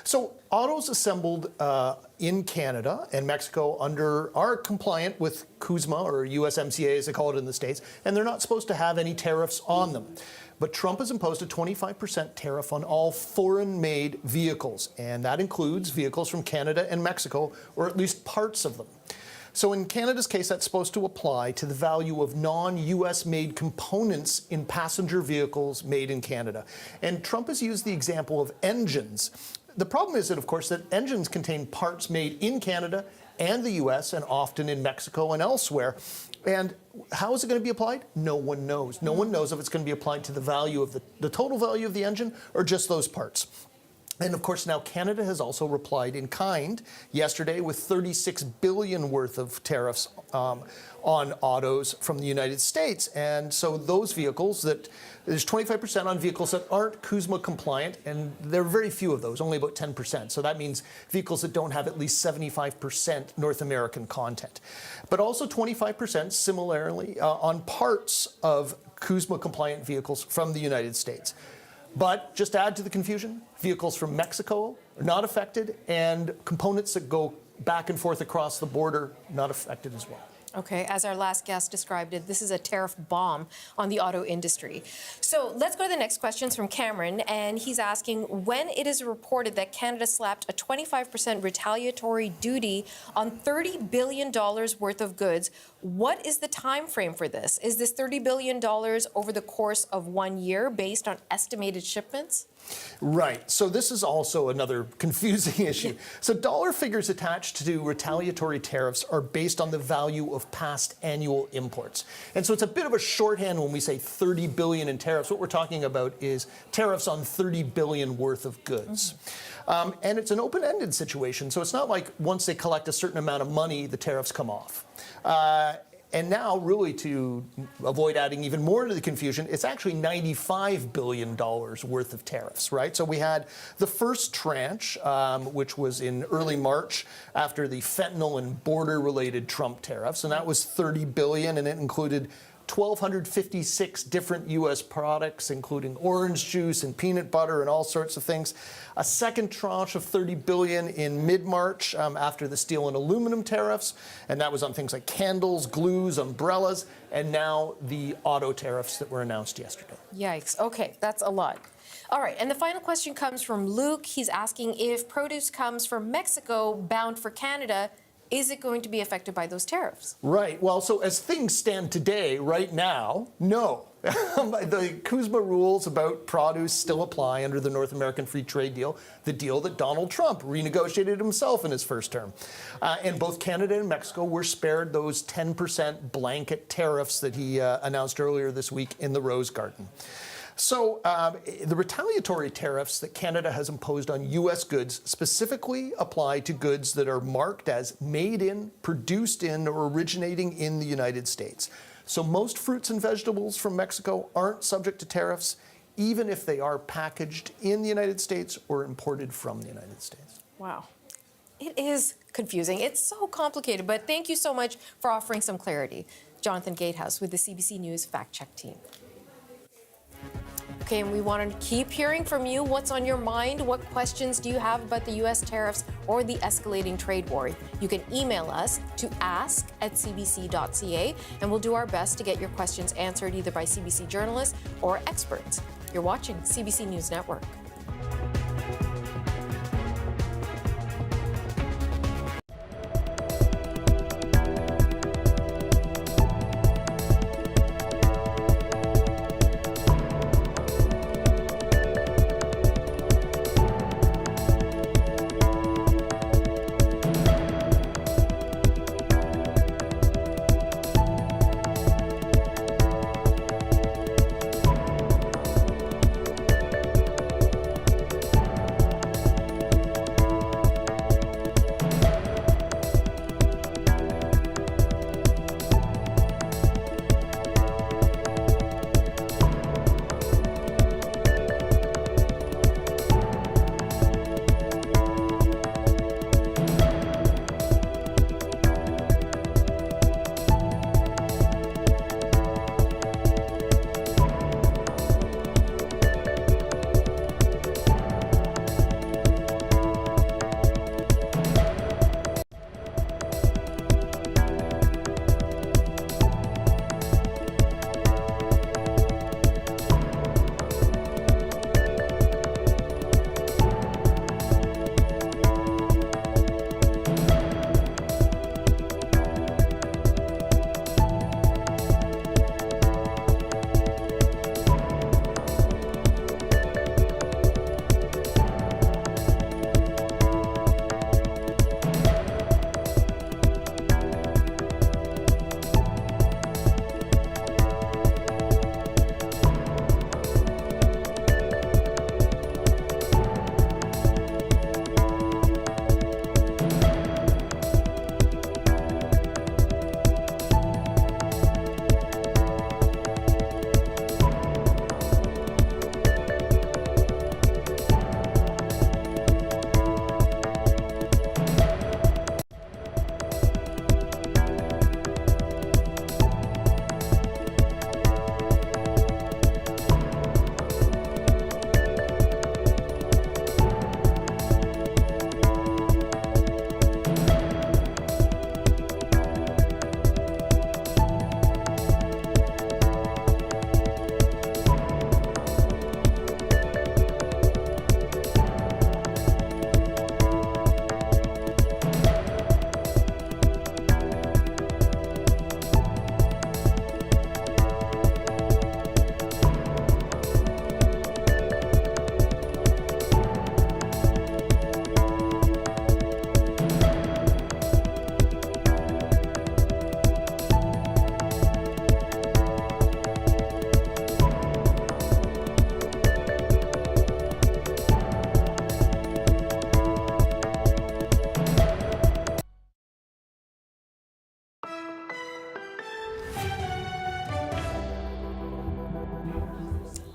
So autos assembled in Canada and Mexico are compliant with CUSMA, or USMCA as they call it in the States, and they're not supposed to have any tariffs on them. But Trump has imposed a 25% tariff on all foreign-made vehicles, and that includes vehicles from Canada and Mexico, or at least parts of them. So in Canada's case, that's supposed to apply to the value of non-US made components in passenger vehicles made in Canada. And Trump has used the example of engines. The problem is that, of course, that engines contain parts made in Canada and the US and often in Mexico and elsewhere. And how is it going to be applied? No one knows. No one knows if it's going to be applied to the value of the total value of the engine or just those parts. And of course, now Canada has also replied in kind yesterday with $36 billion worth of tariffs on autos from the United States. And so those vehicles there's 25% on vehicles that aren't CUSMA compliant, and there are very few of those, only about 10%. So that means vehicles that don't have at least 75% North American content. But also 25% similarly on parts of CUSMA compliant vehicles from the United States. But just to add to the confusion, vehicles from Mexico are not affected, and components that go back and forth across the border not affected as well. Okay, as our last guest described it, this is a tariff bomb on the auto industry. So let's go to the next questions from Cameron, and he's asking, when it is reported that Canada slapped a 25% retaliatory duty on $30 billion worth of goods, what is the time frame for this? Is this $30 billion over the course of 1 year based on estimated shipments? Right. So this is also another confusing issue. So dollar figures attached to retaliatory tariffs are based on the value of past annual imports. And so it's a bit of a shorthand when we say 30 billion in tariffs. What we're talking about is tariffs on 30 billion worth of goods. And it's an open-ended situation. So it's not like once they collect a certain amount of money, the tariffs come off. And now, really, to avoid adding even more to the confusion, it's actually $95 billion worth of tariffs, right? So we had the first tranche, which was in early March after the fentanyl and border-related Trump tariffs, and that was $30 billion, and it included 1,256 different U.S. products, including orange juice and peanut butter and all sorts of things. A second tranche of $30 billion in mid-March after the steel and aluminum tariffs, and that was on things like candles, glues, umbrellas, and now the auto tariffs that were announced yesterday. Yikes. Okay, that's a lot. All right, and the final question comes from Luke. He's asking if produce comes from Mexico bound for Canada, is it going to be affected by those tariffs? Right. Well, so as things stand today, right now, no. The CUSMA rules about produce still apply under the North American Free Trade Deal, the deal that Donald Trump renegotiated himself in his first term. And both Canada and Mexico were spared those 10% blanket tariffs that he announced earlier this week in the Rose Garden. So the retaliatory tariffs that Canada has imposed on U.S. goods specifically apply to goods that are marked as made in, produced in, or originating in the United States. So most fruits and vegetables from Mexico aren't subject to tariffs, even if they are packaged in the United States or imported from the United States. Wow. It is confusing. It's so complicated, but thank you so much for offering some clarity. Jonathan Gatehouse with the CBC News Fact Check team. Okay, and we want to keep hearing from you. What's on your mind? What questions do you have about the U.S. tariffs or the escalating trade war? You can email us to ask@cbc.ca, and we'll do our best to get your questions answered either by CBC journalists or experts. You're watching CBC News Network.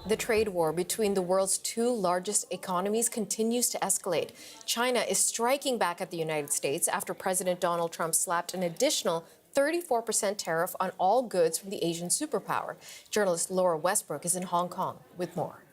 The trade war between the world's two largest economies continues to escalate. China is striking back at the United States after President Donald Trump slapped an additional 34% tariff on all goods from the Asian superpower. Journalist Laura Westbrook is in Hong Kong with more.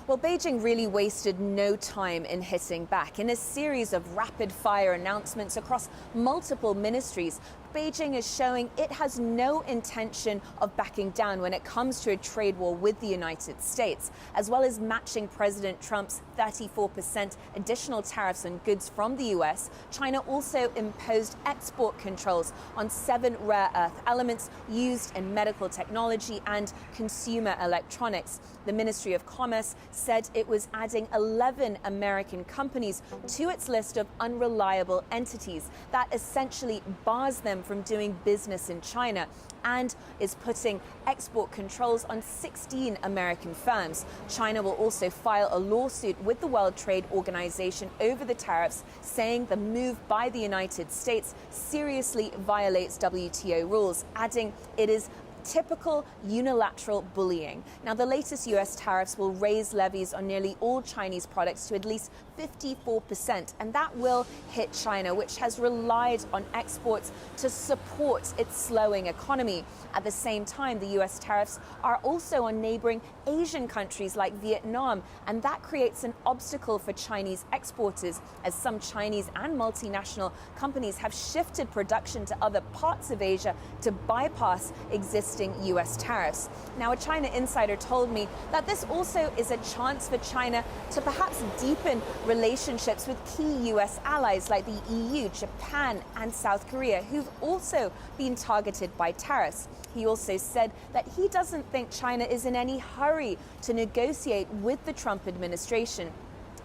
Well, Beijing really wasted no time in hitting back. In a series of rapid-fire announcements across multiple ministries, Beijing is showing it has no intention of backing down when it comes to a trade war with the United States, as well as matching President Trump's 34% additional tariffs on goods from the US. China also imposed export controls on 7 rare earth elements used in medical technology and consumer electronics. The Ministry of Commerce said it was adding 11 American companies to its list of unreliable entities that essentially bars them from doing business in China, and is putting export controls on 16 American firms. China will also file a lawsuit with the World Trade Organization over the tariffs, saying the move by the United States seriously violates WTO rules, adding it is typical unilateral bullying. Now, the latest US tariffs will raise levies on nearly all Chinese products to at least 54%, and that will hit China, which has relied on exports to support its slowing economy. At the same time, the US tariffs are also on neighboring Asian countries like Vietnam, and that creates an obstacle for Chinese exporters, as some Chinese and multinational companies have shifted production to other parts of Asia to bypass existing US tariffs. Now, a China insider told me that this also is a chance for China to perhaps deepen relationships with key US allies like the EU, Japan, and South Korea, who've also been targeted by tariffs. He also said that he doesn't think China is in any hurry to negotiate with the Trump administration.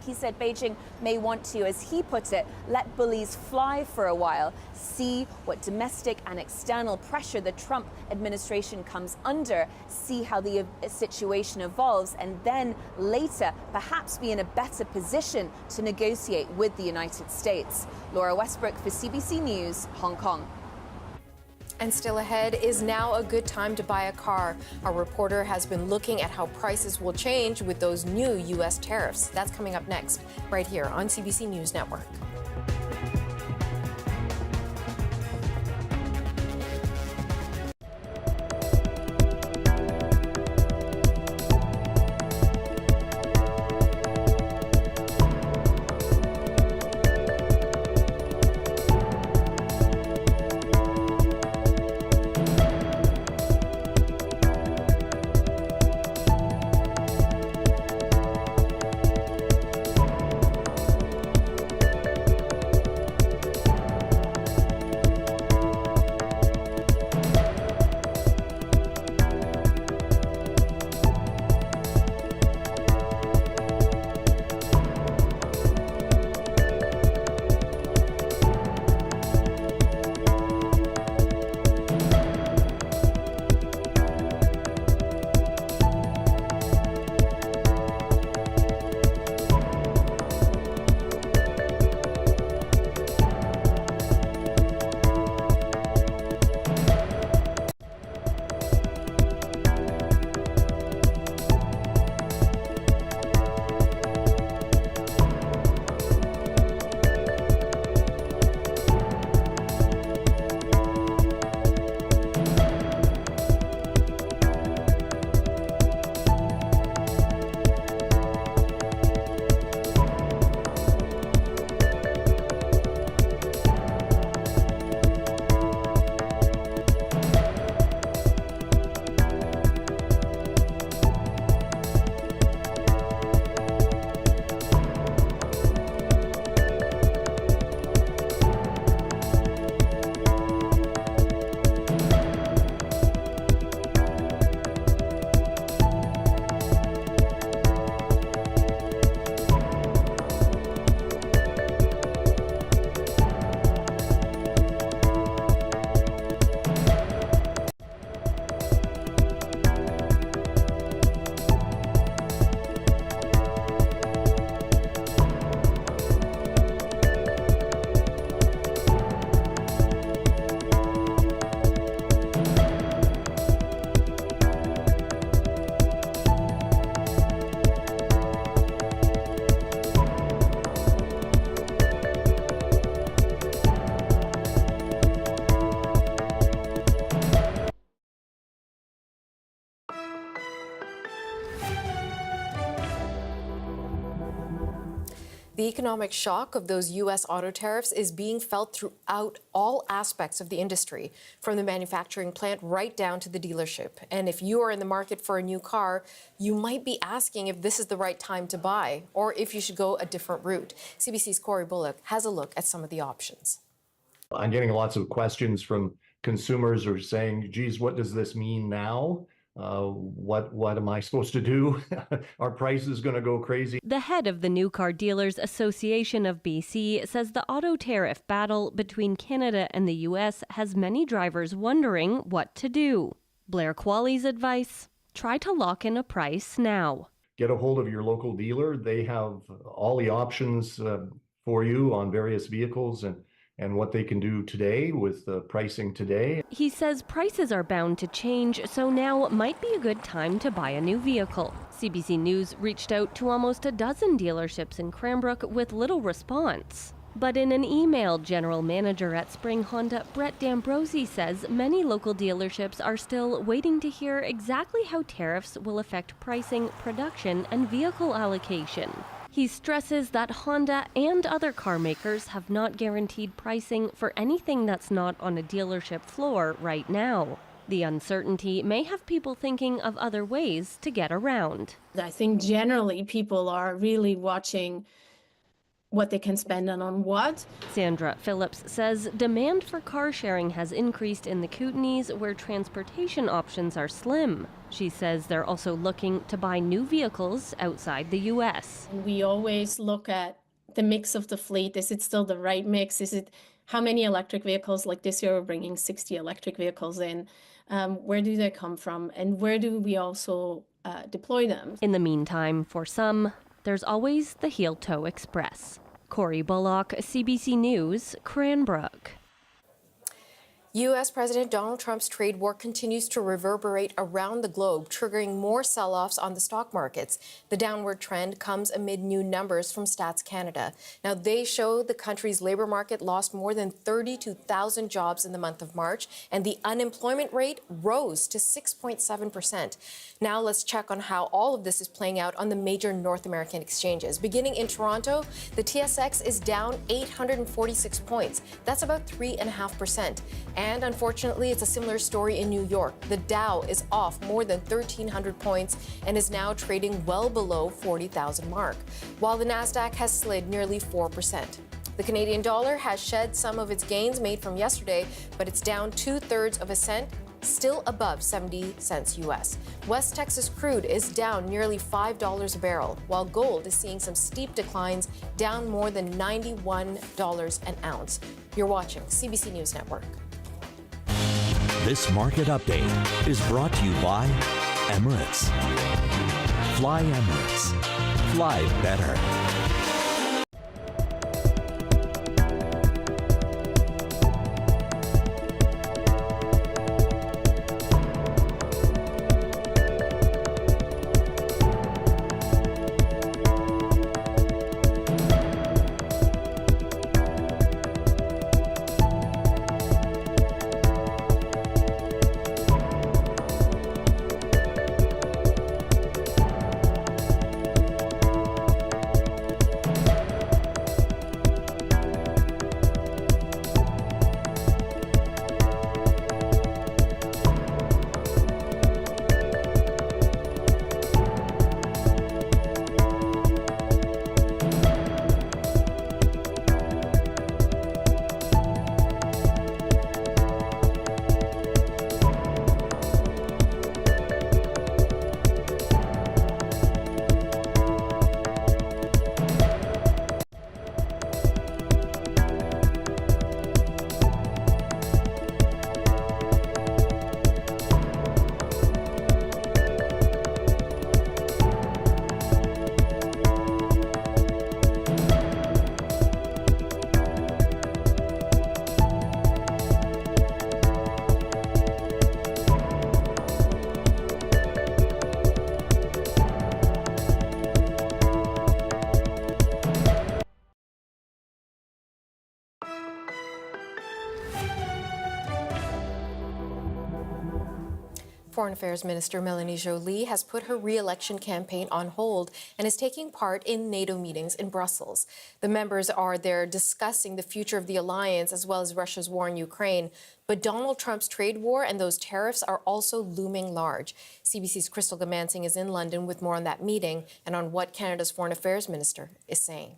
He said Beijing may want to, as he put it, let bullies fly for a while, see what domestic and external pressure the Trump administration comes under, see how the situation evolves, and then later perhaps be in a better position to negotiate with the United States. Laura Westbrook for CBC News, Hong Kong. And still ahead, is now a good time to buy a car? Our reporter has been looking at how prices will change with those new U.S. tariffs. That's coming up next, right here on CBC News Network. The economic shock of those U.S. auto tariffs is being felt throughout all aspects of the industry, from the manufacturing plant right down to the dealership. And if you are in the market for a new car, you might be asking if this is the right time to buy or if you should go a different route. CBC's Corey Bullock has a look at some of the options. I'm getting lots of questions from consumers who are saying, geez, what does this mean now? What am I supposed to do? Are prices going to go crazy? The head of the New Car Dealers Association of BC says the auto tariff battle between Canada and the U.S. has many drivers wondering what to do. Blair Qualley's advice: try to lock in a price now. Get a hold of your local dealer. They have all the options for you on various vehicles and what they can do today with the pricing today. He says prices are bound to change, so now might be a good time to buy a new vehicle. CBC News reached out to almost a dozen dealerships in Cranbrook with little response. But in an email, General Manager at Spring Honda, Brett D'Ambrosi, says many local dealerships are still waiting to hear exactly how tariffs will affect pricing, production, and vehicle allocation. He stresses that Honda and other car makers have not guaranteed pricing for anything that's not on a dealership floor right now. The uncertainty may have people thinking of other ways to get around. I think generally people are really watching what they can spend and on what. Sandra Phillips says demand for car sharing has increased in the Kootenays, where transportation options are slim. She says they're also looking to buy new vehicles outside the U.S. We always look at the mix of the fleet. Is it still the right mix? Is it how many electric vehicles? Like this year, we're bringing 60 electric vehicles in. Where do they come from? And where do we also deploy them? In the meantime, for some, there's always the heel-toe express. Corey Bullock, CBC News, Cranbrook. U.S. President Donald Trump's trade war continues to reverberate around the globe, triggering more sell-offs on the stock markets. The downward trend comes amid new numbers from Stats Canada. Now, they show the country's labor market lost more than 32,000 jobs in the month of March, and the unemployment rate rose to 6.7%. Now, let's check on how all of this is playing out on the major North American exchanges. Beginning in Toronto, the TSX is down 846 points. That's about 3.5%. And unfortunately, it's a similar story in New York. The Dow is off more than 1,300 points and is now trading well below 40,000 mark, while the Nasdaq has slid nearly 4%. The Canadian dollar has shed some of its gains made from yesterday, but it's down 2/3 of a cent, still above 70 cents U.S. West Texas crude is down nearly $5 a barrel, while gold is seeing some steep declines, down more than $91 an ounce. You're watching CBC News Network. This market update is brought to you by Emirates. Fly Emirates. Fly better. Foreign Affairs Minister Melanie Joly has put her re-election campaign on hold and is taking part in NATO meetings in Brussels. The members are there discussing the future of the alliance as well as Russia's war in Ukraine. But Donald Trump's trade war and those tariffs are also looming large. CBC's Crystal Gamansing is in London with more on that meeting and on what Canada's Foreign Affairs Minister is saying.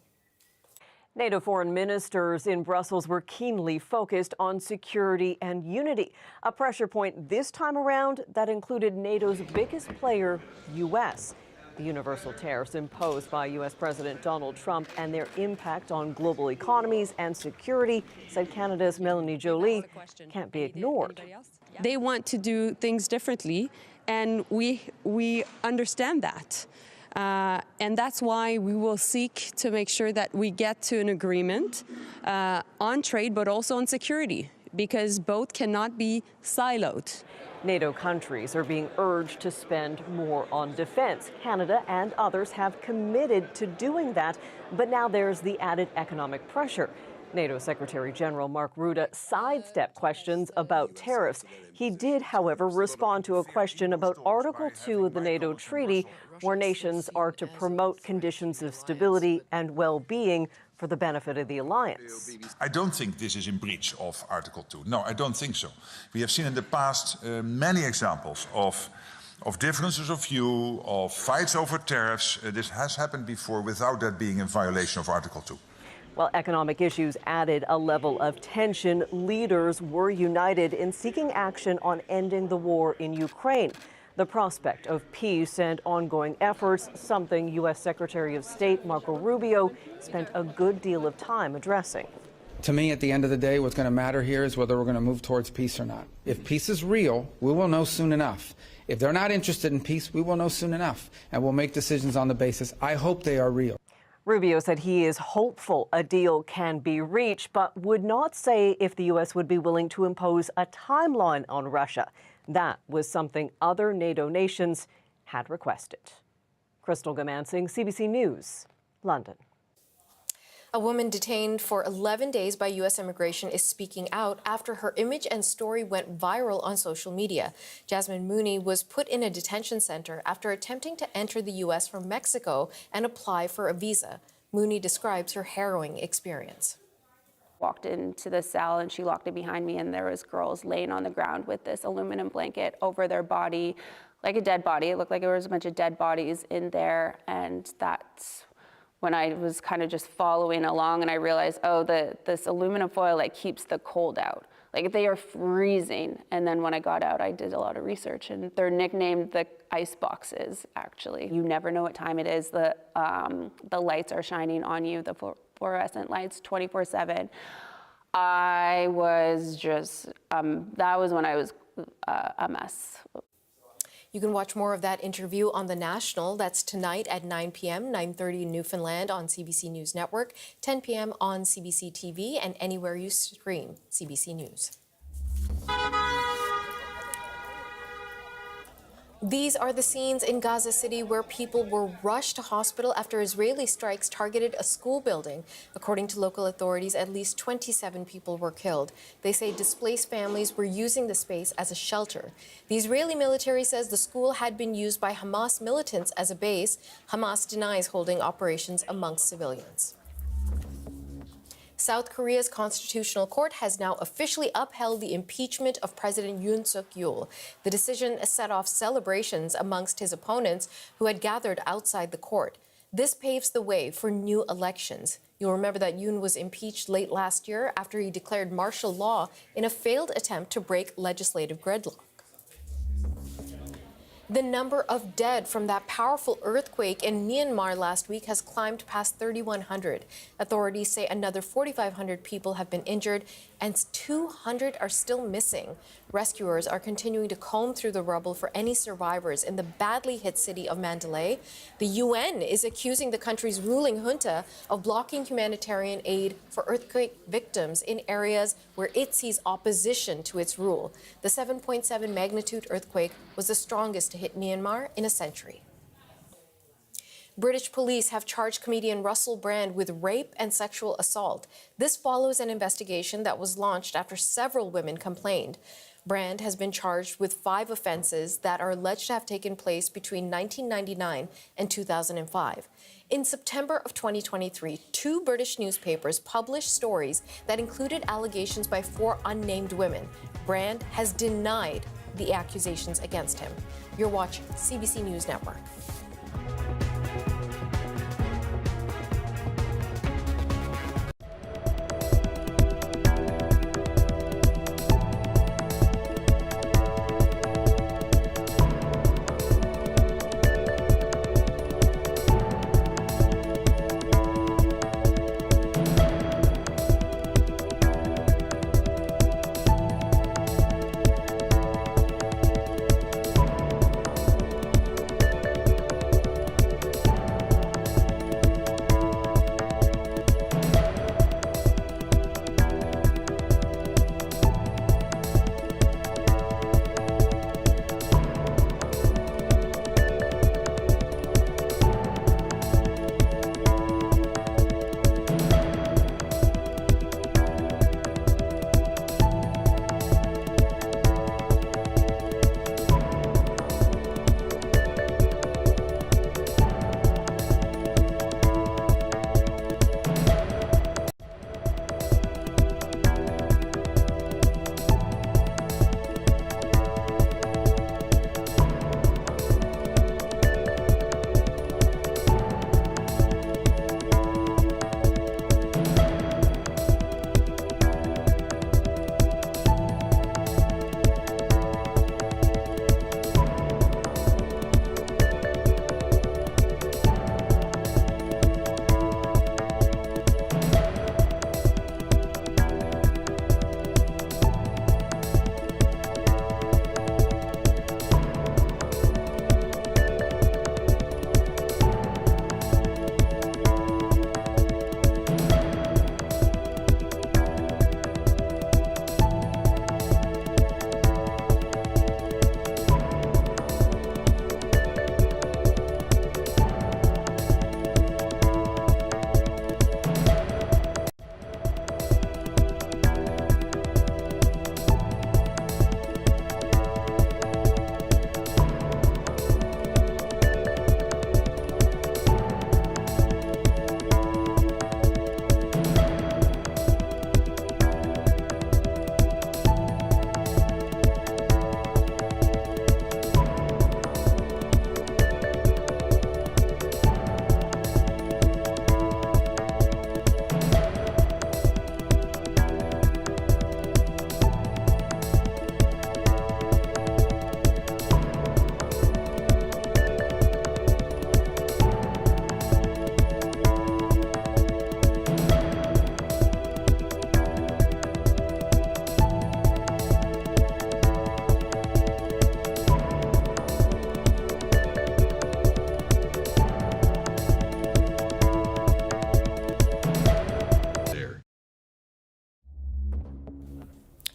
NATO foreign ministers in Brussels were keenly focused on security and unity, a pressure point this time around that included NATO's biggest player, U.S. The universal tariffs imposed by U.S. President Donald Trump and their impact on global economies and security, said Canada's Melanie Joly, can't be ignored. They want to do things differently, and we understand that. And that's why we will seek to make sure that we get to an agreement on trade, but also on security, because both cannot be siloed. NATO countries are being urged to spend more on defense. Canada and others have committed to doing that, but now there's the added economic pressure. NATO Secretary General Mark Rutte sidestepped questions about tariffs. He did, however, respond to a question about Article 2 of the NATO Treaty, where nations are to promote conditions of stability and well-being for the benefit of the alliance. I don't think this is in breach of Article 2. No, I don't think so. We have seen in the past many examples of differences of view, of fights over tariffs. This has happened before without that being in violation of Article 2. While economic issues added a level of tension, leaders were united in seeking action on ending the war in Ukraine. The prospect of peace and ongoing efforts, something U.S. Secretary of State Marco Rubio spent a good deal of time addressing. To me, at the end of the day, what's going to matter here is whether we're going to move towards peace or not. If peace is real, we will know soon enough. If they're not interested in peace, we will know soon enough, and we'll make decisions on the basis. I hope they are real. Rubio said he is hopeful a deal can be reached, but would not say if the U.S. would be willing to impose a timeline on Russia. That was something other NATO nations had requested. Crystal Gamansing, CBC News, London. A woman detained for 11 days by U.S. immigration is speaking out after her image and story went viral on social media. Jasmine Mooney was put in a detention center after attempting to enter the U.S. from Mexico and apply for a visa. Mooney describes her harrowing experience. Walked into the cell and she locked it behind me, and there was girls laying on the ground with this aluminum blanket over their body, like a dead body. It looked like there was a bunch of dead bodies in there, and that's when I was kind of just following along and I realized, oh, this aluminum foil like keeps the cold out. Like they are freezing. And then when I got out, I did a lot of research, and they're nicknamed the ice boxes, actually. You never know what time it is. The lights are shining on you, the fluorescent lights 24/7. I was just, that was when I was a mess. You can watch more of that interview on The National. That's tonight at 9 p.m., 9:30 in Newfoundland on CBC News Network, 10 p.m. on CBC TV, and anywhere you stream CBC News. These are the scenes in Gaza City where people were rushed to hospital after Israeli strikes targeted a school building. According to local authorities, at least 27 people were killed. They say displaced families were using the space as a shelter. The Israeli military says the school had been used by Hamas militants as a base. Hamas denies holding operations amongst civilians. South Korea's Constitutional Court has now officially upheld the impeachment of President Yoon Suk-yeol. The decision set off celebrations amongst his opponents who had gathered outside the court. This paves the way for new elections. You'll remember that Yoon was impeached late last year after he declared martial law in a failed attempt to break legislative gridlock. The number of dead from that powerful earthquake in Myanmar last week has climbed past 3,100. Authorities say another 4,500 people have been injured and 200 are still missing. Rescuers are continuing to comb through the rubble for any survivors in the badly hit city of Mandalay. The UN is accusing the country's ruling junta of blocking humanitarian aid for earthquake victims in areas where it sees opposition to its rule. The 7.7 magnitude earthquake was the strongest to hit Myanmar in a century. British police have charged comedian Russell Brand with rape and sexual assault. This follows an investigation that was launched after several women complained. Brand has been charged with 5 offenses that are alleged to have taken place between 1999 and 2005. In September of 2023, 2 British newspapers published stories that included allegations by 4 unnamed women. Brand has denied the accusations against him. You're watching CBC News Network.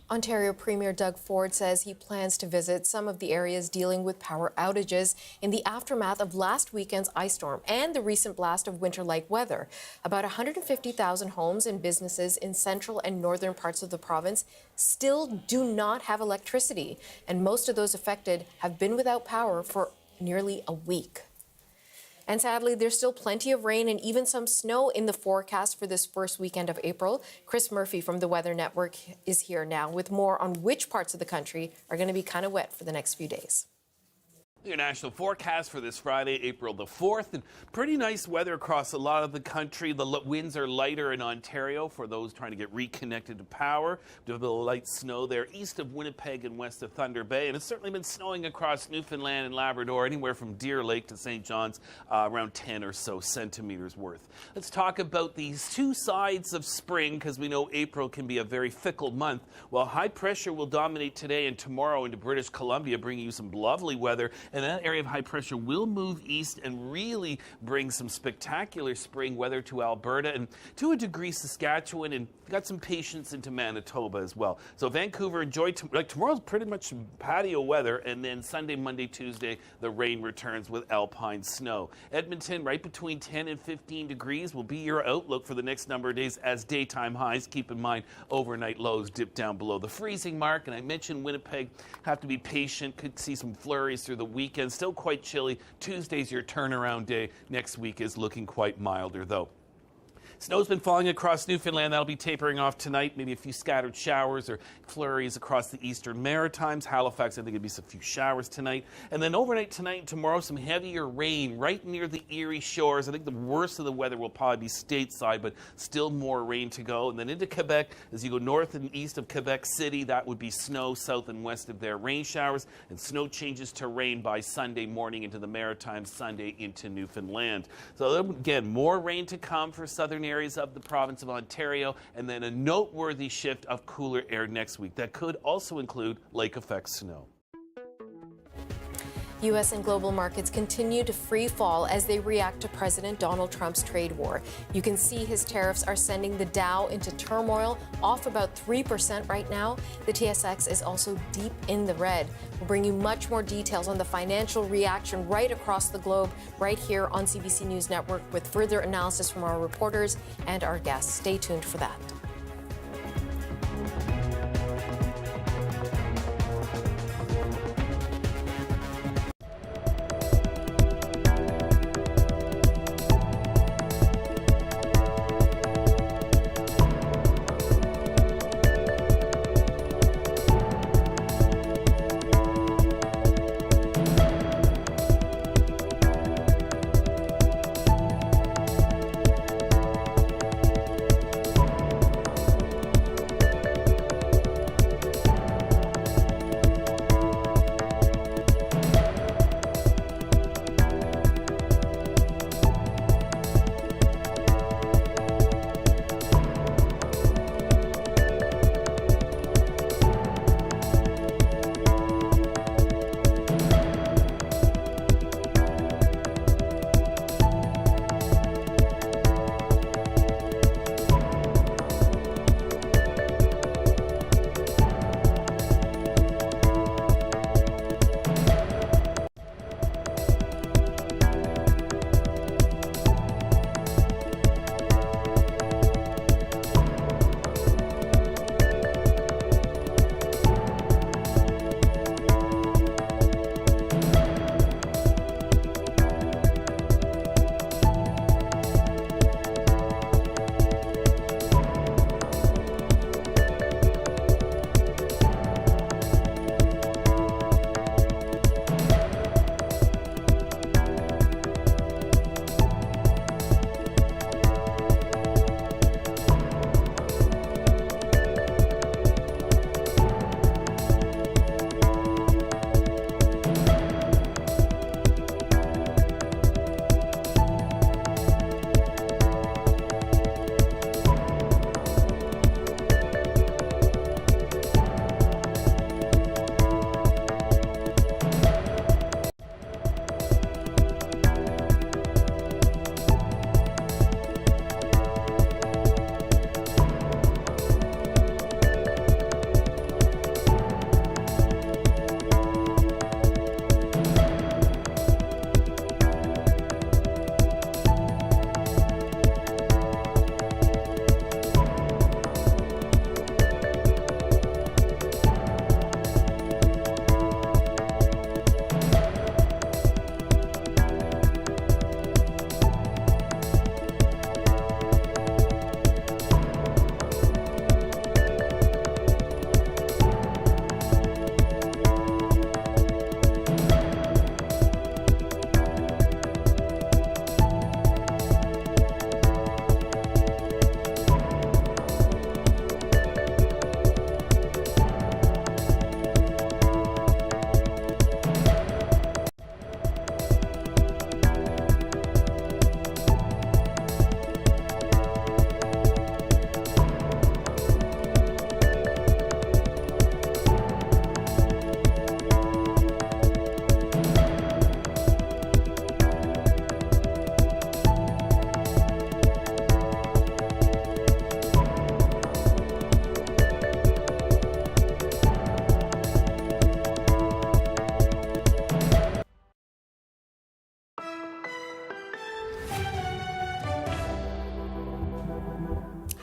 Ontario Premier Doug Ford says he plans to visit some of the areas dealing with power outages in the aftermath of last weekend's ice storm and the recent blast of winter-like weather. About 150,000 homes and businesses in central and northern parts of the province still do not have electricity, and most of those affected have been without power for nearly a week. And sadly, there's still plenty of rain and even some snow in the forecast for this first weekend of April. Chris Murphy from the Weather Network is here now with more on which parts of the country are going to be kind of wet for the next few days. Your national forecast for this Friday, April the 4th, and pretty nice weather across a lot of the country. The winds are lighter in Ontario for those trying to get reconnected to power. There's a little light snow there east of Winnipeg and west of Thunder Bay, and it's certainly been snowing across Newfoundland and Labrador, anywhere from Deer Lake to St. John's, around 10 or so centimeters worth. Let's talk about these two sides of spring, because we know April can be a very fickle month. While high pressure will dominate today and tomorrow into British Columbia, bringing you some lovely weather, and that area of high pressure will move east and really bring some spectacular spring weather to Alberta and to a degree Saskatchewan, and got some patience into Manitoba as well. So Vancouver, enjoy tomorrow's pretty much patio weather, and then Sunday, Monday, Tuesday, the rain returns with alpine snow. Edmonton, right between 10 and 15 degrees will be your outlook for the next number of days as daytime highs. Keep in mind, overnight lows dip down below the freezing mark. And I mentioned Winnipeg, have to be patient. Could see some flurries through the weekend. Still quite chilly. Tuesday's your turnaround day. Next week is looking quite milder, though. Snow's been falling across Newfoundland. That'll be tapering off tonight. Maybe a few scattered showers or flurries across the eastern Maritimes. Halifax, I think it'll be some few showers tonight. And then overnight tonight and tomorrow, some heavier rain right near the Erie shores. I think the worst of the weather will probably be stateside, but still more rain to go. And then into Quebec, as you go north and east of Quebec City, that would be snow south and west of there. Rain showers and snow changes to rain by Sunday morning into the Maritimes, Sunday into Newfoundland. So again, more rain to come for southern areas of the province of Ontario, and then a noteworthy shift of cooler air next week. That could also include lake effect snow. U.S. and global markets continue to free fall as they react to President Donald Trump's trade war. You can see his tariffs are sending the Dow into turmoil, off about 3% right now. The TSX is also deep in the red. We'll bring you much more details on the financial reaction right across the globe, right here on CBC News Network, with further analysis from our reporters and our guests. Stay tuned for that.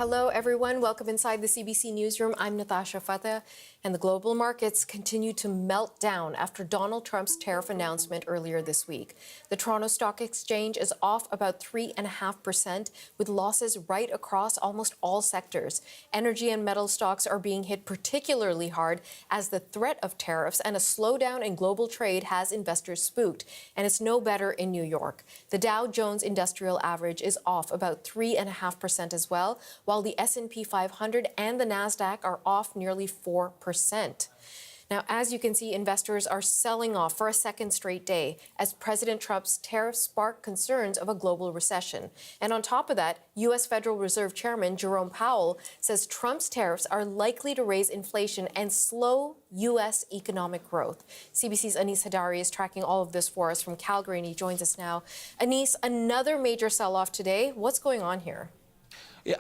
Hello, everyone. Welcome inside the CBC Newsroom. I'm Natasha Fateh, and the global markets continue to melt down after Donald Trump's tariff announcement earlier this week. The Toronto Stock Exchange is off about 3.5%, with losses right across almost all sectors. Energy and metal stocks are being hit particularly hard as the threat of tariffs and a slowdown in global trade has investors spooked, and it's no better in New York. The Dow Jones Industrial Average is off about 3.5% as well, while the S&P 500 and the Nasdaq are off nearly 4%. Now, as you can see, investors are selling off for a second straight day as President Trump's tariffs spark concerns of a global recession. And on top of that, U.S. Federal Reserve Chairman Jerome Powell says Trump's tariffs are likely to raise inflation and slow U.S. economic growth. CBC's Anis Hadari is tracking all of this for us from Calgary, and he joins us now. Anis, another major sell-off today. What's going on here?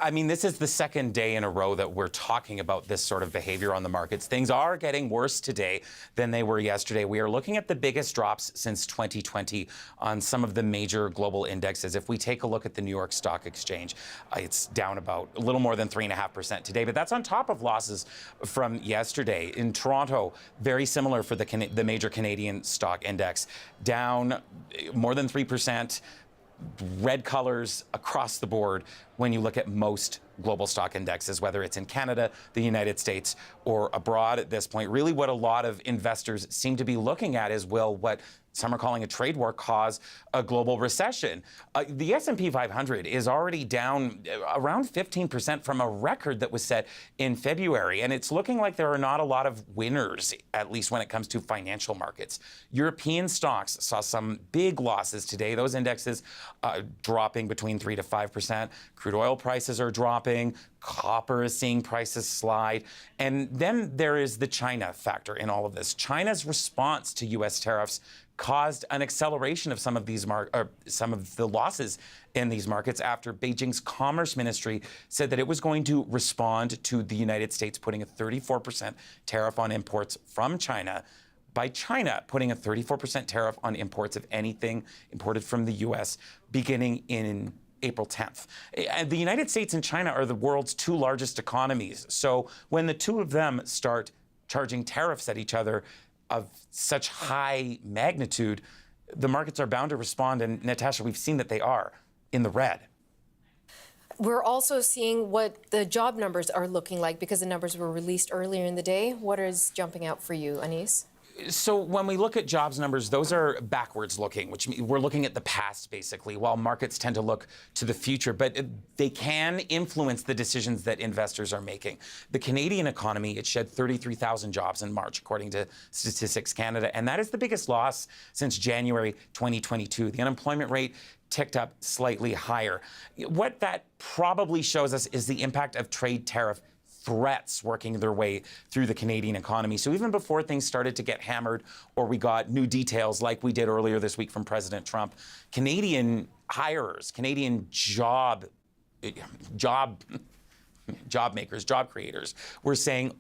I mean, this is the second day in a row that we're talking about this sort of behavior on the markets. Things are getting worse today than they were yesterday. We are looking at the biggest drops since 2020 on some of the major global indexes. If we take a look at the New York Stock Exchange, it's down about a little more than 3.5% today, but that's on top of losses from yesterday. In Toronto, very similar for the major Canadian stock index, down more than 3%. Red colors across the board when you look at most global stock indexes, whether it's in Canada, the United States, or abroad at this point. Really what a lot of investors seem to be looking at is, will what some are calling a trade war cause a global recession? The S&P 500 is already down around 15% from a record that was set in February. And it's looking like there are not a lot of winners, at least when it comes to financial markets. European stocks saw some big losses today. Those indexes dropping between 3 to 5%. Crude oil prices are dropping. Copper is seeing prices slide. And then there is the China factor in all of this. China's response to U.S. tariffs caused an acceleration of some of the losses in these markets after Beijing's Commerce Ministry said that it was going to respond to the United States putting a 34% tariff on imports from China, by China putting a 34% tariff on imports of anything imported from the U.S. beginning in April 10th. And the United States and China are the world's two largest economies. So when the two of them start charging tariffs at each other of such high magnitude, the markets are bound to respond. And Natasha, we've seen that they are in the red. We're also seeing what the job numbers are looking like because the numbers were released earlier in the day. What is jumping out for you, Anis? So when we look at jobs numbers, those are backwards looking, which means we're looking at the past, basically, while markets tend to look to the future. But they can influence the decisions that investors are making. The Canadian economy, it shed 33,000 jobs in March, according to Statistics Canada. And that is the biggest loss since January 2022. The unemployment rate ticked up slightly higher. What that probably shows us is the impact of trade tariff threats working their way through the Canadian economy. So even before things started to get hammered or we got new details like we did earlier this week from President Trump, Canadian hirers, Canadian job makers, job creators were saying,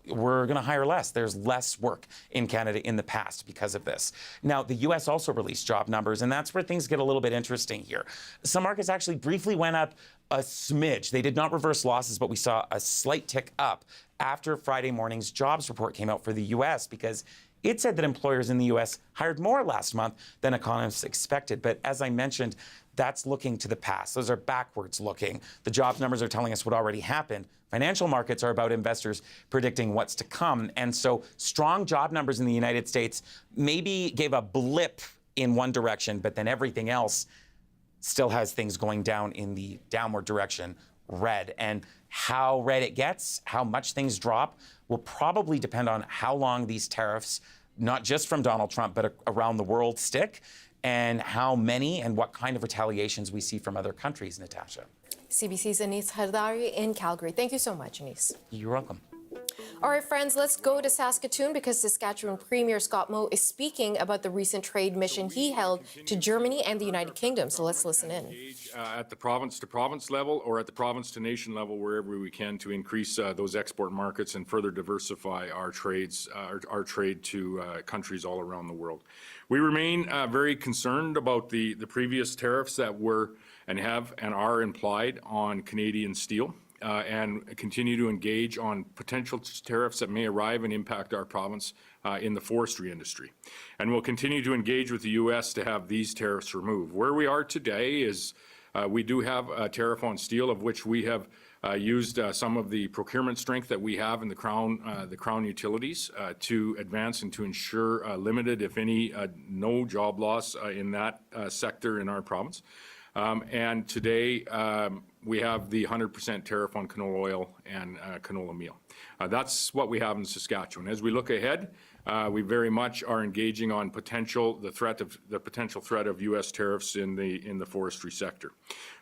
we're going to hire less. There's less work in Canada in the past because of this. Now, the U.S. also released job numbers, and that's where things get a little bit interesting here. Some markets actually briefly went up a smidge. They did not reverse losses, but we saw a slight tick up after Friday morning's jobs report came out for the U.S. because it said that employers in the U.S. hired more last month than economists expected. But as I mentioned, that's looking to the past. Those are backwards looking. The jobs numbers are telling us what already happened. Financial markets are about investors predicting what's to come. And so strong job numbers in the United States maybe gave a blip in one direction, but then everything else still has things going down in the downward direction, red. And how red it gets, how much things drop, will probably depend on how long these tariffs, not just from Donald Trump, but around the world, stick, and how many and what kind of retaliations we see from other countries, Natasha. CBC's Anis Hadari in Calgary. Thank you so much, Anis. You're welcome. All right, friends, let's go to Saskatoon because Saskatchewan Premier Scott Moe is speaking about the recent trade mission he held to Germany and the United Kingdom. So let's listen in. At the province-to-province level or at the province-to-nation level, wherever we can, to increase those export markets and further diversify our trades, our trade to countries all around the world. We remain very concerned about the previous tariffs that were and have and are implied on Canadian steel. and continue to engage on potential tariffs that may arrive and impact our province in the forestry industry. And we'll continue to engage with the U.S. to have these tariffs removed. Where we are today is we do have a tariff on steel, of which we have used some of the procurement strength that we have in the Crown utilities to advance and to ensure limited, if any, no job loss in that sector in our province. And today we have the 100% tariff on canola oil and canola meal. That's what we have in Saskatchewan. As we look ahead, we very much are engaging on the potential threat of U.S. tariffs in the forestry sector.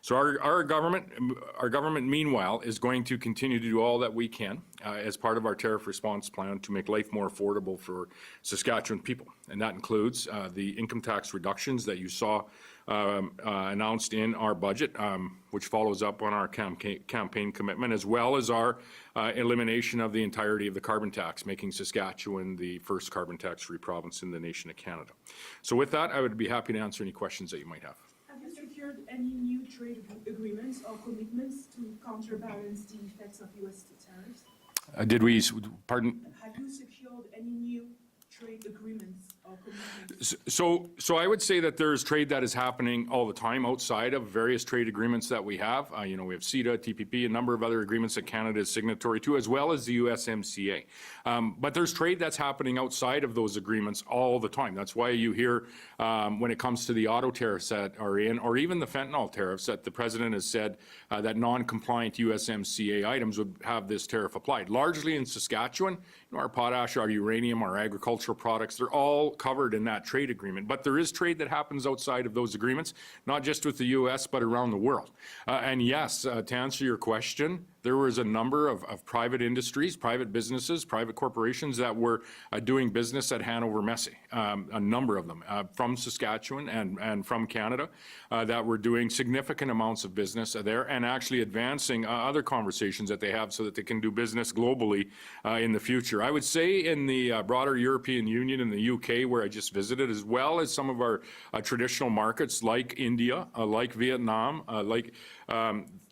So our government, meanwhile, is going to continue to do all that we can as part of our tariff response plan to make life more affordable for Saskatchewan people, and that includes the income tax reductions that you saw announced in our budget, which follows up on our campaign commitment, as well as our elimination of the entirety of the carbon tax, making Saskatchewan the first carbon tax-free province in the nation of Canada. So with that, I would be happy to answer any questions that you might have. Have you secured any new trade agreements or commitments to counterbalance the effects of U.S. tariffs? Pardon? Have you secured any new trade agreements or commitments? So I would say that there's trade that is happening all the time outside of various trade agreements that we have. We have CETA, TPP, a number of other agreements that Canada is signatory to, as well as the USMCA. But there's trade that's happening outside of those agreements all the time. That's why you hear when it comes to the auto tariffs that are in, or even the fentanyl tariffs, that the president has said that non-compliant USMCA items would have this tariff applied. Largely in Saskatchewan, our potash, our uranium, our agricultural products, they're all covered in that trade agreement. But there is trade that happens outside of those agreements, not just with the U.S., but around the world. And yes, to answer your question, there was a number of private industries, private businesses, private corporations that were doing business at Hanover Messe, a number of them from Saskatchewan and from Canada that were doing significant amounts of business there and actually advancing other conversations that they have so that they can do business globally in the future. I would say in the broader European Union and the UK, where I just visited, as well as some of our traditional markets like India, like Vietnam,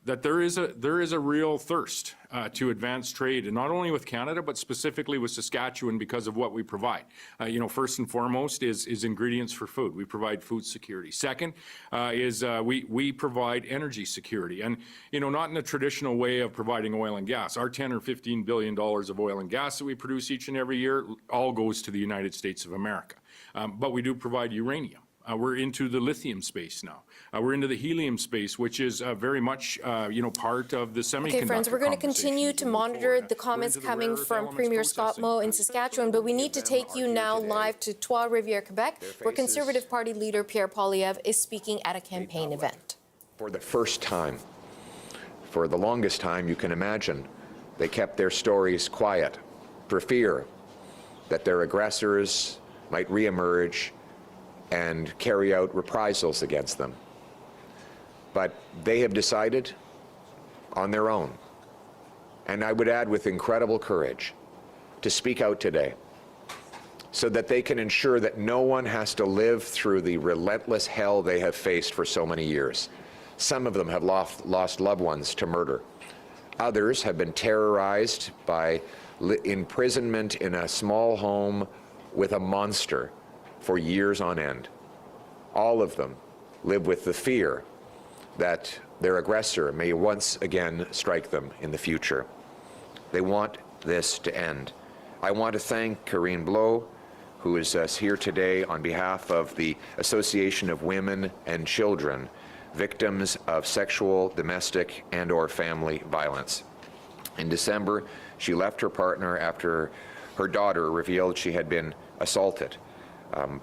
that there is a real thirst to advance trade, and not only with Canada, but specifically with Saskatchewan because of what we provide. First and foremost is ingredients for food. We provide food security. Second is we provide energy security, and not in a traditional way of providing oil and gas. Our $10 or $15 billion of oil and gas that we produce each and every year all goes to the United States of America. But we do provide uranium. We're into the lithium space now. We're into the helium space, which is very much, part of the semiconductor. Okay, friends, we're going to continue to monitor the comments coming from Premier Scott Moe in Saskatchewan, but we need to take you now live to Trois-Rivières, Quebec, where Conservative Party leader Pierre Poilievre is speaking at a campaign event. For the first time, for the longest time you can imagine, they kept their stories quiet for fear that their aggressors might reemerge and carry out reprisals against them. But they have decided on their own, and I would add with incredible courage, to speak out today so that they can ensure that no one has to live through the relentless hell they have faced for so many years. Some of them have lost loved ones to murder. Others have been terrorized by imprisonment in a small home with a monster for years on end. All of them live with the fear that their aggressor may once again strike them in the future. They want this to end. I want to thank Karine Blow, who is here today on behalf of the Association of Women and Children, Victims of Sexual, Domestic, and/or Family Violence. In December, she left her partner after her daughter revealed she had been assaulted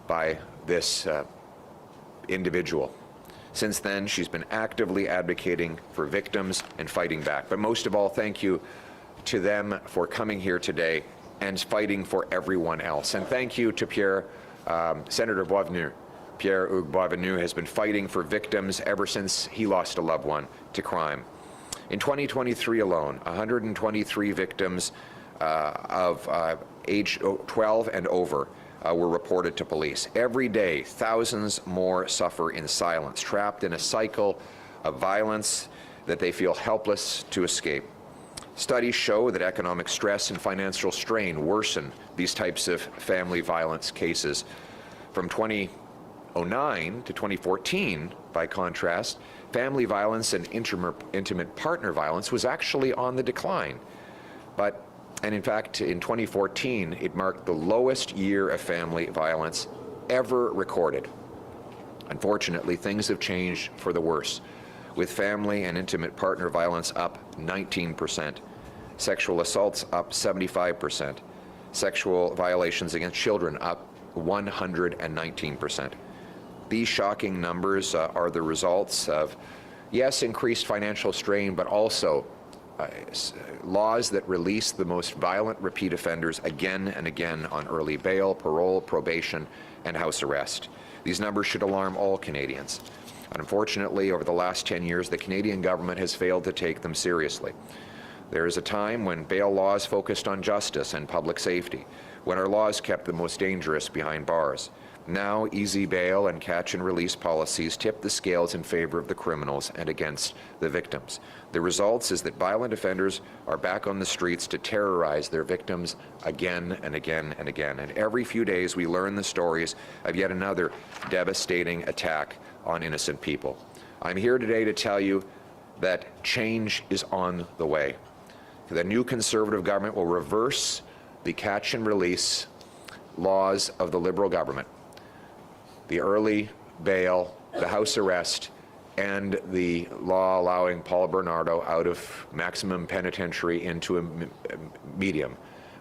by this individual. Since then, she's been actively advocating for victims and fighting back. But most of all, thank you to them for coming here today and fighting for everyone else. And thank you to Senator Boisvenu. Pierre-Hugues Boisvenu has been fighting for victims ever since he lost a loved one to crime. In 2023 alone, 123 victims of age 12 and over were reported to police. Every day, thousands more suffer in silence, trapped in a cycle of violence that they feel helpless to escape. Studies show that economic stress and financial strain worsen these types of family violence cases. From 2009 to 2014, by contrast, family violence and intimate partner violence was actually on the decline. And in fact, in 2014, it marked the lowest year of family violence ever recorded. Unfortunately, things have changed for the worse, with family and intimate partner violence up 19%, sexual assaults up 75%, sexual violations against children up 119%. These shocking numbers are the results of, yes, increased financial strain, but also laws that release the most violent repeat offenders again and again on early bail, parole, probation, and house arrest. These numbers should alarm all Canadians. Unfortunately, over the last 10 years, the Canadian government has failed to take them seriously. There is a time when bail laws focused on justice and public safety, when our laws kept the most dangerous behind bars. Now, easy bail and catch and release policies tip the scales in favor of the criminals and against the victims. The result is that violent offenders are back on the streets to terrorize their victims again and again and again. And every few days we learn the stories of yet another devastating attack on innocent people. I'm here today to tell you that change is on the way. The new Conservative government will reverse the catch and release laws of the Liberal government. The early bail, the house arrest, and the law allowing Paul Bernardo out of maximum penitentiary into a medium.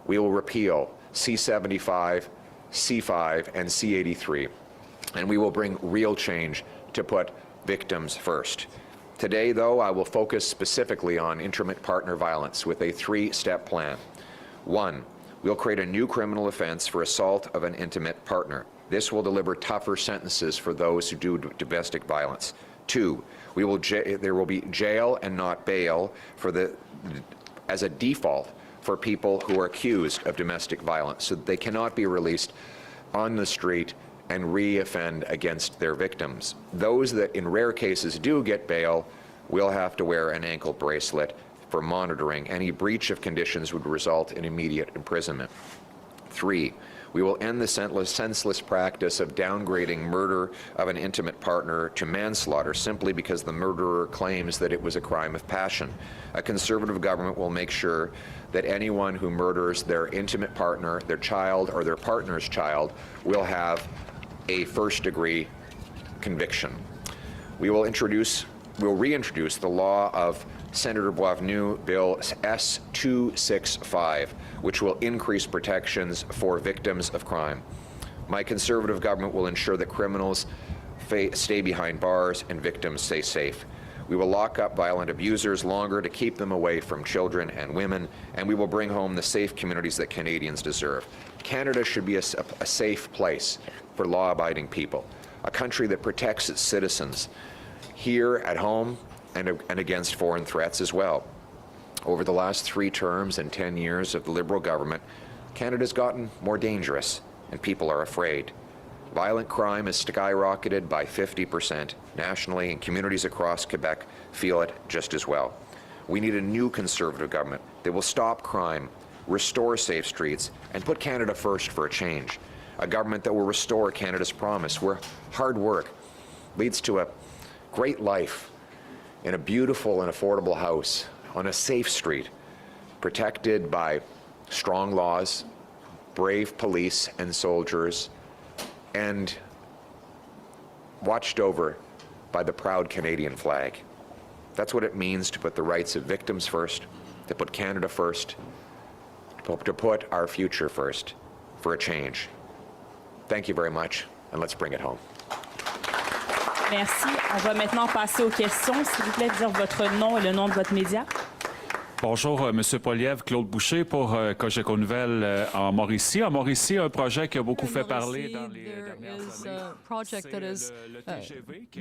We will repeal C-75, C-5, and C-83, and we will bring real change to put victims first. Today, though, I will focus specifically on intimate partner violence with a three-step plan. 1, we'll create a new criminal offense for assault of an intimate partner. This will deliver tougher sentences for those who do domestic violence. 2, there will be jail and not bail as a default for people who are accused of domestic violence, so that they cannot be released on the street and re-offend against their victims. Those that in rare cases do get bail will have to wear an ankle bracelet for monitoring. Any breach of conditions would result in immediate imprisonment. 3, we will end the senseless practice of downgrading murder of an intimate partner to manslaughter simply because the murderer claims that it was a crime of passion. A Conservative government will make sure that anyone who murders their intimate partner, their child, or their partner's child will have a first-degree conviction. We will reintroduce the law of Senator Boisvenu Bill S-265, which will increase protections for victims of crime. My Conservative government will ensure that criminals stay behind bars and victims stay safe. We will lock up violent abusers longer to keep them away from children and women, and we will bring home the safe communities that Canadians deserve. Canada should be a safe place for law-abiding people, a country that protects its citizens here at home and against foreign threats as well. Over the last 3 terms and 10 years of the Liberal government, Canada's gotten more dangerous, and people are afraid. Violent crime has skyrocketed by 50% nationally, and communities across Quebec feel it just as well. We need a new Conservative government that will stop crime, restore safe streets, and put Canada first for a change. A government that will restore Canada's promise, where hard work leads to a great life in a beautiful and affordable house on a safe street, protected by strong laws, brave police and soldiers, and watched over by the proud Canadian flag. That's what it means to put the rights of victims first, to put Canada first, to put our future first, for a change. Thank you very much, and let's bring it home. Merci. On va maintenant passer aux questions. S'il vous plaît, dire votre nom et le nom de votre média. Bonjour, M. Poilievre, Claude Boucher pour Cogeco Nouvelles en Mauricie. En Mauricie, un projet qui a beaucoup fait parler dans les dernières années. A project that has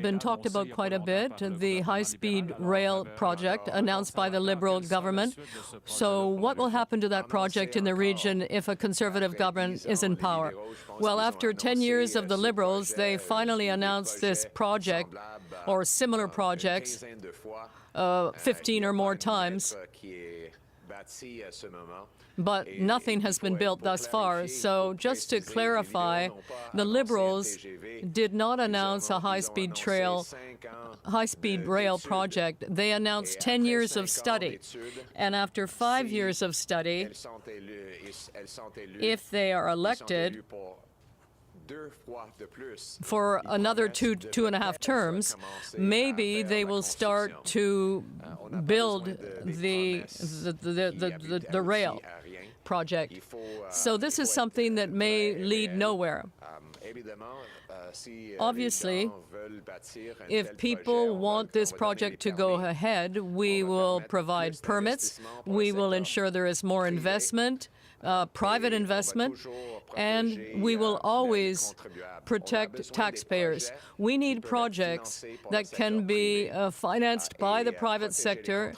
been talked about quite a bit, the high-speed rail project announced by the Liberal government. So what will happen to that project in the region if a Conservative government is in power? Well, after 10 years of the Liberals, they finally announced this project, or similar projects, 15 or more times. But nothing has been built thus far. So just to clarify, the Liberals did not announce a high-speed rail project. They announced 10 years of study. And after 5 years of study, if they are elected for another two and a half terms, maybe they will start to build the rail project. So this is something that may lead nowhere. Obviously, if people want this project to go ahead, we will provide permits, we will ensure there is more investment, private investment, and we will always protect taxpayers. We need projects that can be financed by the private sector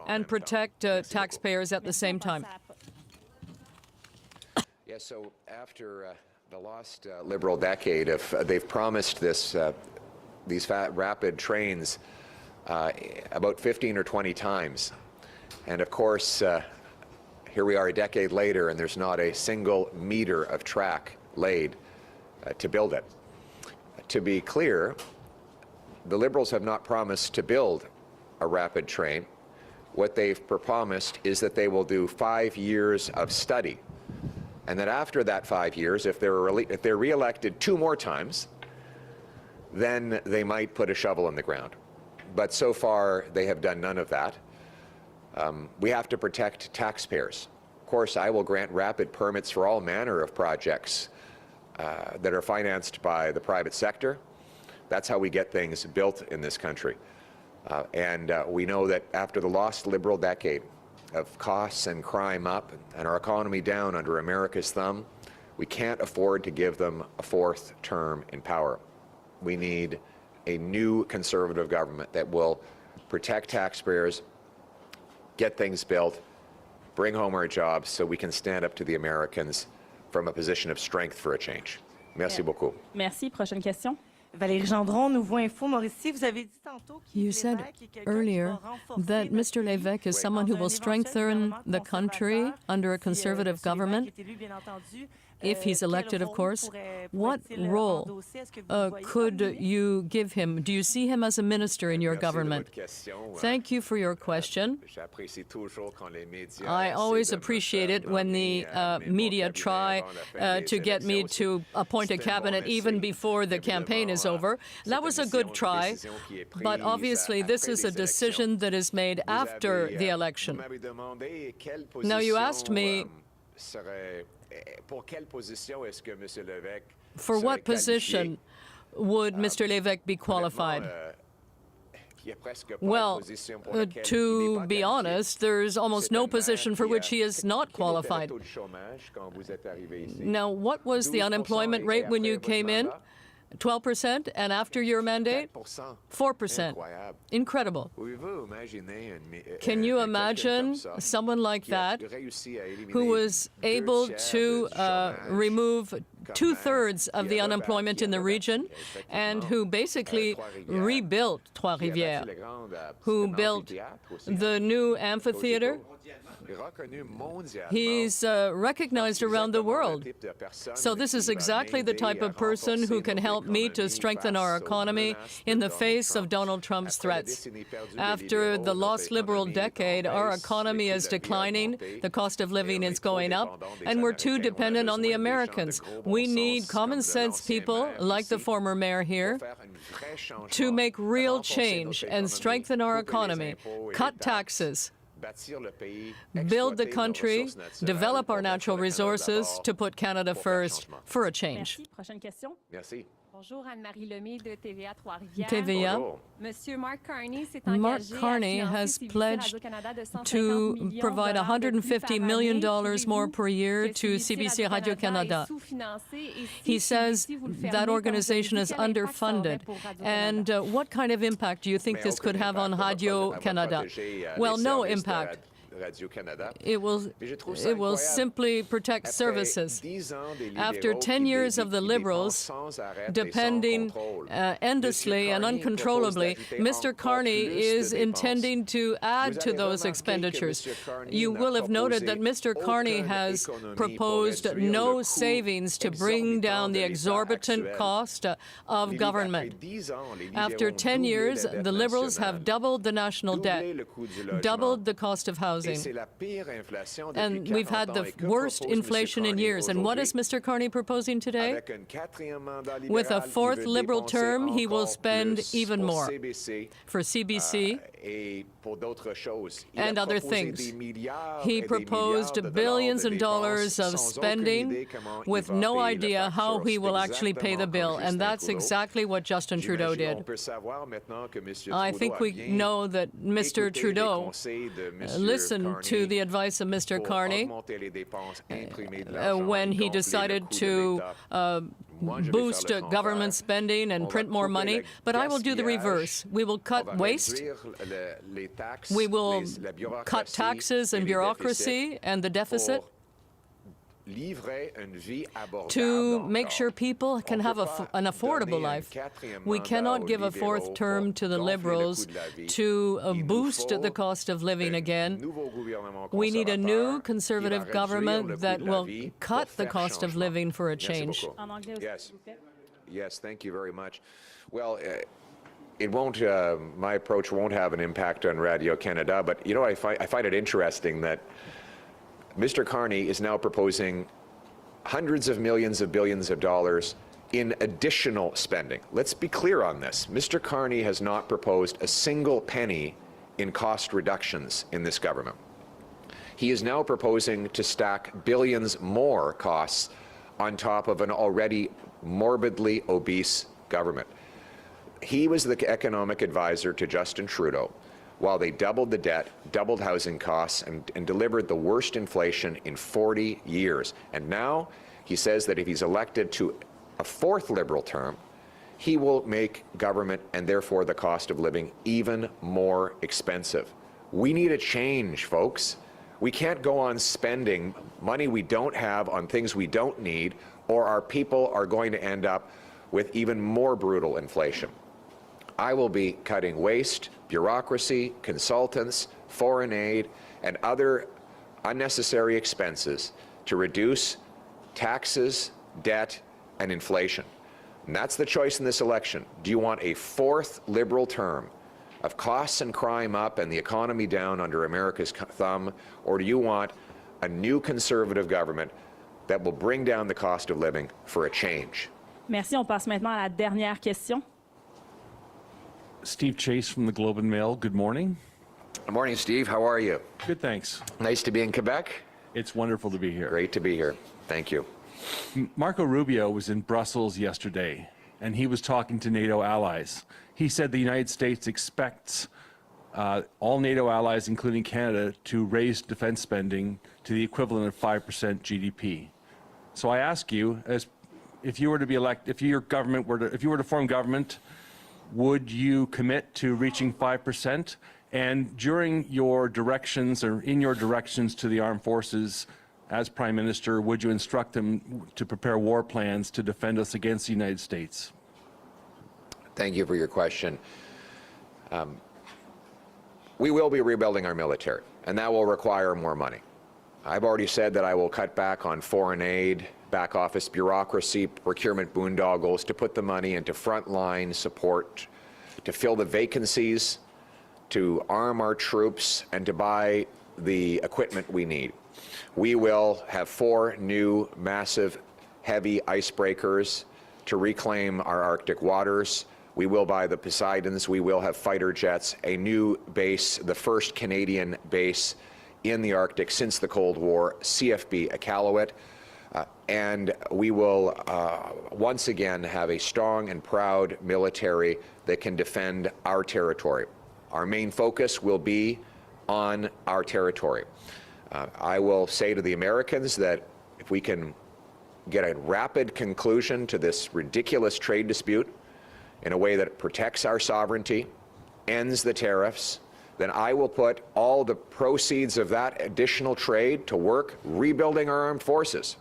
and protect taxpayers at the same time. Yeah, so after the last Liberal decade, if they've promised these rapid trains about 15 or 20 times, and of course, here we are a decade later, and there's not a single meter of track laid to build it. To be clear, the Liberals have not promised to build a rapid train. What they've promised is that they will do 5 years of study, and that after that 5 years, if they're re-elected 2 more times, then they might put a shovel in the ground. But so far, they have done none of that. We have to protect taxpayers. Of course, I will grant rapid permits for all manner of projects that are financed by the private sector. That's how we get things built in this country. And we know that after the lost Liberal decade of costs and crime up and our economy down under America's thumb, we can't afford to give them a 4th term in power. We need a new Conservative government that will protect taxpayers, get things built, bring home our jobs so we can stand up to the Americans from a position of strength for a change. Merci beaucoup. Merci. Prochaine question. Valérie Gendron, Nouveau Info, Mauricie, vous avez dit tantôt You said earlier that Mr. Lévesque is someone who will strengthen the country under a Conservative government. If he's elected, of course. What role could you give him? Do you see him as a minister in your government? Thank you for your question. I always appreciate it when the media try to get me to appoint a cabinet even before the campaign is over. That was a good try, but obviously this is a decision that is made after the election. Now, you asked me, for what position would Mr. Lévesque be qualified? Well, to be honest, there's almost no position for which he is not qualified. Now, what was the unemployment rate when you came in? 12%, and after your mandate, 4%. Incredible. Can you imagine someone like that who was able to remove 2/3 of the unemployment in the region and who basically rebuilt Trois-Rivières, who built the new amphitheater? He's recognized around the world. So this is exactly the type of person who can help me to strengthen our economy in the face of Donald Trump's threats. After the lost Liberal decade, our economy is declining, the cost of living is going up, and we're too dependent on the Americans. We need common sense people, like the former mayor here, to make real change and strengthen our economy, cut taxes, build the country, develop our natural resources to put Canada first for a change. Merci. Prochaine question. Merci. Bonjour, Anne-Marie Lemay de TVA Trois-Rivières. TVA. Monsieur Mark Carney Mark Carney has pledged to provide $150 million more per year to CBC Radio-Canada. He says that organization is underfunded. And what kind of impact do you think this could have on Radio-Canada? Well, no impact. It will simply protect services. After 10 years of the Liberals depending endlessly and uncontrollably, Mr. Carney is intending to add to those expenditures. You will have noted that Mr. Carney has proposed no savings to bring down the exorbitant cost of government. After 10 years, the Liberals have doubled the national debt, doubled the cost of housing, and we've had the worst inflation in years. And what is Mr. Carney proposing today? With a fourth Liberal term, he will spend even more for CBC and other things. He proposed billions of dollars of spending with no idea how he will actually pay the bill, and that's exactly what Justin Trudeau did. I think we know that Mr. Trudeau listened to the advice of Mr. Carney when he decided to boost government spending and print more money, but I will do the reverse. We will cut waste, we will cut taxes and bureaucracy and the deficit to make sure people can have an affordable life. We cannot give a fourth term to the Liberals to boost the cost of living again. We need a new Conservative government that will cut the cost of living for a change. Yes, thank you very much. Well, it won't, my approach won't have an impact on Radio-Canada, but you know, I find it interesting that Mr. Carney is now proposing hundreds of millions of billions of dollars in additional spending. Let's be clear on this. Mr. Carney has not proposed a single penny in cost reductions in this government. He is now proposing to stack billions more costs on top of an already morbidly obese government. He was the economic advisor to Justin Trudeau while they doubled the debt, doubled housing costs, and delivered the worst inflation in 40 years. And now he says that if he's elected to a fourth Liberal term, he will make government and therefore the cost of living even more expensive. We need a change, folks. We can't go on spending money we don't have on things we don't need, or our people are going to end up with even more brutal inflation. I will be cutting waste, bureaucracy, consultants, foreign aid, and other unnecessary expenses to reduce taxes, debt, and inflation. And that's the choice in this election. Do you want a fourth Liberal term of costs and crime up and the economy down under America's thumb, or do you want a new Conservative government that will bring down the cost of living for a change? Merci. On passe maintenant à la dernière question. Steve Chase from the Globe and Mail. Good morning. Good morning, Steve. How are you? Good, thanks. Nice to be in Quebec. It's wonderful to be here. Great to be here. Thank you. Marco Rubio was in Brussels yesterday, and he was talking to NATO allies. He said the United States expects all NATO allies, including Canada, to raise defense spending to the equivalent of 5% GDP. So I ask you, as if you were to be elected, if you were to form government, would you commit to reaching 5%? And during your directions, or in your directions to the armed forces as Prime Minister, would you instruct them to prepare war plans to defend us against the United States? Thank you for your question. We will be rebuilding our military, and that will require more money. I've already said that I will cut back on foreign aid, back office bureaucracy, procurement boondoggles, to put the money into frontline support, to fill the vacancies, to arm our troops, and to buy the equipment we need. We will have 4 new massive heavy icebreakers to reclaim our Arctic waters. We will buy the Poseidons. We will have fighter jets, a new base, the first Canadian base in the Arctic since the Cold War, CFB Iqaluit. And we will once again have a strong and proud military that can defend our territory. Our main focus will be on our territory. I will say to the Americans that if we can get a rapid conclusion to this ridiculous trade dispute in a way that protects our sovereignty, ends the tariffs, then I will put all the proceeds of that additional trade to work rebuilding our armed forces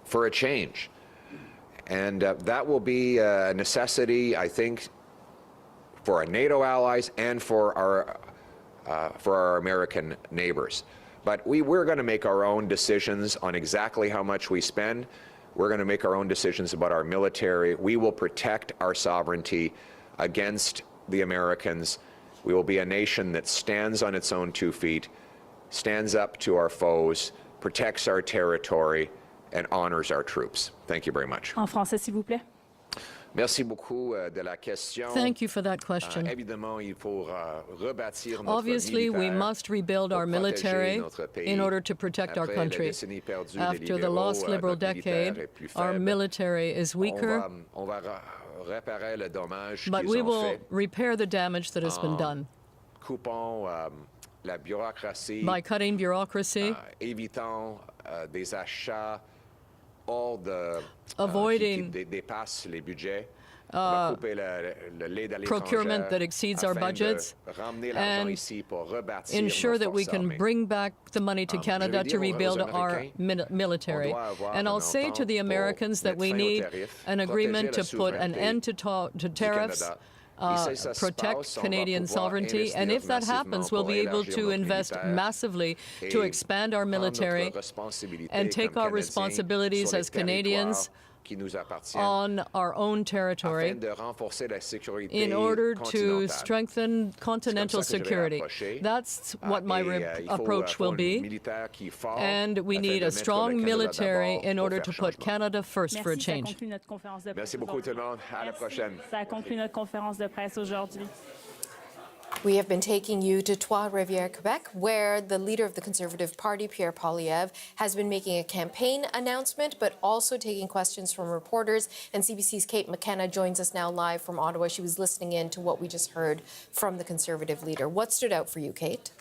for a change. And that will be a necessity, I think, for our NATO allies and for our American neighbors. But we're going to make our own decisions on exactly how much we spend. We're going to make our own decisions about our military. We will protect our sovereignty against the Americans. We will be a nation that stands on its own 2 feet, stands up to our foes, protects our territory, and honors our troops. Thank you very much. En français, s'il vous plaît. Merci beaucoup de la question. Thank you for that question. Évidemment, il faut rebâtir notre Obviously, we militaire must rebuild our pour military protéger notre pays. in order to protect our Après la country. décennie perdue des After the libéraux, lost liberal notre militaire decade, est plus our faible. military is weaker, On va réparer le dommage but qu'ils we ont will fait repair the damage that has been done coupant la bureaucratie, by cutting bureaucracy, évitant des achats hors de avoiding qui dépassent les budgets. On va couper le lait à procurement l'étranger that exceeds our afin de budgets, ramener l'argent and ici pour rebâtir ensure nos that we forces can armées. bring back the money to Canada je to vais dire rebuild aux our Américains, military. on doit avoir And I'll une say to entente the Americans that pour we mettre fin aux need tariffs, an agreement protéger to la put an souveraineté end to du tariffs, Canada. Et si ça se protect passe, on va Canadian pouvoir sovereignty, and if that investir happens, massivement we'll pour be able élargir to notre invest militaire massively to et expand our prendre notre military responsabilité and take comme our Canadiens responsibilities sur les as Canadians territoires qui nous appartiennent, on our own territory afin de renforcer la sécurité in order to continentale. strengthen continental C'est comme ça que je vais security. approcher. That's what my Et il faut approach will un be. militaire qui est fort And we afin need de a mettre strong le Canada military d'abord in pour order faire to put changement. Canada first for a Merci, ça change. conclut notre conférence de presse. Merci beaucoup tout le monde. À la prochaine. Ça conclut notre conférence de presse aujourd'hui. We have been taking you to Trois-Rivières, Quebec, where the leader of the Conservative Party, Pierre Poilievre, has been making a campaign announcement, but also taking questions from reporters. And CBC's Kate McKenna joins us now live from Ottawa. She was listening in to what we just heard from the Conservative leader. What stood out for you, Kate?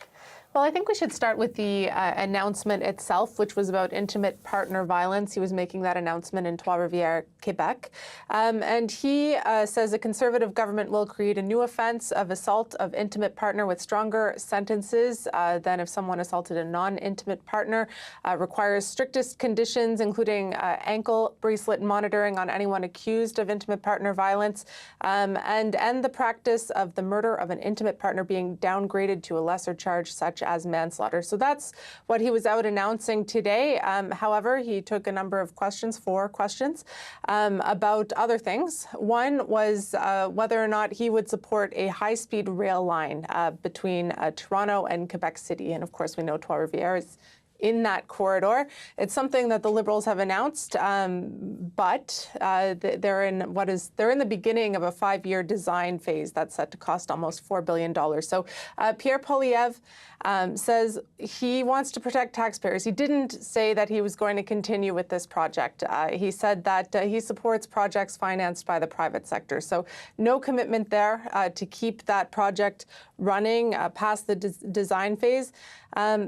Well, I think we should start with the announcement itself, which was about intimate partner violence. He was making that announcement in Trois-Rivières, Quebec. And he says a Conservative government will create a new offence of assault of intimate partner with stronger sentences than if someone assaulted a non-intimate partner, requires strictest conditions, including ankle bracelet monitoring on anyone accused of intimate partner violence, and end the practice of the murder of an intimate partner being downgraded to a lesser charge, such as manslaughter. So that's what he was out announcing today. However, he took a number of questions, 4 questions, about other things. One was whether or not he would support a high-speed rail line between Toronto and Quebec City. And of course, we know Trois-Rivières is in that corridor. It's something that the Liberals have announced, but they're in the beginning of a 5-year design phase that's set to cost almost $4 billion. So Pierre Poilievre says he wants to protect taxpayers. He didn't say that he was going to continue with this project. He said that he supports projects financed by the private sector. So no commitment there to keep that project running past the design phase.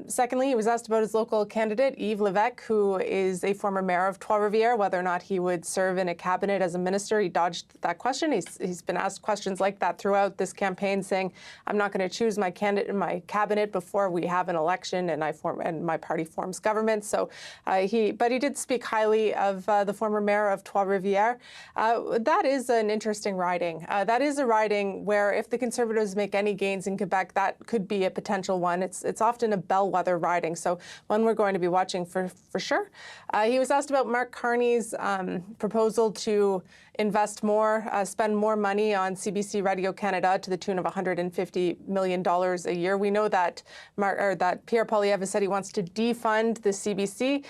Secondly, he was asked about his local candidate, Yves Lévesque, who is a former mayor of Trois-Rivières, whether or not he would serve in a cabinet as a minister. He dodged that question. He's been asked questions like that throughout this campaign, saying, I'm not going to choose my candidate in my cabinet before we have an election and my party forms government. So he did speak highly of the former mayor of Trois-Rivières. That is an interesting riding. That is a riding where if the Conservatives make any gains in Quebec, that could be a potential one. It's often a bellwether riding, so one we're going to be watching for sure. He was asked about Mark Carney's proposal to invest more, spend more money on CBC Radio Canada to the tune of $150 million a year. We know that Pierre Poilievre said he wants to defund the CBC,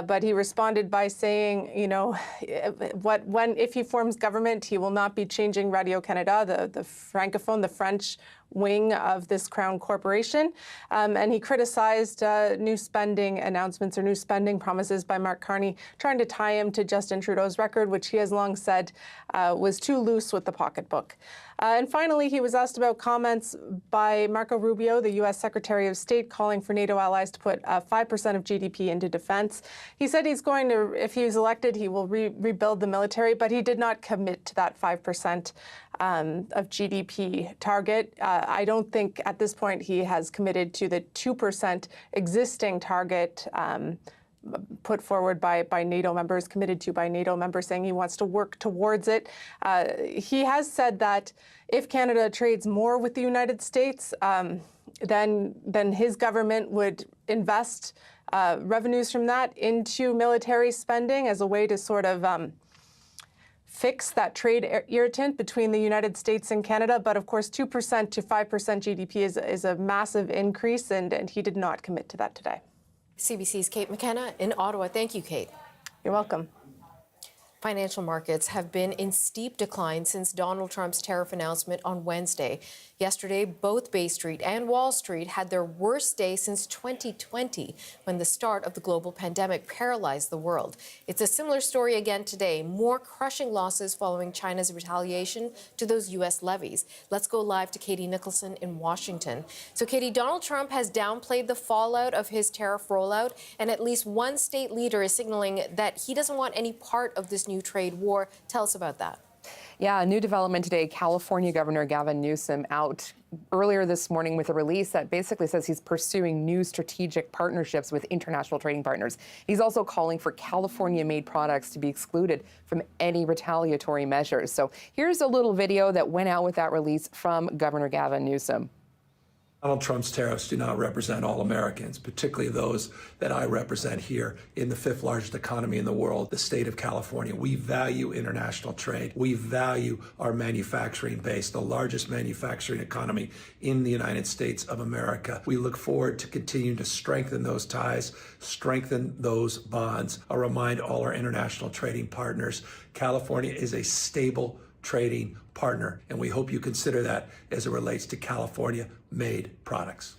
but he responded by saying, if he forms government, he will not be changing Radio Canada, the Francophone, the French wing of this Crown corporation. And he criticized new spending announcements or new spending promises by Mark Carney, trying to tie him to Justin Trudeau's record, which he has long said was too loose with the pocketbook. And finally, he was asked about comments by Marco Rubio, the U.S. Secretary of State, calling for NATO allies to put 5% of GDP into defense. He said he's going to, if he is elected, he will rebuild the military, but he did not commit to that 5% of GDP target. I don't think at this point he has committed to the 2% existing target put forward by NATO members, committed to by NATO members, saying he wants to work towards it. He has said that if Canada trades more with the United States, then his government would invest revenues from that into military spending as a way to sort of fix that trade irritant between the United States and Canada. But of course, 2% to 5% GDP is a massive increase, and he did not commit to that today. CBC's Kate McKenna in Ottawa. Thank you, Kate. You're welcome. Financial markets have been in steep decline since Donald Trump's tariff announcement on Wednesday. Yesterday, both Bay Street and Wall Street had their worst day since 2020, when the start of the global pandemic paralyzed the world. It's a similar story again today. More crushing losses following China's retaliation to those U.S. levies. Let's go live to Katie Nicholson in Washington. So, Katie, Donald Trump has downplayed the fallout of his tariff rollout, and at least one state leader is signaling that he doesn't want any part of this new trade war. Tell us about that. Yeah, a new development today. California Governor Gavin Newsom out earlier this morning with a release that basically says he's pursuing new strategic partnerships with international trading partners. He's also calling for California-made products to be excluded from any retaliatory measures. So here's a little video that went out with that release from Governor Gavin Newsom. Donald Trump's tariffs do not represent all Americans, particularly those that I represent here in the fifth largest economy in the world, the state of California. We value international trade. We value our manufacturing base, the largest manufacturing economy in the United States of America. We look forward to continuing to strengthen those ties, strengthen those bonds. I'll remind all our international trading partners, California is a stable trading partner, and we hope you consider that as it relates to California-made products.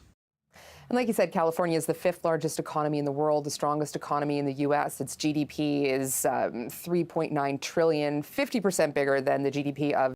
And like you said, California is the fifth largest economy in the world, the strongest economy in the U.S. Its GDP is $3.9 trillion, 50% bigger than the GDP of